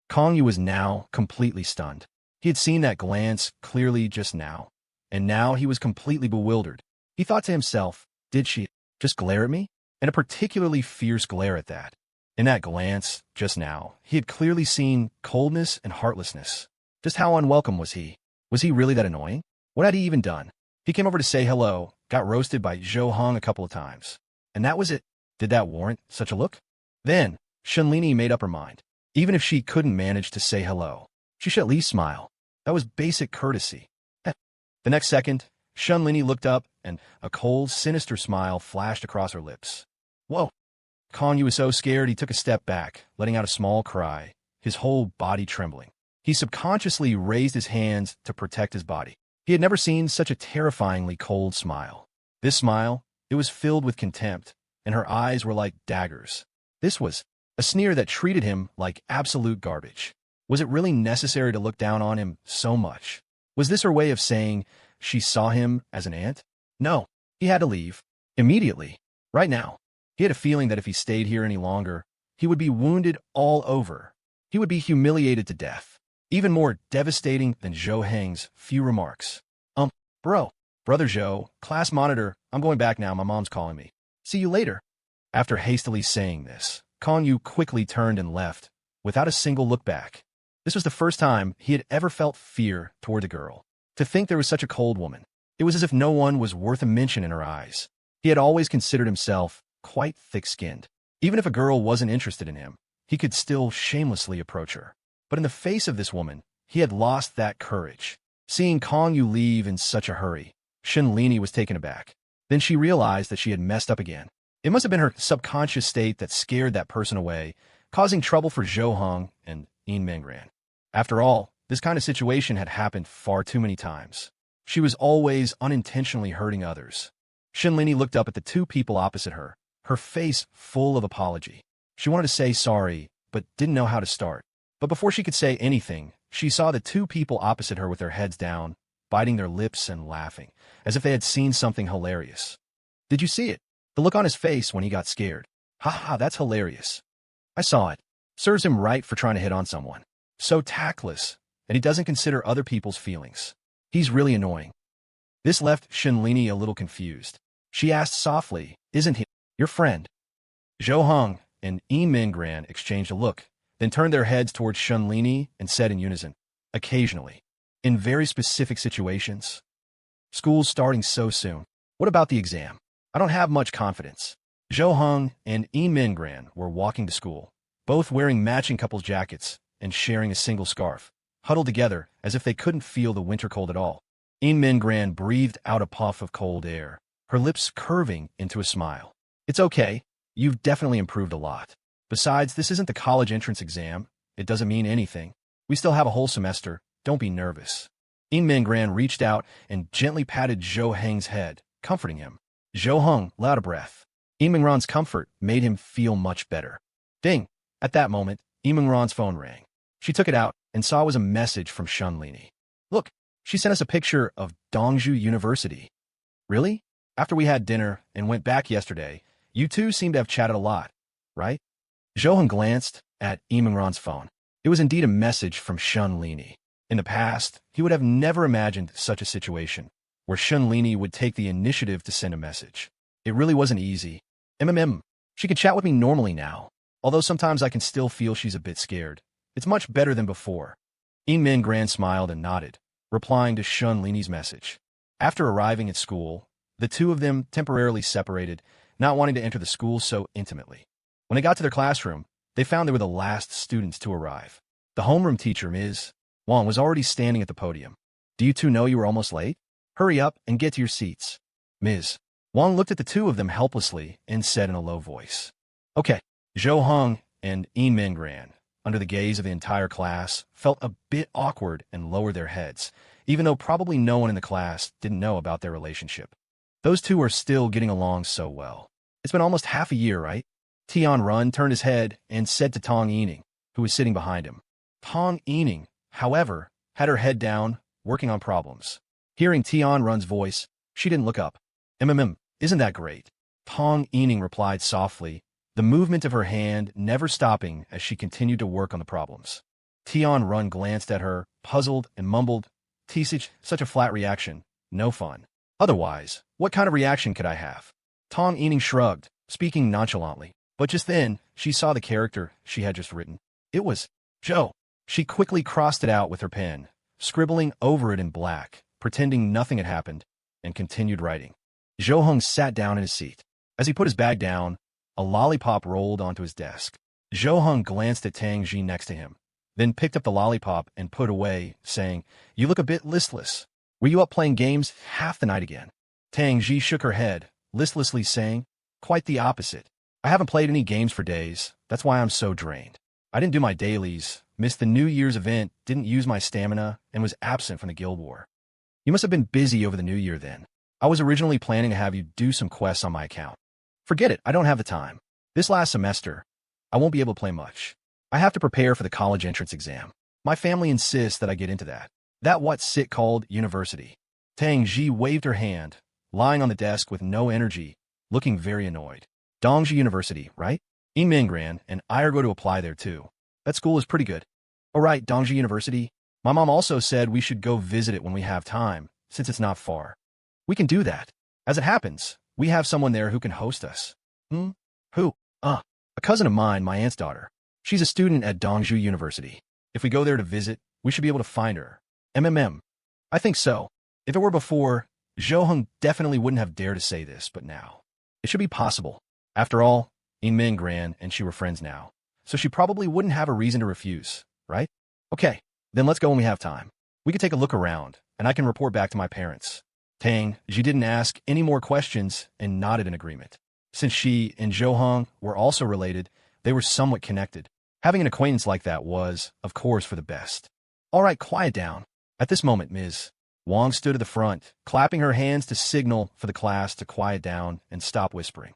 Kong Yu was now completely stunned. He had seen that glance clearly just now, and now he was completely bewildered. He thought to himself, did she just glare at me? And a particularly fierce glare at that. In that glance, just now, he had clearly seen coldness and heartlessness. Just how unwelcome was he? Was he really that annoying? What had he even done? He came over to say hello, got roasted by Zhou Heng a couple of times. And that was it. Did that warrant such a look? Then, Shunlini made up her mind. Even if she couldn't manage to say hello, she should at least smile. That was basic courtesy. The next second, Shunlini looked up, and a cold, sinister smile flashed across her lips. Whoa! Kong Yu was so scared he took a step back, letting out a small cry, his whole body trembling. He subconsciously raised his hands to protect his body. He had never seen such a terrifyingly cold smile. This smile, it was filled with contempt, and her eyes were like daggers. This was a sneer that treated him like absolute garbage. Was it really necessary to look down on him so much? Was this her way of saying she saw him as an ant? No, he had to leave. Immediately. Right now. He had a feeling that if he stayed here any longer, he would be wounded all over. He would be humiliated to death. Even more devastating than Zhou Heng's few remarks. Brother Zhou, class monitor, I'm going back now, my mom's calling me. See you later. After hastily saying this, Kong Yu quickly turned and left, without a single look back. This was the first time he had ever felt fear toward the girl. To think there was such a cold woman. It was as if no one was worth a mention in her eyes. He had always considered himself quite thick-skinned. Even if a girl wasn't interested in him, he could still shamelessly approach her. But in the face of this woman, he had lost that courage. Seeing Kong Yu leave in such a hurry, Shunlini was taken aback. Then she realized that she had messed up again. It must have been her subconscious state that scared that person away, causing trouble for Zhou Heng and Inman Ran. After all, this kind of situation had happened far too many times. She was always unintentionally hurting others. Shunlini looked up at the two people opposite her, her face full of apology. She wanted to say sorry, but didn't know how to start. But before she could say anything, she saw the two people opposite her with their heads down, biting their lips and laughing, as if they had seen something hilarious. Did you see it? The look on his face when he got scared. Ha, that's hilarious. I saw it. Serves him right for trying to hit on someone. So tactless, and he doesn't consider other people's feelings. He's really annoying. This left Shunlini a little confused. She asked softly, isn't he your friend? Zhou Heng and Inman Ran exchanged a look, then turned their heads towards Shunlini and said in unison, occasionally. In very specific situations. School's starting so soon. What about the exam? I don't have much confidence. Zhou Heng and Inman Ran were walking to school, both wearing matching couples jackets and sharing a single scarf, huddled together as if they couldn't feel the winter cold at all. Inman Ran breathed out a puff of cold air, her lips curving into a smile. It's okay. You've definitely improved a lot. Besides, this isn't the college entrance exam. It doesn't mean anything. We still have a whole semester. Don't be nervous. Inman Ran reached out and gently patted Zhou Heng's head, comforting him. Zhou Heng let out a breath. Inman Ran's comfort made him feel much better. Ding! At that moment, Inman Ran's phone rang. She took it out and saw it was a message from Shunlini. Look, she sent us a picture of Dongju University. Really? After we had dinner and went back yesterday, you two seem to have chatted a lot, right? Zhou Heng glanced at Inman Ran's phone. It was indeed a message from Shunlini. In the past, he would have never imagined such a situation, where Shunlini would take the initiative to send a message. It really wasn't easy. She can chat with me normally now, although sometimes I can still feel she's a bit scared. It's much better than before. Inman Ran smiled and nodded, replying to Shunlini's message. After arriving at school, the two of them temporarily separated, not wanting to enter the school so intimately. When they got to their classroom, they found they were the last students to arrive. The homeroom teacher, Ms. Wang, was already standing at the podium. Do you two know you were almost late? Hurry up and get to your seats. Ms. Wang looked at the two of them helplessly and said in a low voice. Okay. Zhou Heng and Inman Ran, under the gaze of the entire class, felt a bit awkward and lowered their heads, even though probably no one in the class didn't know about their relationship. Those two are still getting along so well. It's been almost half a year, right? Inman Ran turned his head and said to Tang Xi, who was sitting behind him. Tang Xi, however, had her head down, working on problems. Hearing Inman Ran's voice, she didn't look up. Isn't that great? Tang Xi replied softly, the movement of her hand never stopping as she continued to work on the problems. Inman Ran glanced at her, puzzled, and mumbled, "Tisich, such a flat reaction. No fun. Otherwise, what kind of reaction could I have?" Tang Xi shrugged, speaking nonchalantly. But just then, she saw the character she had just written. It was Joe. She quickly crossed it out with her pen, scribbling over it in black, pretending nothing had happened, and continued writing. Zhou Heng sat down in his seat. As he put his bag down, a lollipop rolled onto his desk. Zhou Heng glanced at Tang Xi next to him, then picked up the lollipop and put away, saying, "You look a bit listless. Were you up playing games half the night again?" Tang Xi shook her head, listlessly saying, "Quite the opposite. I haven't played any games for days. That's why I'm so drained. I didn't do my dailies, missed the New Year's event, didn't use my stamina, and was absent from the guild war." "You must have been busy over the New Year then. I was originally planning to have you do some quests on my account." "Forget it, I don't have the time. This last semester, I won't be able to play much. I have to prepare for the college entrance exam. My family insists that I get into that. What's it called, university." Tang Xi waved her hand, lying on the desk with no energy, looking very annoyed. "Dongji University, right? Inman Ran and I are going to apply there too. That school is pretty good." "Oh right, Dongji University. My mom also said we should go visit it when we have time, since it's not far. We can do that. As it happens, we have someone there who can host us." "Who?" A cousin of mine, my aunt's daughter. She's a student at Dongju University. If we go there to visit, we should be able to find her." "I think so. If it were before, Zhou Heng definitely wouldn't have dared to say this, but now it should be possible. After all, Inman Ran and she were friends now, so she probably wouldn't have a reason to refuse, right? Okay, then let's go when we have time. We can take a look around, and I can report back to my parents." Tang Xi didn't ask any more questions and nodded in agreement. Since she and Zhou Heng were also related, they were somewhat connected. Having an acquaintance like that was, of course, for the best. "All right, quiet down." At this moment, Ms. Wang stood at the front, clapping her hands to signal for the class to quiet down and stop whispering.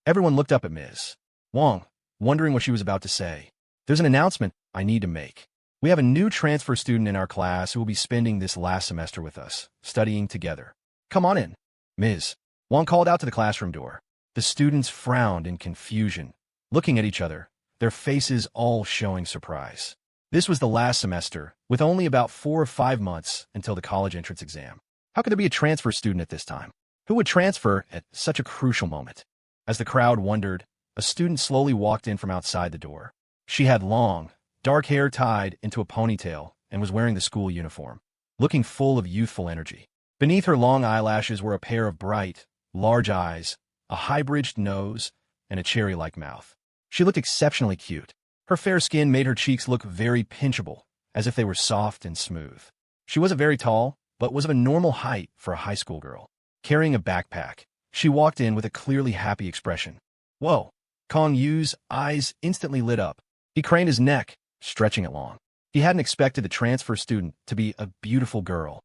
Everyone looked up at Ms. Wang, wondering what she was about to say. "There's an announcement I need to make. We have a new transfer student in our class who will be spending this last semester with us, studying together. Come on in." Ms. Wang called out to the classroom door. The students frowned in confusion, looking at each other, their faces all showing surprise. This was the last semester, with only about 4 or 5 months until the college entrance exam. How could there be a transfer student at this time? Who would transfer at such a crucial moment? As the crowd wondered, a student slowly walked in from outside the door. She had long, dark hair tied into a ponytail and was wearing the school uniform, looking full of youthful energy. Beneath her long eyelashes were a pair of bright, large eyes, a high-bridged nose, and a cherry-like mouth. She looked exceptionally cute. Her fair skin made her cheeks look very pinchable, as if they were soft and smooth. She wasn't very tall, but was of a normal height for a high school girl. Carrying a backpack, she walked in with a clearly happy expression. "Whoa!" Kong Yu's eyes instantly lit up. He craned his neck, stretching it long. He hadn't expected the transfer student to be a beautiful girl.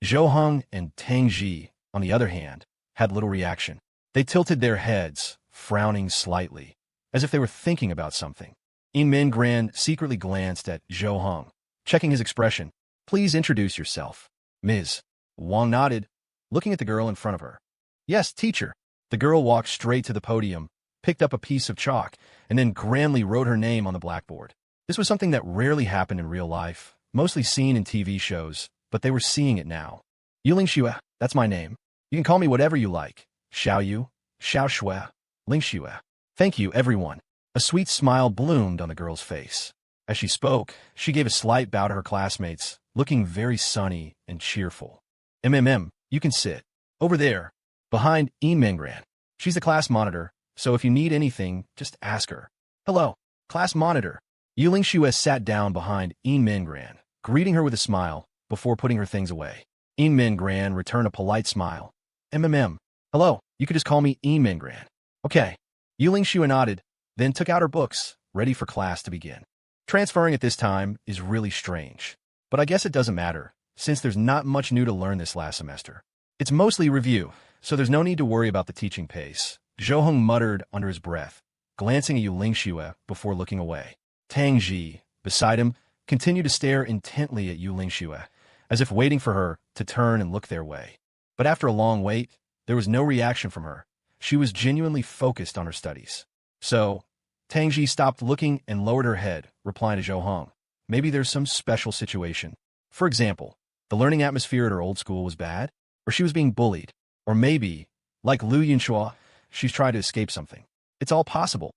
Zhou Heng and Tang Xi, on the other hand, had little reaction. They tilted their heads, frowning slightly, as if they were thinking about something. Inman Ran secretly glanced at Zhou Heng, checking his expression. "Please introduce yourself." Ms. Wang nodded, looking at the girl in front of her. "Yes, teacher." The girl walked straight to the podium, picked up a piece of chalk, and then grandly wrote her name on the blackboard. This was something that rarely happened in real life, mostly seen in TV shows, but they were seeing it now. "Yuling Shua, that's my name. You can call me whatever you like. Xiao Yu, Xiao Shua, Ling Shua." "Thank you, everyone." A sweet smile bloomed on the girl's face. As she spoke, she gave a slight bow to her classmates, looking very sunny and cheerful. You can sit over there, behind Inman Ran. She's the class monitor, so if you need anything, just ask her." "Hello, class monitor." Yuling Shua sat down behind Inman Ran, greeting her with a smile before putting her things away. Inman Ran returned a polite smile. "Hello, you could just call me Inman Ran." "Okay." Yuling Shua nodded, then took out her books, ready for class to begin. Transferring at this time is really strange, but I guess it doesn't matter, since there's not much new to learn this last semester. It's mostly review, so there's no need to worry about the teaching pace, Zhou Heng muttered under his breath, glancing at Yuling Shua before looking away. Tang Xi, beside him, continued to stare intently at Yuling Shua, as if waiting for her to turn and look their way. But after a long wait, there was no reaction from her. She was genuinely focused on her studies. So, Tang Xi stopped looking and lowered her head, replying to Zhou Heng. Maybe there's some special situation. For example, the learning atmosphere at her old school was bad, or she was being bullied, or maybe, like Lu Yunua, she's tried to escape something. It's all possible.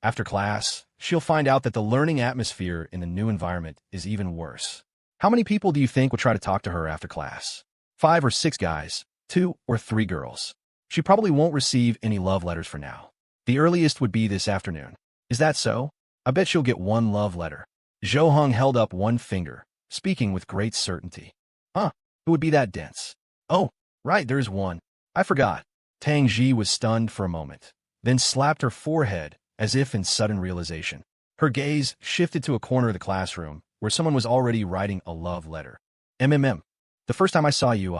After class, she'll find out that the learning atmosphere in the new environment is even worse. How many people do you think would try to talk to her after class? 5 or 6 guys, 2 or 3 girls. She probably won't receive any love letters for now. The earliest would be this afternoon. Is that so? I bet she'll get 1 love letter. Zhou Heng held up 1 finger, speaking with great certainty. Huh, who would be that dense? Oh, right, there's one. I forgot. Tang Xi was stunned for a moment, then slapped her forehead as if in sudden realization. Her gaze shifted to a corner of the classroom where someone was already writing a love letter. The first time I saw you,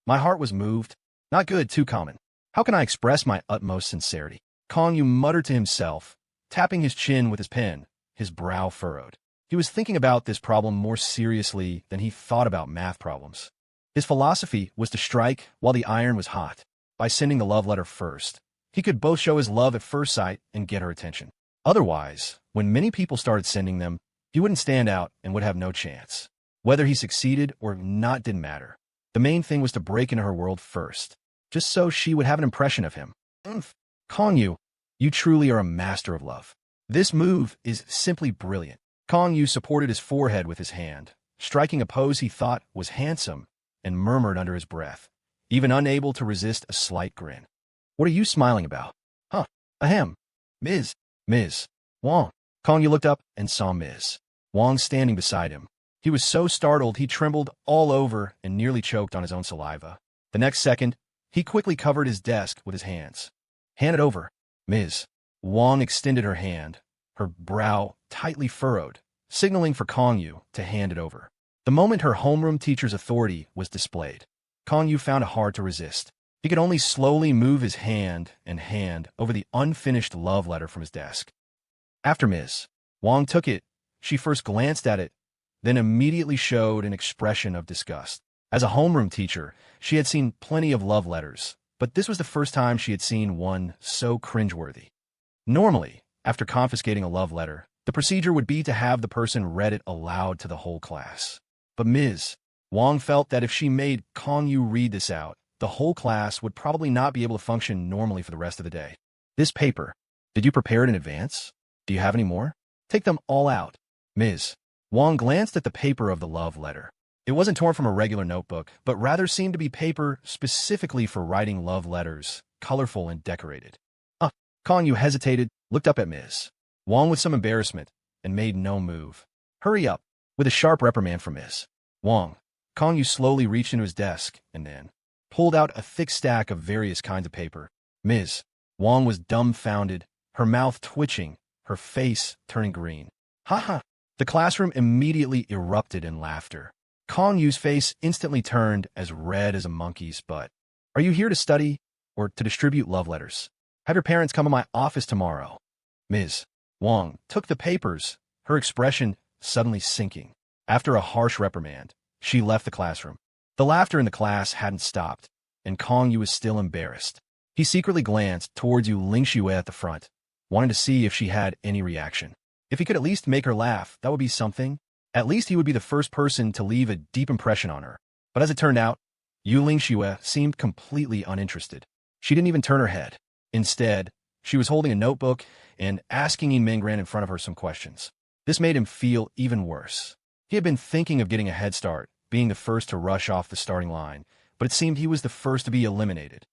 my heart was moved. Not good, too common. How can I express my utmost sincerity? Kong Yu muttered to himself, tapping his chin with his pen, his brow furrowed. He was thinking about this problem more seriously than he thought about math problems. His philosophy was to strike while the iron was hot, by sending the love letter first. He could both show his love at first sight and get her attention. Otherwise, when many people started sending them, he wouldn't stand out and would have no chance. Whether he succeeded or not didn't matter. The main thing was to break into her world first, just so she would have an impression of him. Kong Yu, you truly are a master of love. This move is simply brilliant. Kong Yu supported his forehead with his hand, striking a pose he thought was handsome, and murmured under his breath, even unable to resist a slight grin. What are you smiling about? Huh, ahem. Ms. Wang. Kong Yu looked up and saw Ms. Wang standing beside him. He was so startled he trembled all over and nearly choked on his own saliva. The next second, he quickly covered his desk with his hands. Hand it over. Ms. Wang extended her hand, her brow tightly furrowed, signaling for Kong Yu to hand it over. The moment her homeroom teacher's authority was displayed, Kong Yu found it hard to resist. He could only slowly move his hand over the unfinished love letter from his desk. After Ms. Wang took it, she first glanced at it, then immediately showed an expression of disgust. As a homeroom teacher, she had seen plenty of love letters, but this was the first time she had seen one so cringeworthy. Normally, after confiscating a love letter, the procedure would be to have the person read it aloud to the whole class. But Ms. Wang felt that if she made Kong Yu read this out, the whole class would probably not be able to function normally for the rest of the day. This paper, did you prepare it in advance? Do you have any more? Take them all out. Ms. Wang glanced at the paper of the love letter. It wasn't torn from a regular notebook, but rather seemed to be paper specifically for writing love letters, colorful and decorated. Kong Yu hesitated, looked up at Ms. Wang with some embarrassment, and made no move. Hurry up. With a sharp reprimand from Ms. Wang, Kong Yu slowly reached into his desk and then pulled out a thick stack of various kinds of paper. Ms. Wang was dumbfounded, her mouth twitching, her face turning green. Ha ha! The classroom immediately erupted in laughter. Kong Yu's face instantly turned as red as a monkey's butt. Are you here to study or to distribute love letters? Have your parents come to my office tomorrow. Ms. Wang took the papers, her expression suddenly sinking. After a harsh reprimand, she left the classroom. The laughter in the class hadn't stopped, and Kong Yu was still embarrassed. He secretly glanced towards Yuling Shua at the front, wanting to see if she had any reaction. If he could at least make her laugh, that would be something. At least he would be the first person to leave a deep impression on her. But as it turned out, Yuling Shua seemed completely uninterested. She didn't even turn her head. Instead, she was holding a notebook and asking Inman Ran in front of her some questions. This made him feel even worse. He had been thinking of getting a head start, being the first to rush off the starting line, but it seemed he was the first to be eliminated.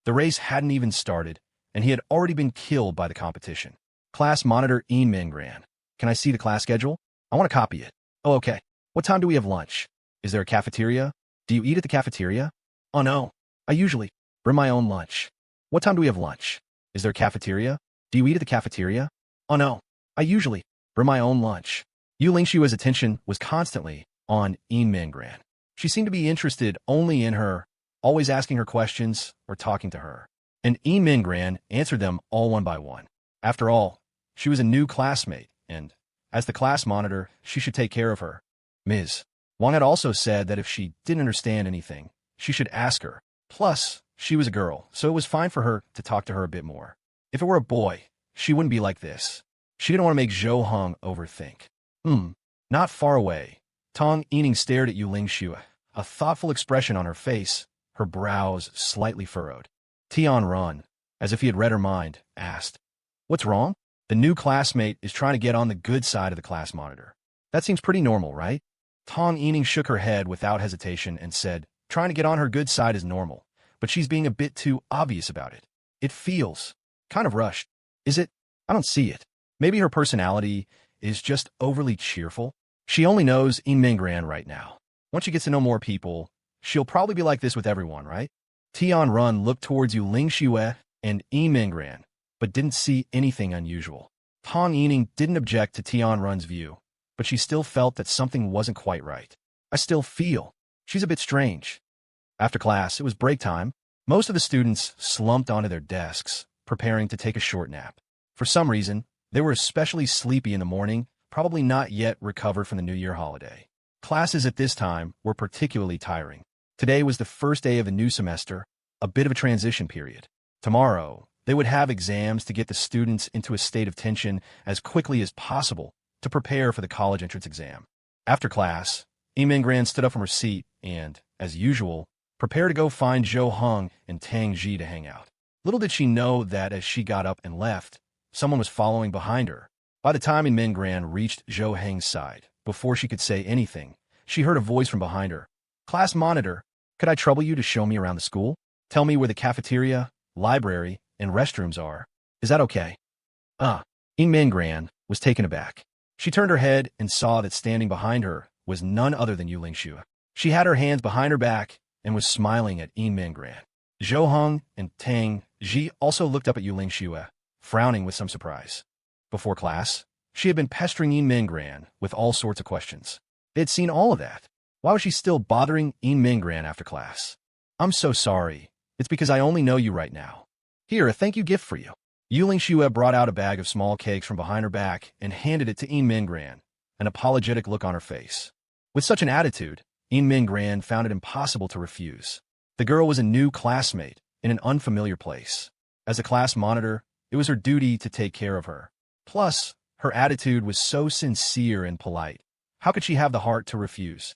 The race hadn't even started, and he had already been killed by the competition. Class monitor Inman Ran. Can I see the class schedule? I want to copy it. Oh, okay. What time do we have lunch? Is there a cafeteria? Do you eat at the cafeteria? Oh, no. I usually bring my own lunch. What time do we have lunch? Is there a cafeteria? Do you eat at the cafeteria? Oh, no. I usually bring my own lunch. Yuling Shua's attention was constantly on Inman Ran. She seemed to be interested only in her, always asking her questions or talking to her. And Inman Ran answered them all one by one. After all, she was a new classmate, and, as the class monitor, she should take care of her. Ms. Wang had also said that if she didn't understand anything, she should ask her. Plus, she was a girl, so it was fine for her to talk to her a bit more. If it were a boy, she wouldn't be like this. She didn't want to make Zhou Heng overthink. Not far away, Tang Xi stared at Yuling Shua, a thoughtful expression on her face, her brows slightly furrowed. Inman Ran, as if he had read her mind, asked, "What's wrong?" The new classmate is trying to get on the good side of the class monitor. That seems pretty normal, right? Tang Xi shook her head without hesitation and said, trying to get on her good side is normal, but she's being a bit too obvious about it. It feels kind of rushed. Is it? I don't see it. Maybe her personality is just overly cheerful. She only knows Inman Ran right now. Once she gets to know more people, she'll probably be like this with everyone, right? Inman Ran looked towards Yuling Shua and Inman Ran, but didn't see anything unusual. Tang Xi didn't object to Inman Ran's view, but she still felt that something wasn't quite right. I still feel she's a bit strange. After class, it was break time. Most of the students slumped onto their desks, preparing to take a short nap. For some reason, they were especially sleepy in the morning, probably not yet recovered from the New Year holiday. Classes at this time were particularly tiring. Today was the first day of the new semester, a bit of a transition period. Tomorrow, they would have exams to get the students into a state of tension as quickly as possible to prepare for the college entrance exam. After class, Inman Ran stood up from her seat and, as usual, prepared to go find Zhou Heng and Tang Xi to hang out. Little did she know that as she got up and left, someone was following behind her. By the time Inman Ran reached Zhou Heng's side, before she could say anything, she heard a voice from behind her. "Class monitor, could I trouble you to show me around the school? Tell me where the cafeteria, library, and restrooms are. Is that okay?" Inman Ran was taken aback. She turned her head and saw that standing behind her was none other than Yuling Shua. She had her hands behind her back and was smiling at Inman Ran. Zhou Heng and Tang Xi also looked up at Yuling Shua, frowning with some surprise. Before class, she had been pestering Inman Ran with all sorts of questions. They had seen all of that. Why was she still bothering Inman Ran after class? "I'm so sorry. It's because I only know you right now. Here, a thank you gift for you." Yuling Shua brought out a bag of small cakes from behind her back and handed it to Inman Ran, an apologetic look on her face. With such an attitude, Inman Ran found it impossible to refuse. The girl was a new classmate in an unfamiliar place. As a class monitor, it was her duty to take care of her. Plus, her attitude was so sincere and polite. How could she have the heart to refuse?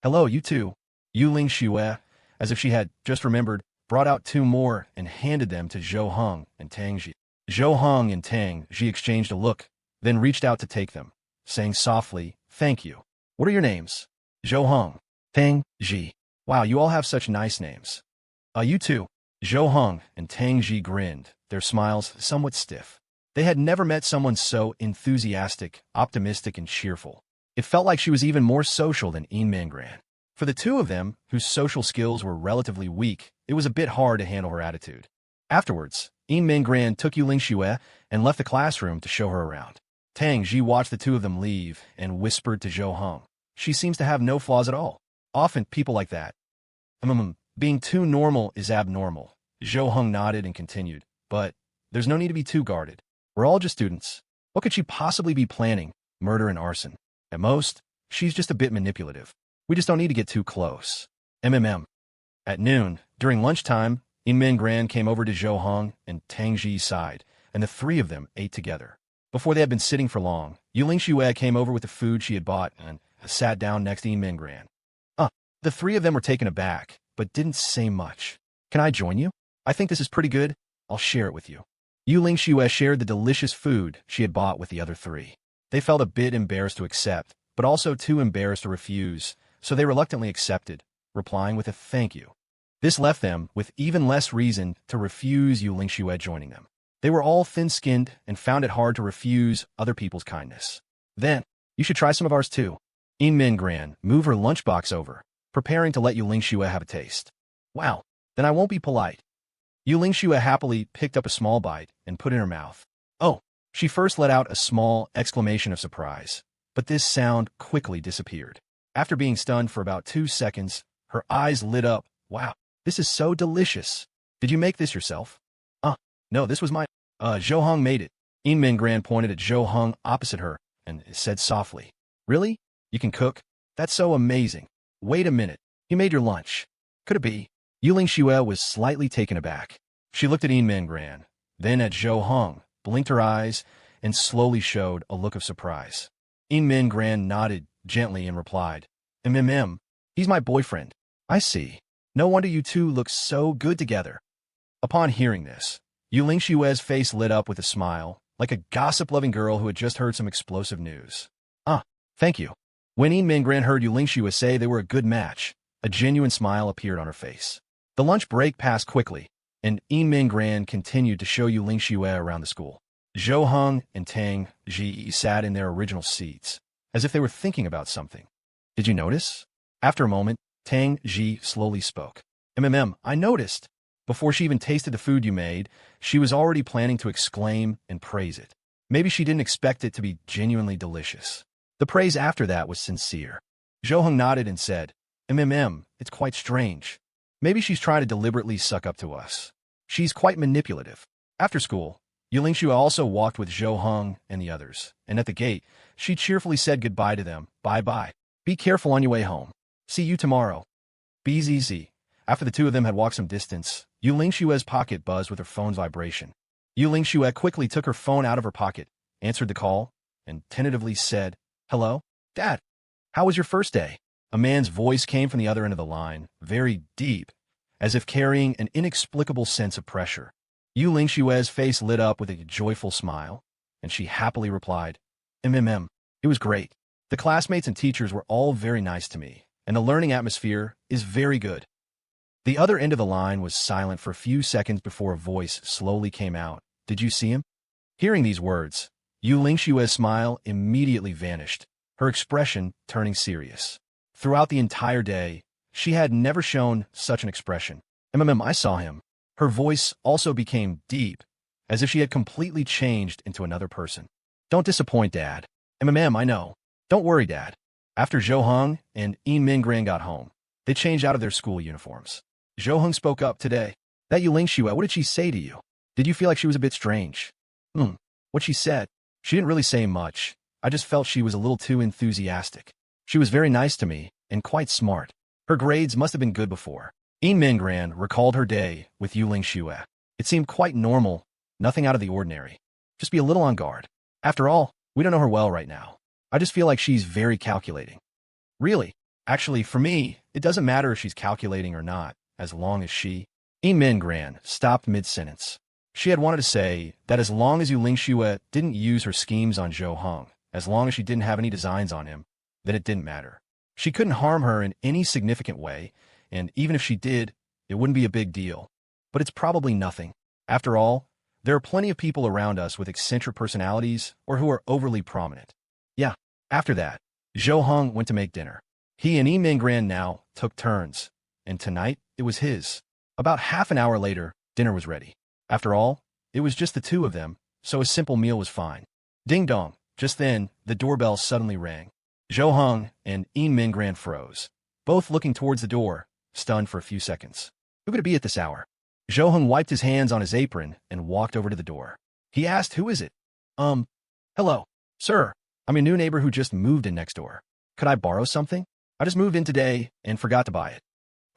Hello, you two." Yuling Shua, as if she had just remembered, brought out two more and handed them to Zhou Heng and Tang Xi. Zhou Heng and Tang Xi exchanged a look, then reached out to take them, saying softly, "Thank you. What are your names?" "Zhou Heng, Tang Xi." "Wow, you all have such nice names." You too." Zhou Heng and Tang Xi grinned, their smiles somewhat stiff. They had never met someone so enthusiastic, optimistic, and cheerful. It felt like she was even more social than Inman Ran. For the two of them, whose social skills were relatively weak, it was a bit hard to handle her attitude. Afterwards, Inman Ran took Yuling Shua and left the classroom to show her around. Tang Xi watched the two of them leave and whispered to Zhou Heng, "She seems to have no flaws at all. Often, people like that. Being too normal is abnormal." Zhou Heng nodded and continued, "But there's no need to be too guarded. We're all just students. What could she possibly be planning? Murder and arson. At most, she's just a bit manipulative. We just don't need to get too close." At noon, during lunchtime, Inman Ran came over to Zhou Heng and Tang Xi's side, and the three of them ate together. Before they had been sitting for long, Yuling Shua came over with the food she had bought and sat down next to Inman Ran. The three of them were taken aback, but didn't say much. "Can I join you? I think this is pretty good. I'll share it with you." Yuling Shua shared the delicious food she had bought with the other three. They felt a bit embarrassed to accept, but also too embarrassed to refuse, so they reluctantly accepted, replying with a thank you. This left them with even less reason to refuse Yuling Shua joining them. They were all thin-skinned and found it hard to refuse other people's kindness. "Then, you should try some of ours too." Inman Ran moved her lunchbox over, preparing to let Yuling Shua have a taste. "Wow, then I won't be polite." Yuling Shua happily picked up a small bite and put it in her mouth. "Oh!" She first let out a small exclamation of surprise, but this sound quickly disappeared. After being stunned for about 2 seconds, her eyes lit up. Wow, this is so delicious. Did you make this yourself? No, this was my... Zhou Hong made it. Inman Ran pointed at Zhou Hong opposite her and said softly, Really? You can cook? That's so amazing. Wait a minute. You made your lunch. Could it be? Yuling Shua was slightly taken aback. She looked at Inman Ran, then at Zhou Hong, blinked her eyes, and slowly showed a look of surprise. Inman Ran nodded gently and replied, He's my boyfriend. I see. No wonder you two look so good together. Upon hearing this, Yuling Shua's face lit up with a smile, like a gossip-loving girl who had just heard some explosive news. Thank you. When Inman Ran heard Yuling Shua say they were a good match, a genuine smile appeared on her face. The lunch break passed quickly, and Inman Ran continued to show Yuling Shua around the school. Zhou Hong and Tang Xi sat in their original seats, as if they were thinking about something. Did you notice? After a moment, Tang Xi slowly spoke. I noticed. Before she even tasted the food you made, she was already planning to exclaim and praise it. Maybe she didn't expect it to be genuinely delicious. The praise after that was sincere. Zhou Hong nodded and said, it's quite strange. Maybe she's trying to deliberately suck up to us. She's quite manipulative. After school, Yuling Shua also walked with Zhou Hong and the others, and at the gate, she cheerfully said goodbye to them. Bye-bye. Be careful on your way home. See you tomorrow. BZZ. After the two of them had walked some distance, Yuling Shua's pocket buzzed with her phone's vibration. Yuling Shua quickly took her phone out of her pocket, answered the call, and tentatively said, Hello? Dad, how was your first day? A man's voice came from the other end of the line, very deep, as if carrying an inexplicable sense of pressure. Yuling Shua's face lit up with a joyful smile, and she happily replied, It was great. The classmates and teachers were all very nice to me, and the learning atmosphere is very good. The other end of the line was silent for a few seconds before a voice slowly came out. Did you see him? Hearing these words, Yuling Shua's smile immediately vanished, her expression turning serious. Throughout the entire day, she had never shown such an expression. I saw him. Her voice also became deep, as if she had completely changed into another person. Don't disappoint, Dad. I know. Don't worry, Dad. After Zhou Hong and Inman Ran got home, they changed out of their school uniforms. Zhou Hong spoke up today. That Yuling Shua, what did she say to you? Did you feel like she was a bit strange? What she said? She didn't really say much. I just felt she was a little too enthusiastic. She was very nice to me, and quite smart. Her grades must have been good before. Inman Ran recalled her day with Yuling Shua. It seemed quite normal, nothing out of the ordinary. Just be a little on guard. After all, we don't know her well right now. I just feel like she's very calculating. Really? Actually, for me, it doesn't matter if she's calculating or not, as long as she... Inman Ran stopped mid-sentence. She had wanted to say that as long as Yuling Shua didn't use her schemes on Zhou Hong, as long as she didn't have any designs on him, then it didn't matter. She couldn't harm her in any significant way, and even if she did, it wouldn't be a big deal. But it's probably nothing. After all, there are plenty of people around us with eccentric personalities or who are overly prominent. Yeah, after that, Zhou Hong went to make dinner. He and Inman Ran now took turns, and tonight it was his. About half an hour later, dinner was ready. After all, it was just the two of them, so a simple meal was fine. Ding dong. Just then, the doorbell suddenly rang. Zhou Hong and Inman Ran froze, both looking towards the door, stunned for a few seconds. Who could it be at this hour? Zhou Hong wiped his hands on his apron and walked over to the door. He asked, Who is it? Hello, sir. I'm a new neighbor who just moved in next door. Could I borrow something? I just moved in today and forgot to buy it.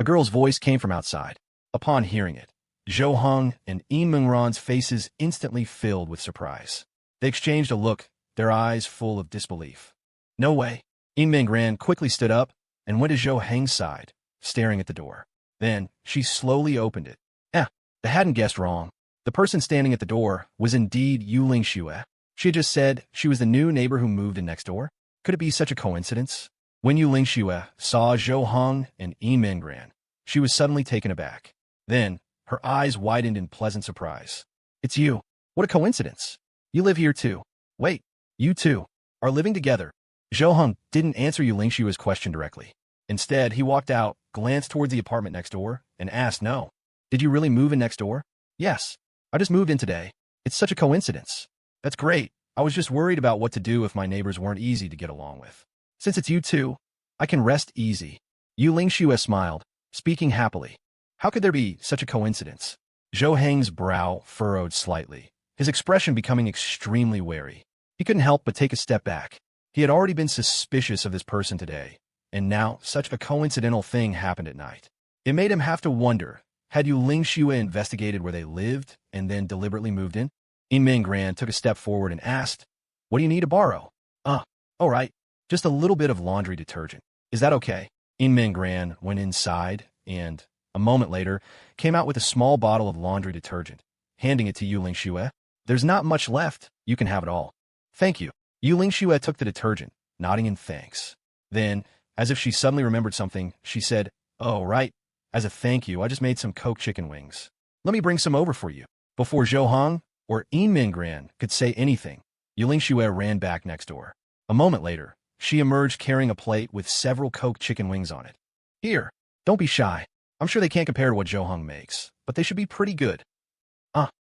A girl's voice came from outside. Upon hearing it, Zhou Hong and Inman Ran's faces instantly filled with surprise. They exchanged a look, their eyes full of disbelief. No way. Inman Ran quickly stood up and went to Zhou Hong's side, staring at the door. Then, she slowly opened it. They hadn't guessed wrong. The person standing at the door was indeed Yuling Shua. She had just said she was the new neighbor who moved in next door. Could it be such a coincidence? When Yuling Shua saw Zhou Hong and Inman Ran, she was suddenly taken aback. Then, her eyes widened in pleasant surprise. It's you. What a coincidence. You live here too. Wait, you two are living together. Zhou Hong didn't answer Yuling Shua's question directly. Instead, he walked out, glanced towards the apartment next door, and asked, No. Did you really move in next door? Yes. I just moved in today. It's such a coincidence. That's great. I was just worried about what to do if my neighbors weren't easy to get along with. Since it's you two, I can rest easy. Yuling Shua smiled, speaking happily. How could there be such a coincidence? Zhou Heng's brow furrowed slightly, his expression becoming extremely wary. He couldn't help but take a step back. He had already been suspicious of this person today, and now such a coincidental thing happened at night. It made him have to wonder, had Yuling Shua investigated where they lived and then deliberately moved in? Inman Ran took a step forward and asked, "What do you need to borrow?" All right, just a little bit of laundry detergent. Is that okay?" Inman Ran went inside and, a moment later, came out with a small bottle of laundry detergent, handing it to Yuling Shua. "There's not much left. You can have it all." "Thank you." Yuling Shua took the detergent, nodding in thanks. Then, as if she suddenly remembered something, she said, "Oh, right. As a thank you, I just made some Coke chicken wings. Let me bring some over for you." Before Zhou Hong or Inman Ran could say anything, Yuling Shua ran back next door. A moment later, she emerged carrying a plate with several Coke chicken wings on it. "Here, don't be shy. I'm sure they can't compare to what Zhou Hong makes, but they should be pretty good."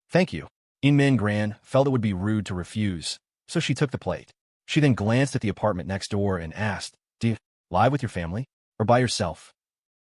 Thank you." Inman Ran felt it would be rude to refuse, so she took the plate. She then glanced at the apartment next door and asked, "Do you live with your family, or by yourself?"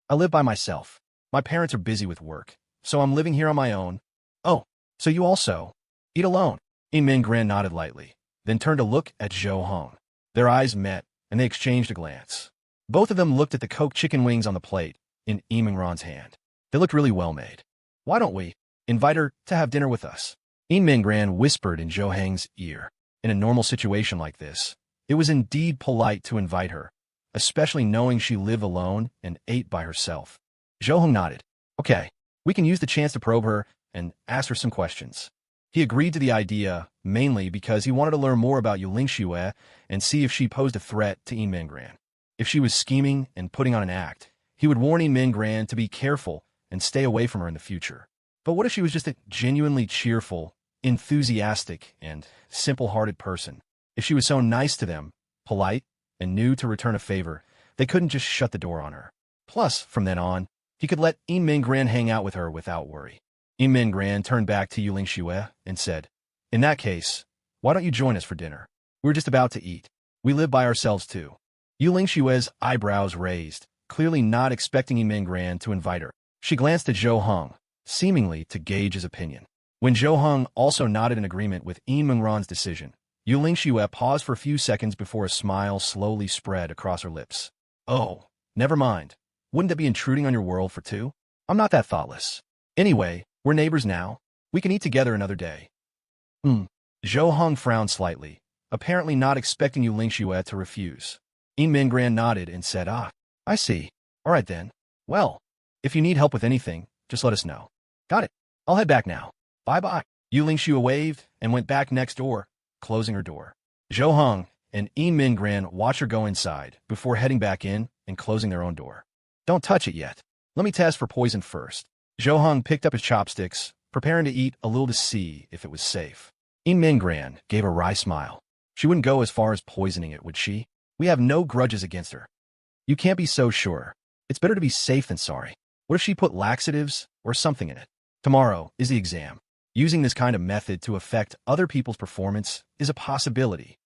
"I live by myself. My parents are busy with work, so I'm living here on my own." "Oh, so you also eat alone?" Inman Ran nodded lightly, then turned to look at Zhou Hong. Their eyes met, and they exchanged a glance. Both of them looked at the Coke chicken wings on the plate in Inman Ran's hand. They looked really well made. "Why don't we invite her to have dinner with us?" Inman Ran whispered in Zhou Heng's ear. In a normal situation like this, it was indeed polite to invite her, especially knowing she lived alone and ate by herself. Zhou Heng nodded. "Okay, we can use the chance to probe her and ask her some questions." He agreed to the idea, mainly because he wanted to learn more about Yuling Shua and see if she posed a threat to Inman Ran. If she was scheming and putting on an act, he would warn Inman Ran to be careful and stay away from her in the future. But what if she was just a genuinely cheerful, enthusiastic, and simple-hearted person? If she was so nice to them, polite, and knew to return a favor, they couldn't just shut the door on her. Plus, from then on, he could let Inman Ran hang out with her without worry. Inman Ran turned back to Yuling Shua and said, "In that case, why don't you join us for dinner? We're just about to eat. We live by ourselves too." Yuling Shua's eyebrows raised, clearly not expecting Inman Ran to invite her. She glanced at Zhou Hong, seemingly to gauge his opinion. When Zhou Hong also nodded in agreement with Inman Ran's decision, Yuling Shua paused for a few seconds before a smile slowly spread across her lips. "Oh, never mind. Wouldn't that be intruding on your world for two? I'm not that thoughtless. Anyway, we're neighbors now. We can eat together another day." Zhou Hong frowned slightly, apparently not expecting Yuling Shua to refuse. Inman Ran nodded and said, "I see. All right then. Well, if you need help with anything, just let us know." "Got it. I'll head back now. Bye-bye." Yuling Shua waved and went back next door, closing her door. Zhou Hong and Inman Ran watched her go inside before heading back in and closing their own door. "Don't touch it yet. Let me test for poison first." Zhou Hong picked up his chopsticks, preparing to eat a little to see if it was safe. Inman Ran gave a wry smile. She wouldn't go as far as poisoning it, would she? We have no grudges against her. You can't be so sure. It's better to be safe than sorry. What if she put laxatives or something in it? Tomorrow is the exam. Using this kind of method to affect other people's performance is a possibility.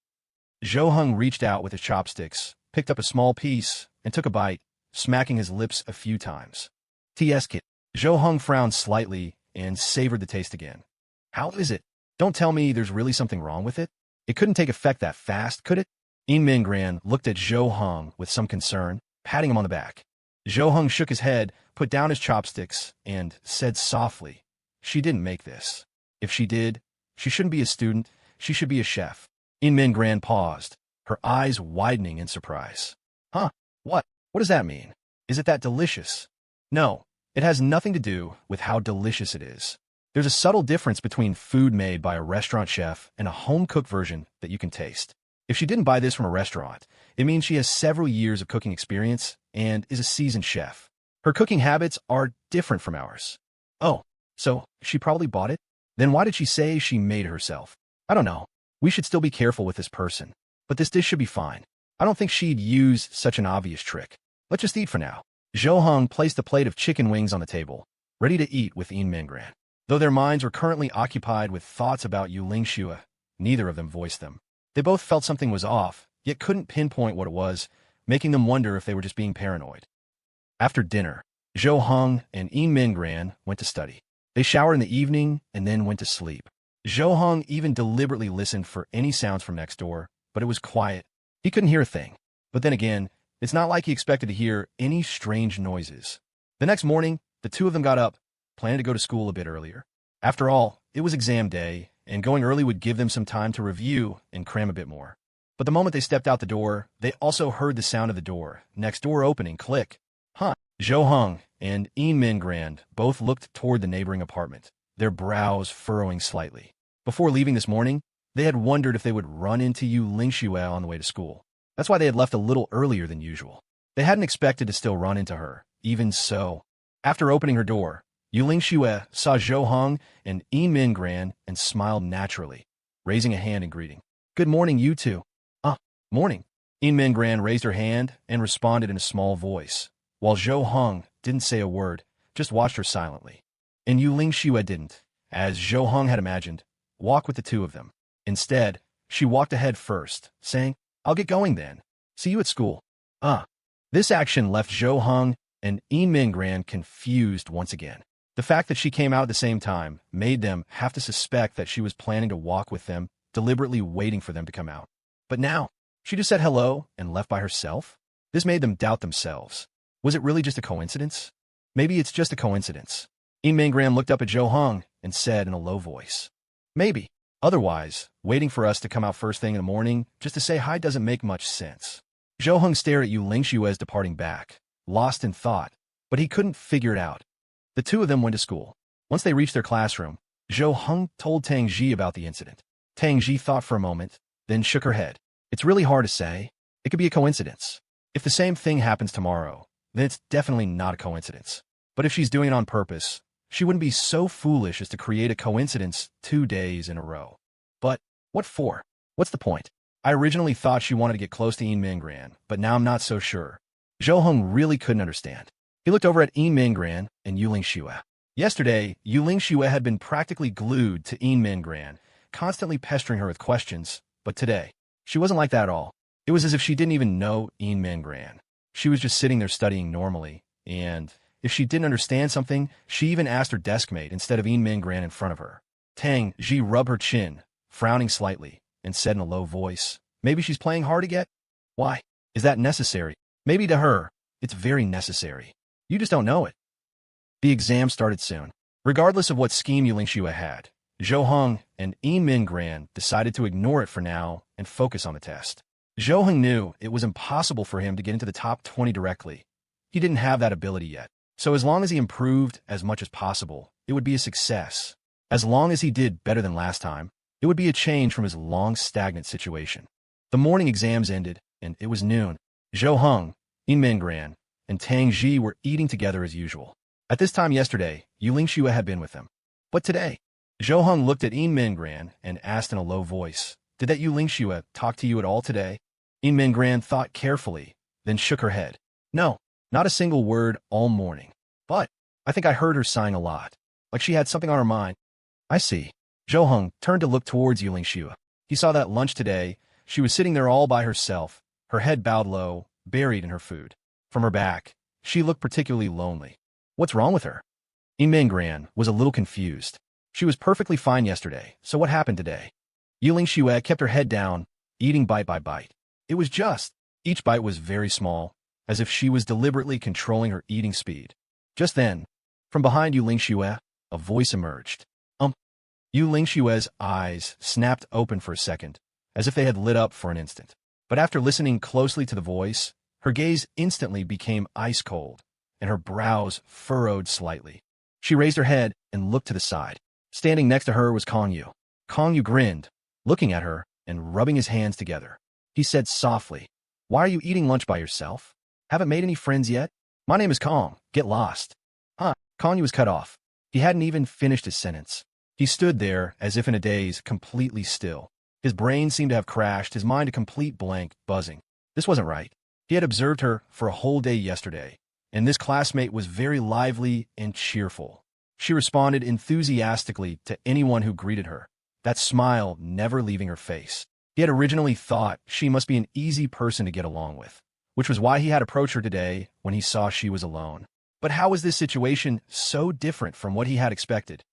Zhou Hong reached out with his chopsticks, picked up a small piece, and took a bite, smacking his lips a few times. "T.S. kid." Zhou Hong frowned slightly and savored the taste again. "How is it? Don't tell me there's really something wrong with it? It couldn't take effect that fast, could it?" Inman Ran looked at Zhou Hong with some concern, patting him on the back. Zhou Hong shook his head, put down his chopsticks, and said softly, "She didn't make this. If she did, she shouldn't be a student, she should be a chef." Inman Ran paused, her eyes widening in surprise. What? What does that mean? Is it that delicious?" "No. It has nothing to do with how delicious it is. There's a subtle difference between food made by a restaurant chef and a home-cooked version that you can taste. If she didn't buy this from a restaurant, it means she has several years of cooking experience and is a seasoned chef. Her cooking habits are different from ours." "Oh, so she probably bought it? Then why did she say she made it herself?" "I don't know. We should still be careful with this person. But this dish should be fine. I don't think she'd use such an obvious trick. Let's just eat for now." Zhou Hong placed a plate of chicken wings on the table, ready to eat with Inman Ran. Though their minds were currently occupied with thoughts about Yuling Shua, neither of them voiced them. They both felt something was off, yet couldn't pinpoint what it was, making them wonder if they were just being paranoid. After dinner, Zhou Heng and Inman Ran went to study. They showered in the evening and then went to sleep. Zhou Heng even deliberately listened for any sounds from next door, but it was quiet. He couldn't hear a thing. But then again, it's not like he expected to hear any strange noises. The next morning, the two of them got up, planning to go to school a bit earlier. After all, it was exam day, and going early would give them some time to review and cram a bit more. But the moment they stepped out the door, they also heard the sound of the door next door opening click. Zhou Heng and Inman Ran both looked toward the neighboring apartment, their brows furrowing slightly. Before leaving this morning, they had wondered if they would run into Yuling Shua on the way to school. That's why they had left a little earlier than usual. They hadn't expected to still run into her. Even so, after opening her door, Yuling Shua saw Zhou Heng and Inman Ran and smiled naturally, raising a hand in greeting. "Good morning, you two." Morning." Inman Ran raised her hand and responded in a small voice, while Zhou Heng didn't say a word, just watched her silently. And Yuling Shua didn't, as Zhou Heng had imagined, walk with the two of them. Instead, she walked ahead first, saying, "I'll get going then. See you at school." This action left Zhou Heng and Inman Ran confused once again. The fact that she came out at the same time made them have to suspect that she was planning to walk with them, deliberately waiting for them to come out. But now, she just said hello and left by herself? This made them doubt themselves. Was it really just a coincidence? Maybe it's just a coincidence. Inman Ran looked up at Zhou Heng and said in a low voice, "Maybe. Otherwise, waiting for us to come out first thing in the morning just to say hi doesn't make much sense." Zhou Heng stared at Yuling Shua's departing back, lost in thought, but he couldn't figure it out. The two of them went to school. Once they reached their classroom, Zhou Heng told Tang Xi about the incident. Tang Xi thought for a moment, then shook her head. "It's really hard to say. It could be a coincidence. If the same thing happens tomorrow, then it's definitely not a coincidence. But if she's doing it on purpose, she wouldn't be so foolish as to create a coincidence 2 days in a row. But what for? What's the point? I originally thought she wanted to get close to Inman Ran, but now I'm not so sure." Zhou Heng really couldn't understand. He looked over at Inman Ran and Yuling Shua. Yesterday, Yuling Shua had been practically glued to Inman Ran, constantly pestering her with questions, but today, she wasn't like that at all. It was as if she didn't even know Inman Ran. She was just sitting there studying normally, and if she didn't understand something, she even asked her deskmate instead of Inman Ran in front of her. Tang Xi rubbed her chin, frowning slightly, and said in a low voice, "Maybe she's playing hard to get? Why? Is that necessary? Maybe to her, it's very necessary. You just don't know it." The exam started soon. Regardless of what scheme Yuling Shua had, Zhou Heng and Inman Ran decided to ignore it for now and focus on the test. Zhou Heng knew it was impossible for him to get into the top 20 directly. He didn't have that ability yet. So as long as he improved as much as possible, it would be a success. As long as he did better than last time, it would be a change from his long stagnant situation. The morning exams ended, and it was noon. Zhou Heng, Inman Ran, and Tang Xi were eating together as usual. At this time yesterday, Yuling Shua had been with them. But today, Zhou Heng looked at Inman Ran and asked in a low voice, "Did that Yuling Shua talk to you at all today?" Inman Ran thought carefully, then shook her head. "No, not a single word all morning. But I think I heard her sighing a lot, like she had something on her mind." "I see." Zhou Heng turned to look towards Yuling Shua. He saw that at lunch today, she was sitting there all by herself, her head bowed low, buried in her food. From her back, she looked particularly lonely. What's wrong with her? Inman Ran was a little confused. She was perfectly fine yesterday, so what happened today? Yuling Shua kept her head down, eating bite by bite. It was just, each bite was very small, as if she was deliberately controlling her eating speed. Just then, from behind Yuling Shua, a voice emerged. Yuling Shua's eyes snapped open for a second, as if they had lit up for an instant. But after listening closely to the voice, her gaze instantly became ice cold, and her brows furrowed slightly. She raised her head and looked to the side. Standing next to her was Kong Yu. Kong Yu grinned, looking at her and rubbing his hands together. He said softly, "Why are you eating lunch by yourself? Haven't made any friends yet? My name is Kong. Get lost." Kong Yu was cut off. He hadn't even finished his sentence. He stood there as if in a daze, completely still. His brain seemed to have crashed, his mind a complete blank, buzzing. This wasn't right. He had observed her for a whole day yesterday, and this classmate was very lively and cheerful. She responded enthusiastically to anyone who greeted her, that smile never leaving her face. He had originally thought she must be an easy person to get along with. which was why he had approached her today when he saw she was alone. But how was this situation so different from what he had expected?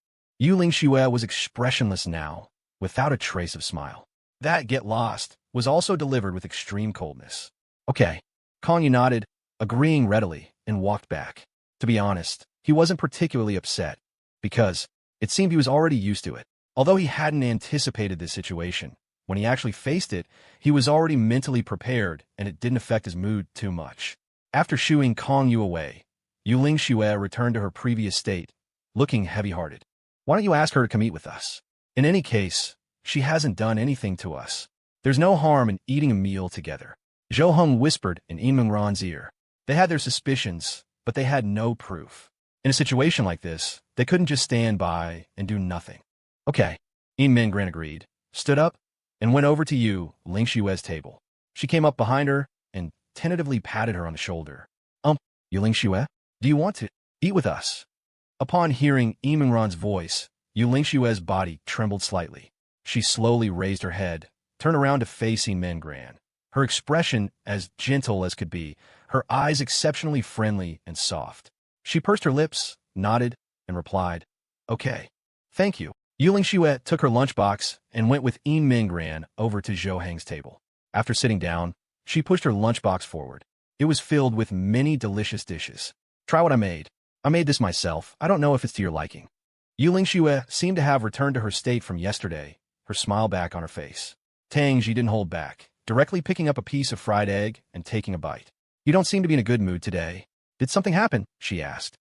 Yuling Shua was expressionless now, without a trace of smile. That "get lost" was also delivered with extreme coldness. Okay. Kong Yu nodded, agreeing readily, and walked back. To be honest, he wasn't particularly upset, because it seemed he was already used to it. Although he hadn't anticipated this situation, when he actually faced it, he was already mentally prepared, and it didn't affect his mood too much. After shooing Kong Yu away, Yuling Shua returned to her previous state, looking heavy-hearted. Why don't you ask her to come eat with us? In any case, she hasn't done anything to us. There's no harm in eating a meal together. Zhou Heng whispered in Inman Ran's ear. They had their suspicions, but they had no proof. In a situation like this, they couldn't just stand by and do nothing. Okay, Inman Ran agreed, stood up, and went over to Yuling Shua's table. She came up behind her and tentatively patted her on the shoulder. Yuling Shua, do you want to eat with us? Upon hearing Inman Ran's voice, Yuling Shua's body trembled slightly. She slowly raised her head, turned around to face Inman Ran. Her expression as gentle as could be, her eyes exceptionally friendly and soft. She pursed her lips, nodded, and replied, Okay. Thank you. Yuling Shua took her lunchbox and went with Inman Ran over to Zhou Heng's table. After sitting down, she pushed her lunchbox forward. It was filled with many delicious dishes. Try what I made. I made this myself. I don't know if it's to your liking. Yuling Shua seemed to have returned to her state from yesterday, her smile back on her face. Tang Xi didn't hold back, directly picking up a piece of fried egg and taking a bite. You don't seem to be in a good mood today. Did something happen? She asked.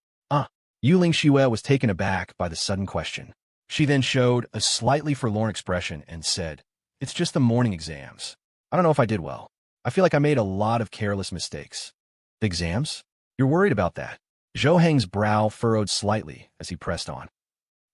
Yuling Shua was taken aback by the sudden question. She then showed a slightly forlorn expression and said, It's just the morning exams. I don't know if I did well. I feel like I made a lot of careless mistakes. The exams? You're worried about that? Zhou Heng's brow furrowed slightly as he pressed on.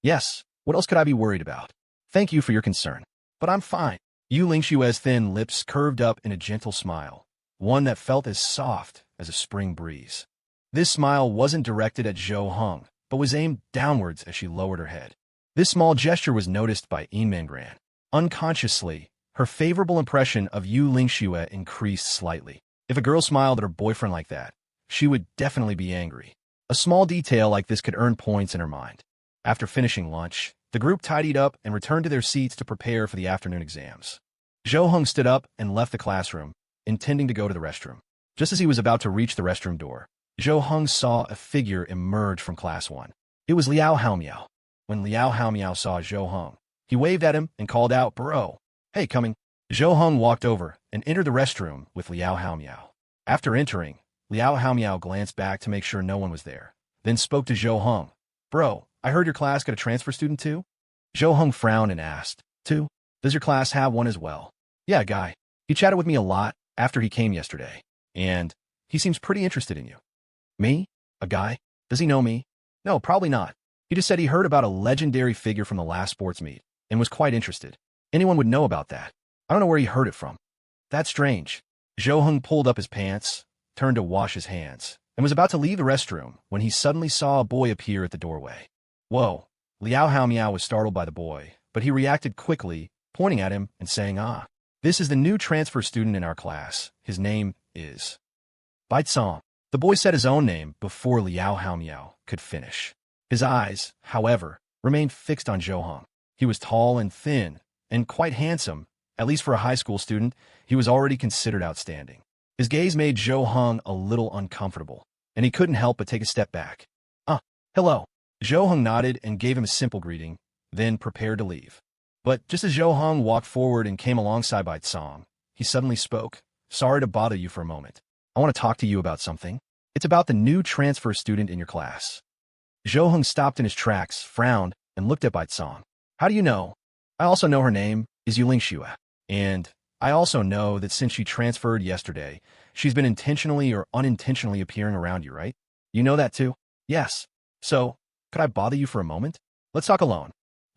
Yes, what else could I be worried about? Thank you for your concern. But I'm fine. Yuling Shua's thin lips curved up in a gentle smile, one that felt as soft as a spring breeze. This smile wasn't directed at Zhou Heng, but was aimed downwards as she lowered her head. This small gesture was noticed by Inman Ran. Unconsciously, her favorable impression of Yuling Shua increased slightly. If a girl smiled at her boyfriend like that, she would definitely be angry. A small detail like this could earn points in her mind. After finishing lunch, the group tidied up and returned to their seats to prepare for the afternoon exams. Zhou Heng stood up and left the classroom, intending to go to the restroom. Just as he was about to reach the restroom door, Zhou Heng saw a figure emerge from class 1. It was Liao Haomiao. When Liao Haomiao saw Zhou Heng, he waved at him and called out, Bro, hey, coming. Zhou Heng walked over and entered the restroom with Liao Haomiao. After entering, Liao Haomiao glanced back to make sure no one was there, then spoke to Zhou Heng. Bro, I heard your class got a transfer student too? Zhou Heng frowned and asked, Too? Does your class have one as well? Yeah, guy. He chatted with me a lot after he came yesterday, and he seems pretty interested in you. Me? A guy? Does he know me? No, probably not. He just said he heard about a legendary figure from the last sports meet and was quite interested. Anyone would know about that. I don't know where he heard it from. That's strange. Zhou Heng pulled up his pants, turned to wash his hands, and was about to leave the restroom when he suddenly saw a boy appear at the doorway. Whoa. Liao Haomiao was startled by the boy, but he reacted quickly, pointing at him and saying, This is the new transfer student in our class. His name is Biteong. The boy said his own name before Liao Haomiao could finish. His eyes, however, remained fixed on Zhou Heng. He was tall and thin, and quite handsome. At least for a high school student, he was already considered outstanding. His gaze made Zhou Heng a little uncomfortable, and he couldn't help but take a step back. Hello. Zhou Heng nodded and gave him a simple greeting, then prepared to leave. But just as Zhou Heng walked forward and came alongside Biteong, he suddenly spoke. Sorry to bother you for a moment. I want to talk to you about something. It's about the new transfer student in your class. Zhou Heng stopped in his tracks, frowned, and looked at Biteong. How do you know? I also know her name is Yuling Shua. And I also know that since she transferred yesterday, she's been intentionally or unintentionally appearing around you, right? You know that too? Yes. So, could I bother you for a moment? Let's talk alone.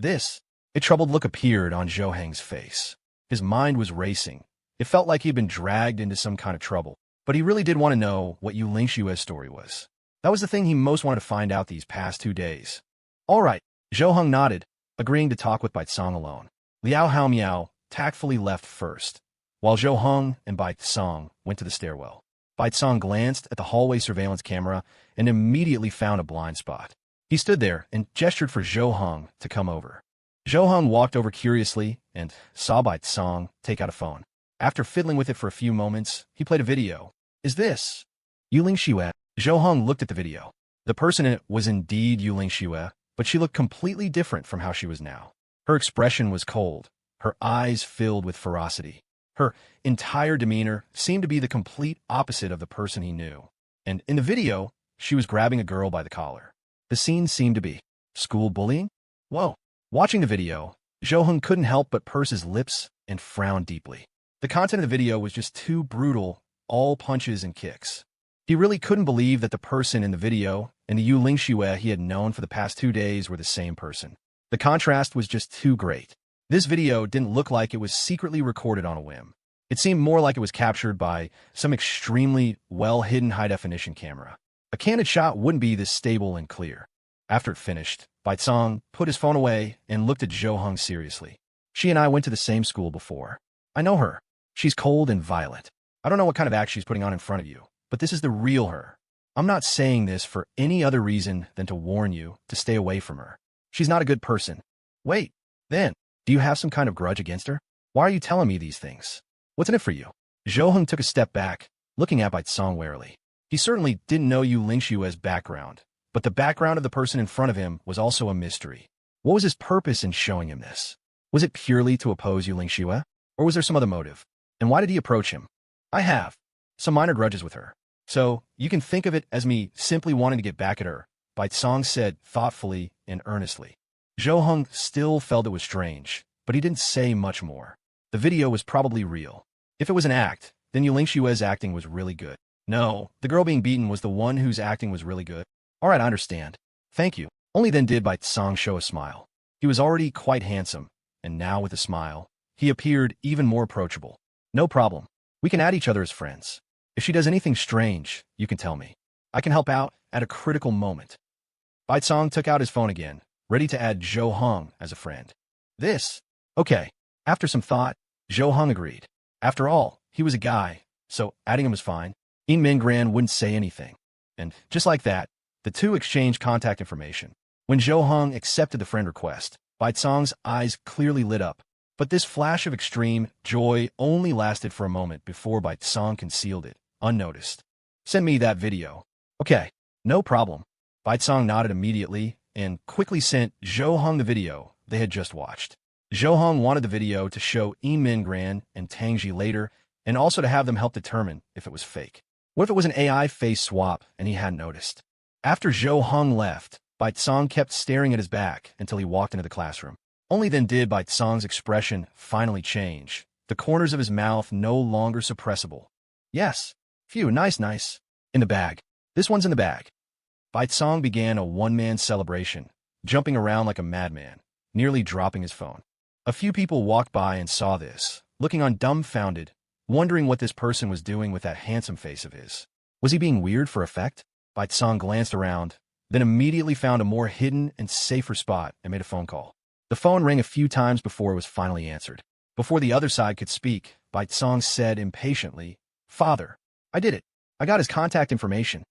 A troubled look appeared on Zhou Heng's face. His mind was racing. It felt like he'd been dragged into some kind of trouble. But he really did want to know what Yuling Shua's story was. That was the thing he most wanted to find out these past 2 days. All right. Zhou Heng nodded, agreeing to talk with Biteong alone. Liao Haomiao tactfully left first, while Zhou Heng and Biteong went to the stairwell. Baitsong glanced at the hallway surveillance camera and immediately found a blind spot. He stood there and gestured for Zhou Heng to come over. Zhou Heng walked over curiously and saw Baitsong take out a phone. After fiddling with it for a few moments, he played a video. Is this Yuling Shua? Zhou Heng looked at the video. The person in it was indeed Yuling Shua, but she looked completely different from how she was now. Her expression was cold, her eyes filled with ferocity. Her entire demeanor seemed to be the complete opposite of the person he knew. And in the video, she was grabbing a girl by the collar. The scene seemed to be school bullying? Whoa. Watching the video, Zhou Heng couldn't help but purse his lips and frown deeply. The content of the video was just too brutal, all punches and kicks. He really couldn't believe that the person in the video and the Yuling Shua he had known for the past 2 days were the same person. The contrast was just too great. This video didn't look like it was secretly recorded on a whim. It seemed more like it was captured by some extremely well-hidden high-definition camera. A candid shot wouldn't be this stable and clear. After it finished, Baitsong put his phone away and looked at Zhou Heng seriously. She and I went to the same school before. I know her. She's cold and violent. I don't know what kind of act she's putting on in front of you, but this is the real her. I'm not saying this for any other reason than to warn you to stay away from her. She's not a good person. Wait, then, do you have some kind of grudge against her? Why are you telling me these things? What's in it for you? Zhou Heng took a step back, looking at Baitsong warily. He certainly didn't know Yuling Shua's background, but the background of the person in front of him was also a mystery. What was his purpose in showing him this? Was it purely to oppose Yuling Shua, or was there some other motive? And why did he approach him? I have some minor grudges with her, so you can think of it as me simply wanting to get back at her, Baitsong said thoughtfully and earnestly. Zhou Heng still felt it was strange, but he didn't say much more. The video was probably real. If it was an act, then Yuling Shua's acting was really good. No, the girl being beaten was the one whose acting was really good. All right, I understand. Thank you. Only then did Baitsong show a smile. He was already quite handsome, and now with a smile, he appeared even more approachable. No problem. We can add each other as friends. If she does anything strange, you can tell me. I can help out at a critical moment. Baitsong took out his phone again, ready to add Zhou Heng as a friend. This? Okay. After some thought, Zhou Heng agreed. After all, he was a guy, so adding him was fine. Inman Ran wouldn't say anything. And just like that, the two exchanged contact information. When Zhou Heng accepted the friend request, Baitsong's eyes clearly lit up. But this flash of extreme joy only lasted for a moment before Baitsong concealed it, unnoticed. Send me that video. Okay, no problem. Baitsong nodded immediately and quickly sent Zhou Heng the video they had just watched. Zhou Heng wanted the video to show Inman Ran and Tang Xi later, and also to have them help determine if it was fake. What if it was an AI face swap and he hadn't noticed? After Zhou Heng left, Baitsong kept staring at his back until he walked into the classroom. Only then did Baitsong's expression finally change, the corners of his mouth no longer suppressible. Yes. Phew, nice. In the bag. This one's in the bag. Baitsong began a one-man celebration, jumping around like a madman, nearly dropping his phone. A few people walked by and saw this, looking on dumbfounded, wondering what this person was doing with that handsome face of his. Was he being weird for effect? Baitsong glanced around, then immediately found a more hidden and safer spot and made a phone call. The phone rang a few times before it was finally answered. Before the other side could speak, Baitsong said impatiently, "Father, I did it. I got his contact information."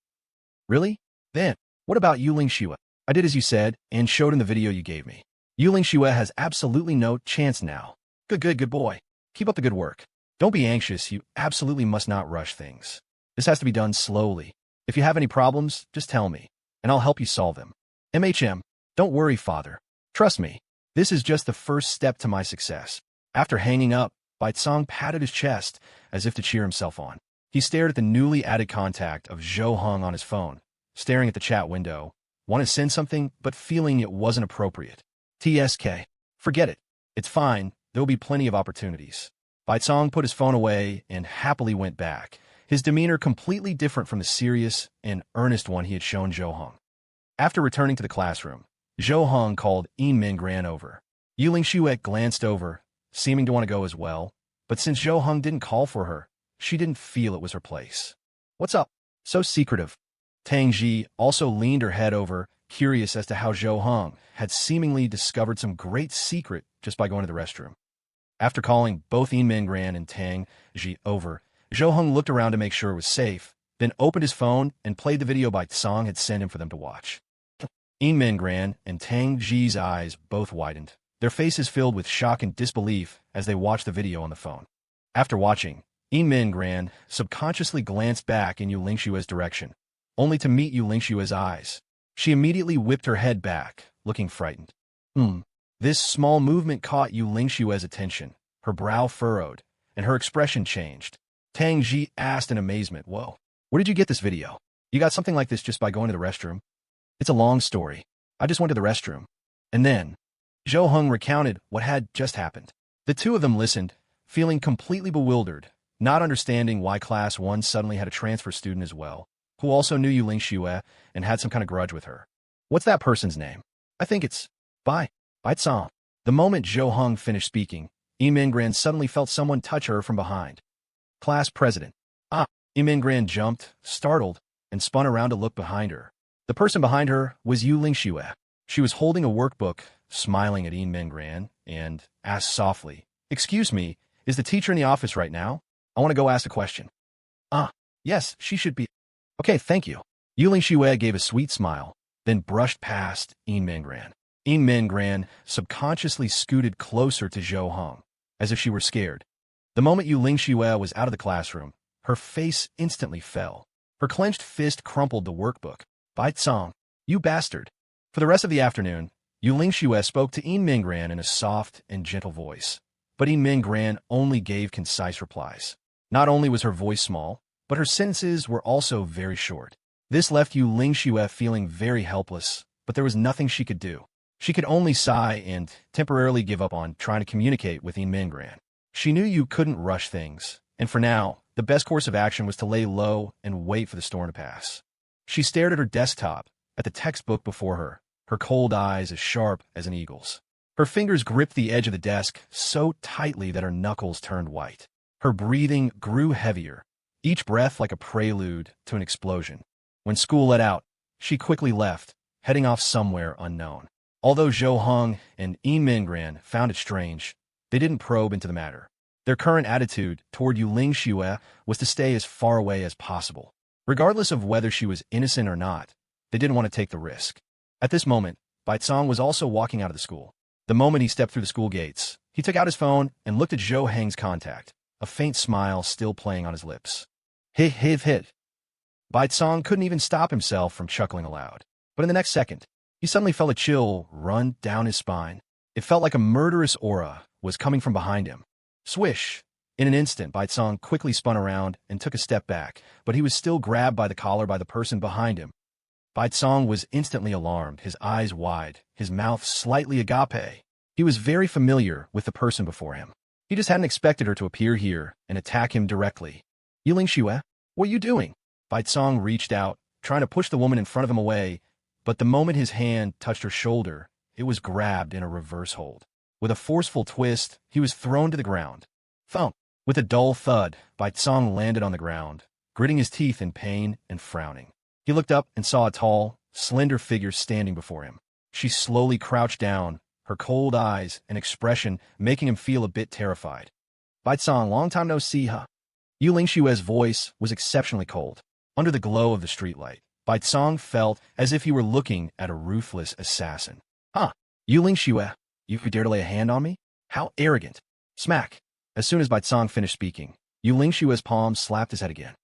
"Really? Then, what about Yuling Shua?" "I did as you said and showed him the video you gave me. Yuling Shua has absolutely no chance now." Good boy. Keep up the good work. Don't be anxious, you absolutely must not rush things. This has to be done slowly. If you have any problems, just tell me, and I'll help you solve them. Don't worry, father. Trust me, this is just the first step to my success. After hanging up, Baitsong patted his chest as if to cheer himself on. He stared at the newly added contact of Zhou Heng on his phone, staring at the chat window, wanted to send something, but feeling it wasn't appropriate. TSK. Forget it. It's fine. There will be plenty of opportunities. Baitsong put his phone away and happily went back, his demeanor completely different from the serious and earnest one he had shown Zhou Heng. After returning to the classroom, Zhou Heng called Inman Ran over. Yuling Shua glanced over, seeming to want to go as well, but since Zhou Heng didn't call for her, she didn't feel it was her place. "What's up? So secretive." Tang Xi also leaned her head over, curious as to how Zhou Heng had seemingly discovered some great secret just by going to the restroom. After calling both Inman Ran and Tang Xi over, Zhou Heng looked around to make sure it was safe, then opened his phone and played the video Biteong had sent him for them to watch. Inman Ran and Tang Xi's eyes both widened, their faces filled with shock and disbelief as they watched the video on the phone. After watching, Inman Ran subconsciously glanced back in Yuling Shua's direction, only to meet Yuling Shua's eyes. She immediately whipped her head back, looking frightened. This small movement caught Yuling Shua's attention, her brow furrowed, and her expression changed. Tang Xi asked in amazement, "Whoa, where did you get this video? You got something like this just by going to the restroom?" "It's a long story. I just went to the restroom." And then, Zhou Heng recounted what had just happened. The two of them listened, feeling completely bewildered, not understanding why Class 1 suddenly had a transfer student as well, who also knew Yuling Shua and had some kind of grudge with her. "What's that person's name?" "I think it's Biteong." The moment Zhou Heng finished speaking, Inman Ran suddenly felt someone touch her from behind. "Class president." "Ah!" Inman Ran jumped, startled, and spun around to look behind her. The person behind her was Yuling Shua. She was holding a workbook, smiling at Inman Ran, and asked softly, "Excuse me, is the teacher in the office right now? I want to go ask a question." "Ah, yes, she should be." "Okay, thank you." Yuling Shua gave a sweet smile, then brushed past Inman Ran. Inman Ran subconsciously scooted closer to Zhou Heng, as if she were scared. The moment Yuling Shua was out of the classroom, her face instantly fell. Her clenched fist crumpled the workbook. "Biteong, you bastard." For the rest of the afternoon, Yuling Shua spoke to Inman Ran in a soft and gentle voice, but Inman Ran only gave concise replies. Not only was her voice small, but her sentences were also very short. This left Yuling Shua feeling very helpless, but there was nothing she could do. She could only sigh and temporarily give up on trying to communicate with Inman Ran. She knew you couldn't rush things, and for now, the best course of action was to lay low and wait for the storm to pass. She stared at her desktop, at the textbook before her, her cold eyes as sharp as an eagle's. Her fingers gripped the edge of the desk so tightly that her knuckles turned white. Her breathing grew heavier, each breath like a prelude to an explosion. When school let out, she quickly left, heading off somewhere unknown. Although Zhou Heng and Inman Ran found it strange, they didn't probe into the matter. Their current attitude toward Yuling Shua was to stay as far away as possible. Regardless of whether she was innocent or not, they didn't want to take the risk. At this moment, Biteong was also walking out of the school. The moment he stepped through the school gates, he took out his phone and looked at Zhou Heng's contact, a faint smile still playing on his lips. Hit. Biteong couldn't even stop himself from chuckling aloud. But in the next second, he suddenly felt a chill run down his spine. It felt like a murderous aura was coming from behind him. Swish! In an instant, Biteong quickly spun around and took a step back, but he was still grabbed by the collar by the person behind him. Biteong was instantly alarmed, his eyes wide, his mouth slightly agape. He was very familiar with the person before him. He just hadn't expected her to appear here and attack him directly. "Yuling Shua, what are you doing?" Biteong reached out, trying to push the woman in front of him away, but the moment his hand touched her shoulder, it was grabbed in a reverse hold. With a forceful twist, he was thrown to the ground. Thump! With a dull thud, Biteong landed on the ground, gritting his teeth in pain and frowning. He looked up and saw a tall, slender figure standing before him. She slowly crouched down, her cold eyes and expression making him feel a bit terrified. "Biteong, long time no see, huh?" Yuling Shua's voice was exceptionally cold. Under the glow of the streetlight, Biteong felt as if he were looking at a ruthless assassin. "Huh, Yuling Shua, you dare to lay a hand on me? How arrogant!" Smack! As soon as Biteong finished speaking, Yuling Shua's palm slapped his head again.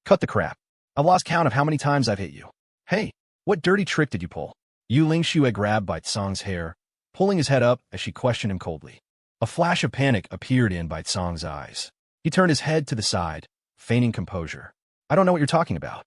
"Cut the crap. I've lost count of how many times I've hit you. Hey, what dirty trick did you pull?" Yuling Shua grabbed Biteong's hair, pulling his head up as she questioned him coldly. A flash of panic appeared in Biteong's eyes. He turned his head to the side, feigning composure. "I don't know what you're talking about."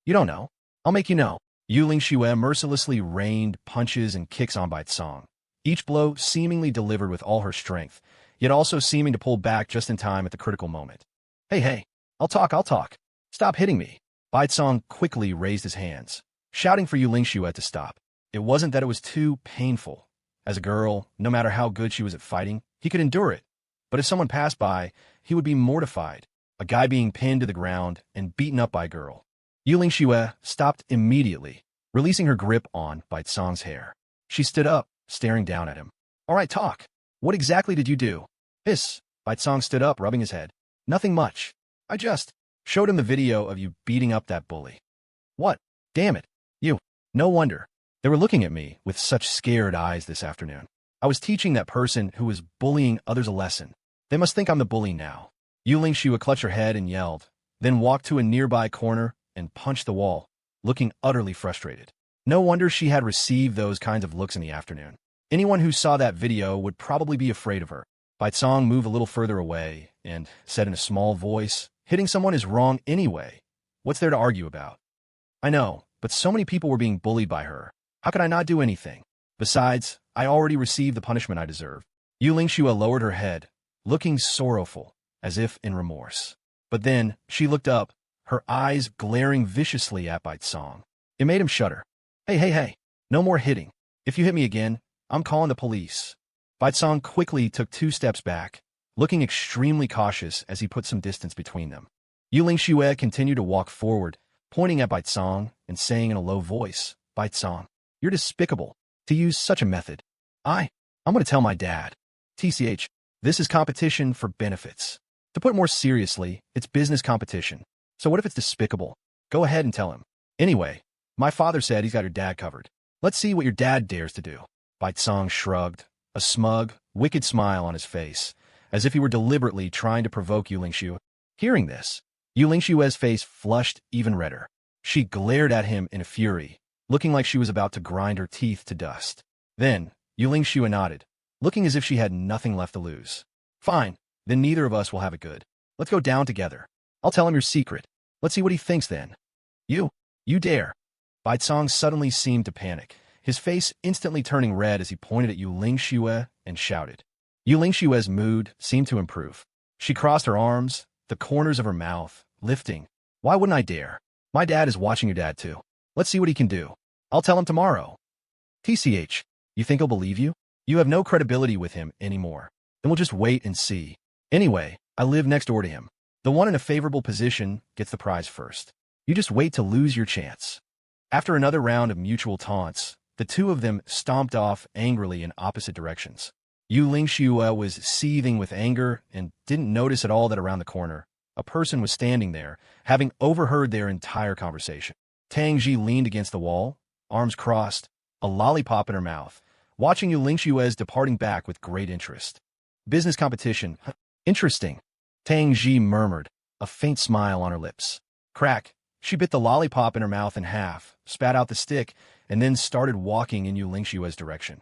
"You don't know? I'll make you know." Yuling Shua mercilessly rained punches and kicks on Biteong, each blow seemingly delivered with all her strength, yet also seeming to pull back just in time at the critical moment. Hey, I'll talk. Stop hitting me." Biteong quickly raised his hands, shouting for Yuling Shua to stop. It wasn't that it was too painful. As a girl, no matter how good she was at fighting, he could endure it. But if someone passed by, he would be mortified. A guy being pinned to the ground and beaten up by a girl. Yuling Shua stopped immediately, releasing her grip on Biteong's hair. She stood up, staring down at him. "All right, talk. What exactly did you do?" "Hiss." Biteong stood up, rubbing his head. "Nothing much. I just showed him the video of you beating up that bully. What? Damn it. You. No wonder. They were looking at me with such scared eyes this afternoon. I was teaching that person who was bullying others a lesson. They must think I'm the bully now. Yuling Shua clutched her head and yelled, then walked to a nearby corner and punched the wall, looking utterly frustrated. No wonder she had received those kinds of looks in the afternoon. Anyone who saw that video would probably be afraid of her. Biteong moved a little further away and said in a small voice, hitting someone is wrong anyway. What's there to argue about? I know, but so many people were being bullied by her. How could I not do anything? Besides, I already received the punishment I deserve. Yuling Shua lowered her head, looking sorrowful, as if in remorse. But then, she looked up, her eyes glaring viciously at Biteong. It made him shudder. Hey, no more hitting. If you hit me again, I'm calling the police. Biteong quickly took 2 steps back, looking extremely cautious as he put some distance between them. Yuling Shua continued to walk forward, pointing at Biteong and saying in a low voice, Biteong, you're despicable to use such a method. I'm going to tell my dad. TCH, this is competition for benefits. To put it more seriously, it's business competition. So what if it's despicable? Go ahead and tell him. Anyway, my father said he's got your dad covered. Let's see what your dad dares to do. Biteong shrugged, a smug, wicked smile on his face, as if he were deliberately trying to provoke Yuling Shua. Hearing this, Yuling Shua's face flushed even redder. She glared at him in a fury, looking like she was about to grind her teeth to dust. Then, Yuling Shua nodded, looking as if she had nothing left to lose. Fine, then neither of us will have it good. Let's go down together. I'll tell him your secret. Let's see what he thinks then. You dare. Biteong suddenly seemed to panic, his face instantly turning red as he pointed at Yuling Shua and shouted. Yuling Shua's mood seemed to improve. She crossed her arms, the corners of her mouth, lifting. Why wouldn't I dare? My dad is watching your dad too. Let's see what he can do. I'll tell him tomorrow. TCH, you think he'll believe you? You have no credibility with him anymore. Then we'll just wait and see. Anyway, I live next door to him. The one in a favorable position gets the prize first. You just wait to lose your chance. After another round of mutual taunts, the two of them stomped off angrily in opposite directions. Yuling Shua was seething with anger and didn't notice at all that around the corner, a person was standing there, having overheard their entire conversation. Tang Xi leaned against the wall, arms crossed, a lollipop in her mouth, watching Yuling Shua's departing back with great interest. Business competition. Interesting. Tang Xi murmured, a faint smile on her lips. Crack. She bit the lollipop in her mouth in half, spat out the stick, and then started walking in Yuling Shua's direction.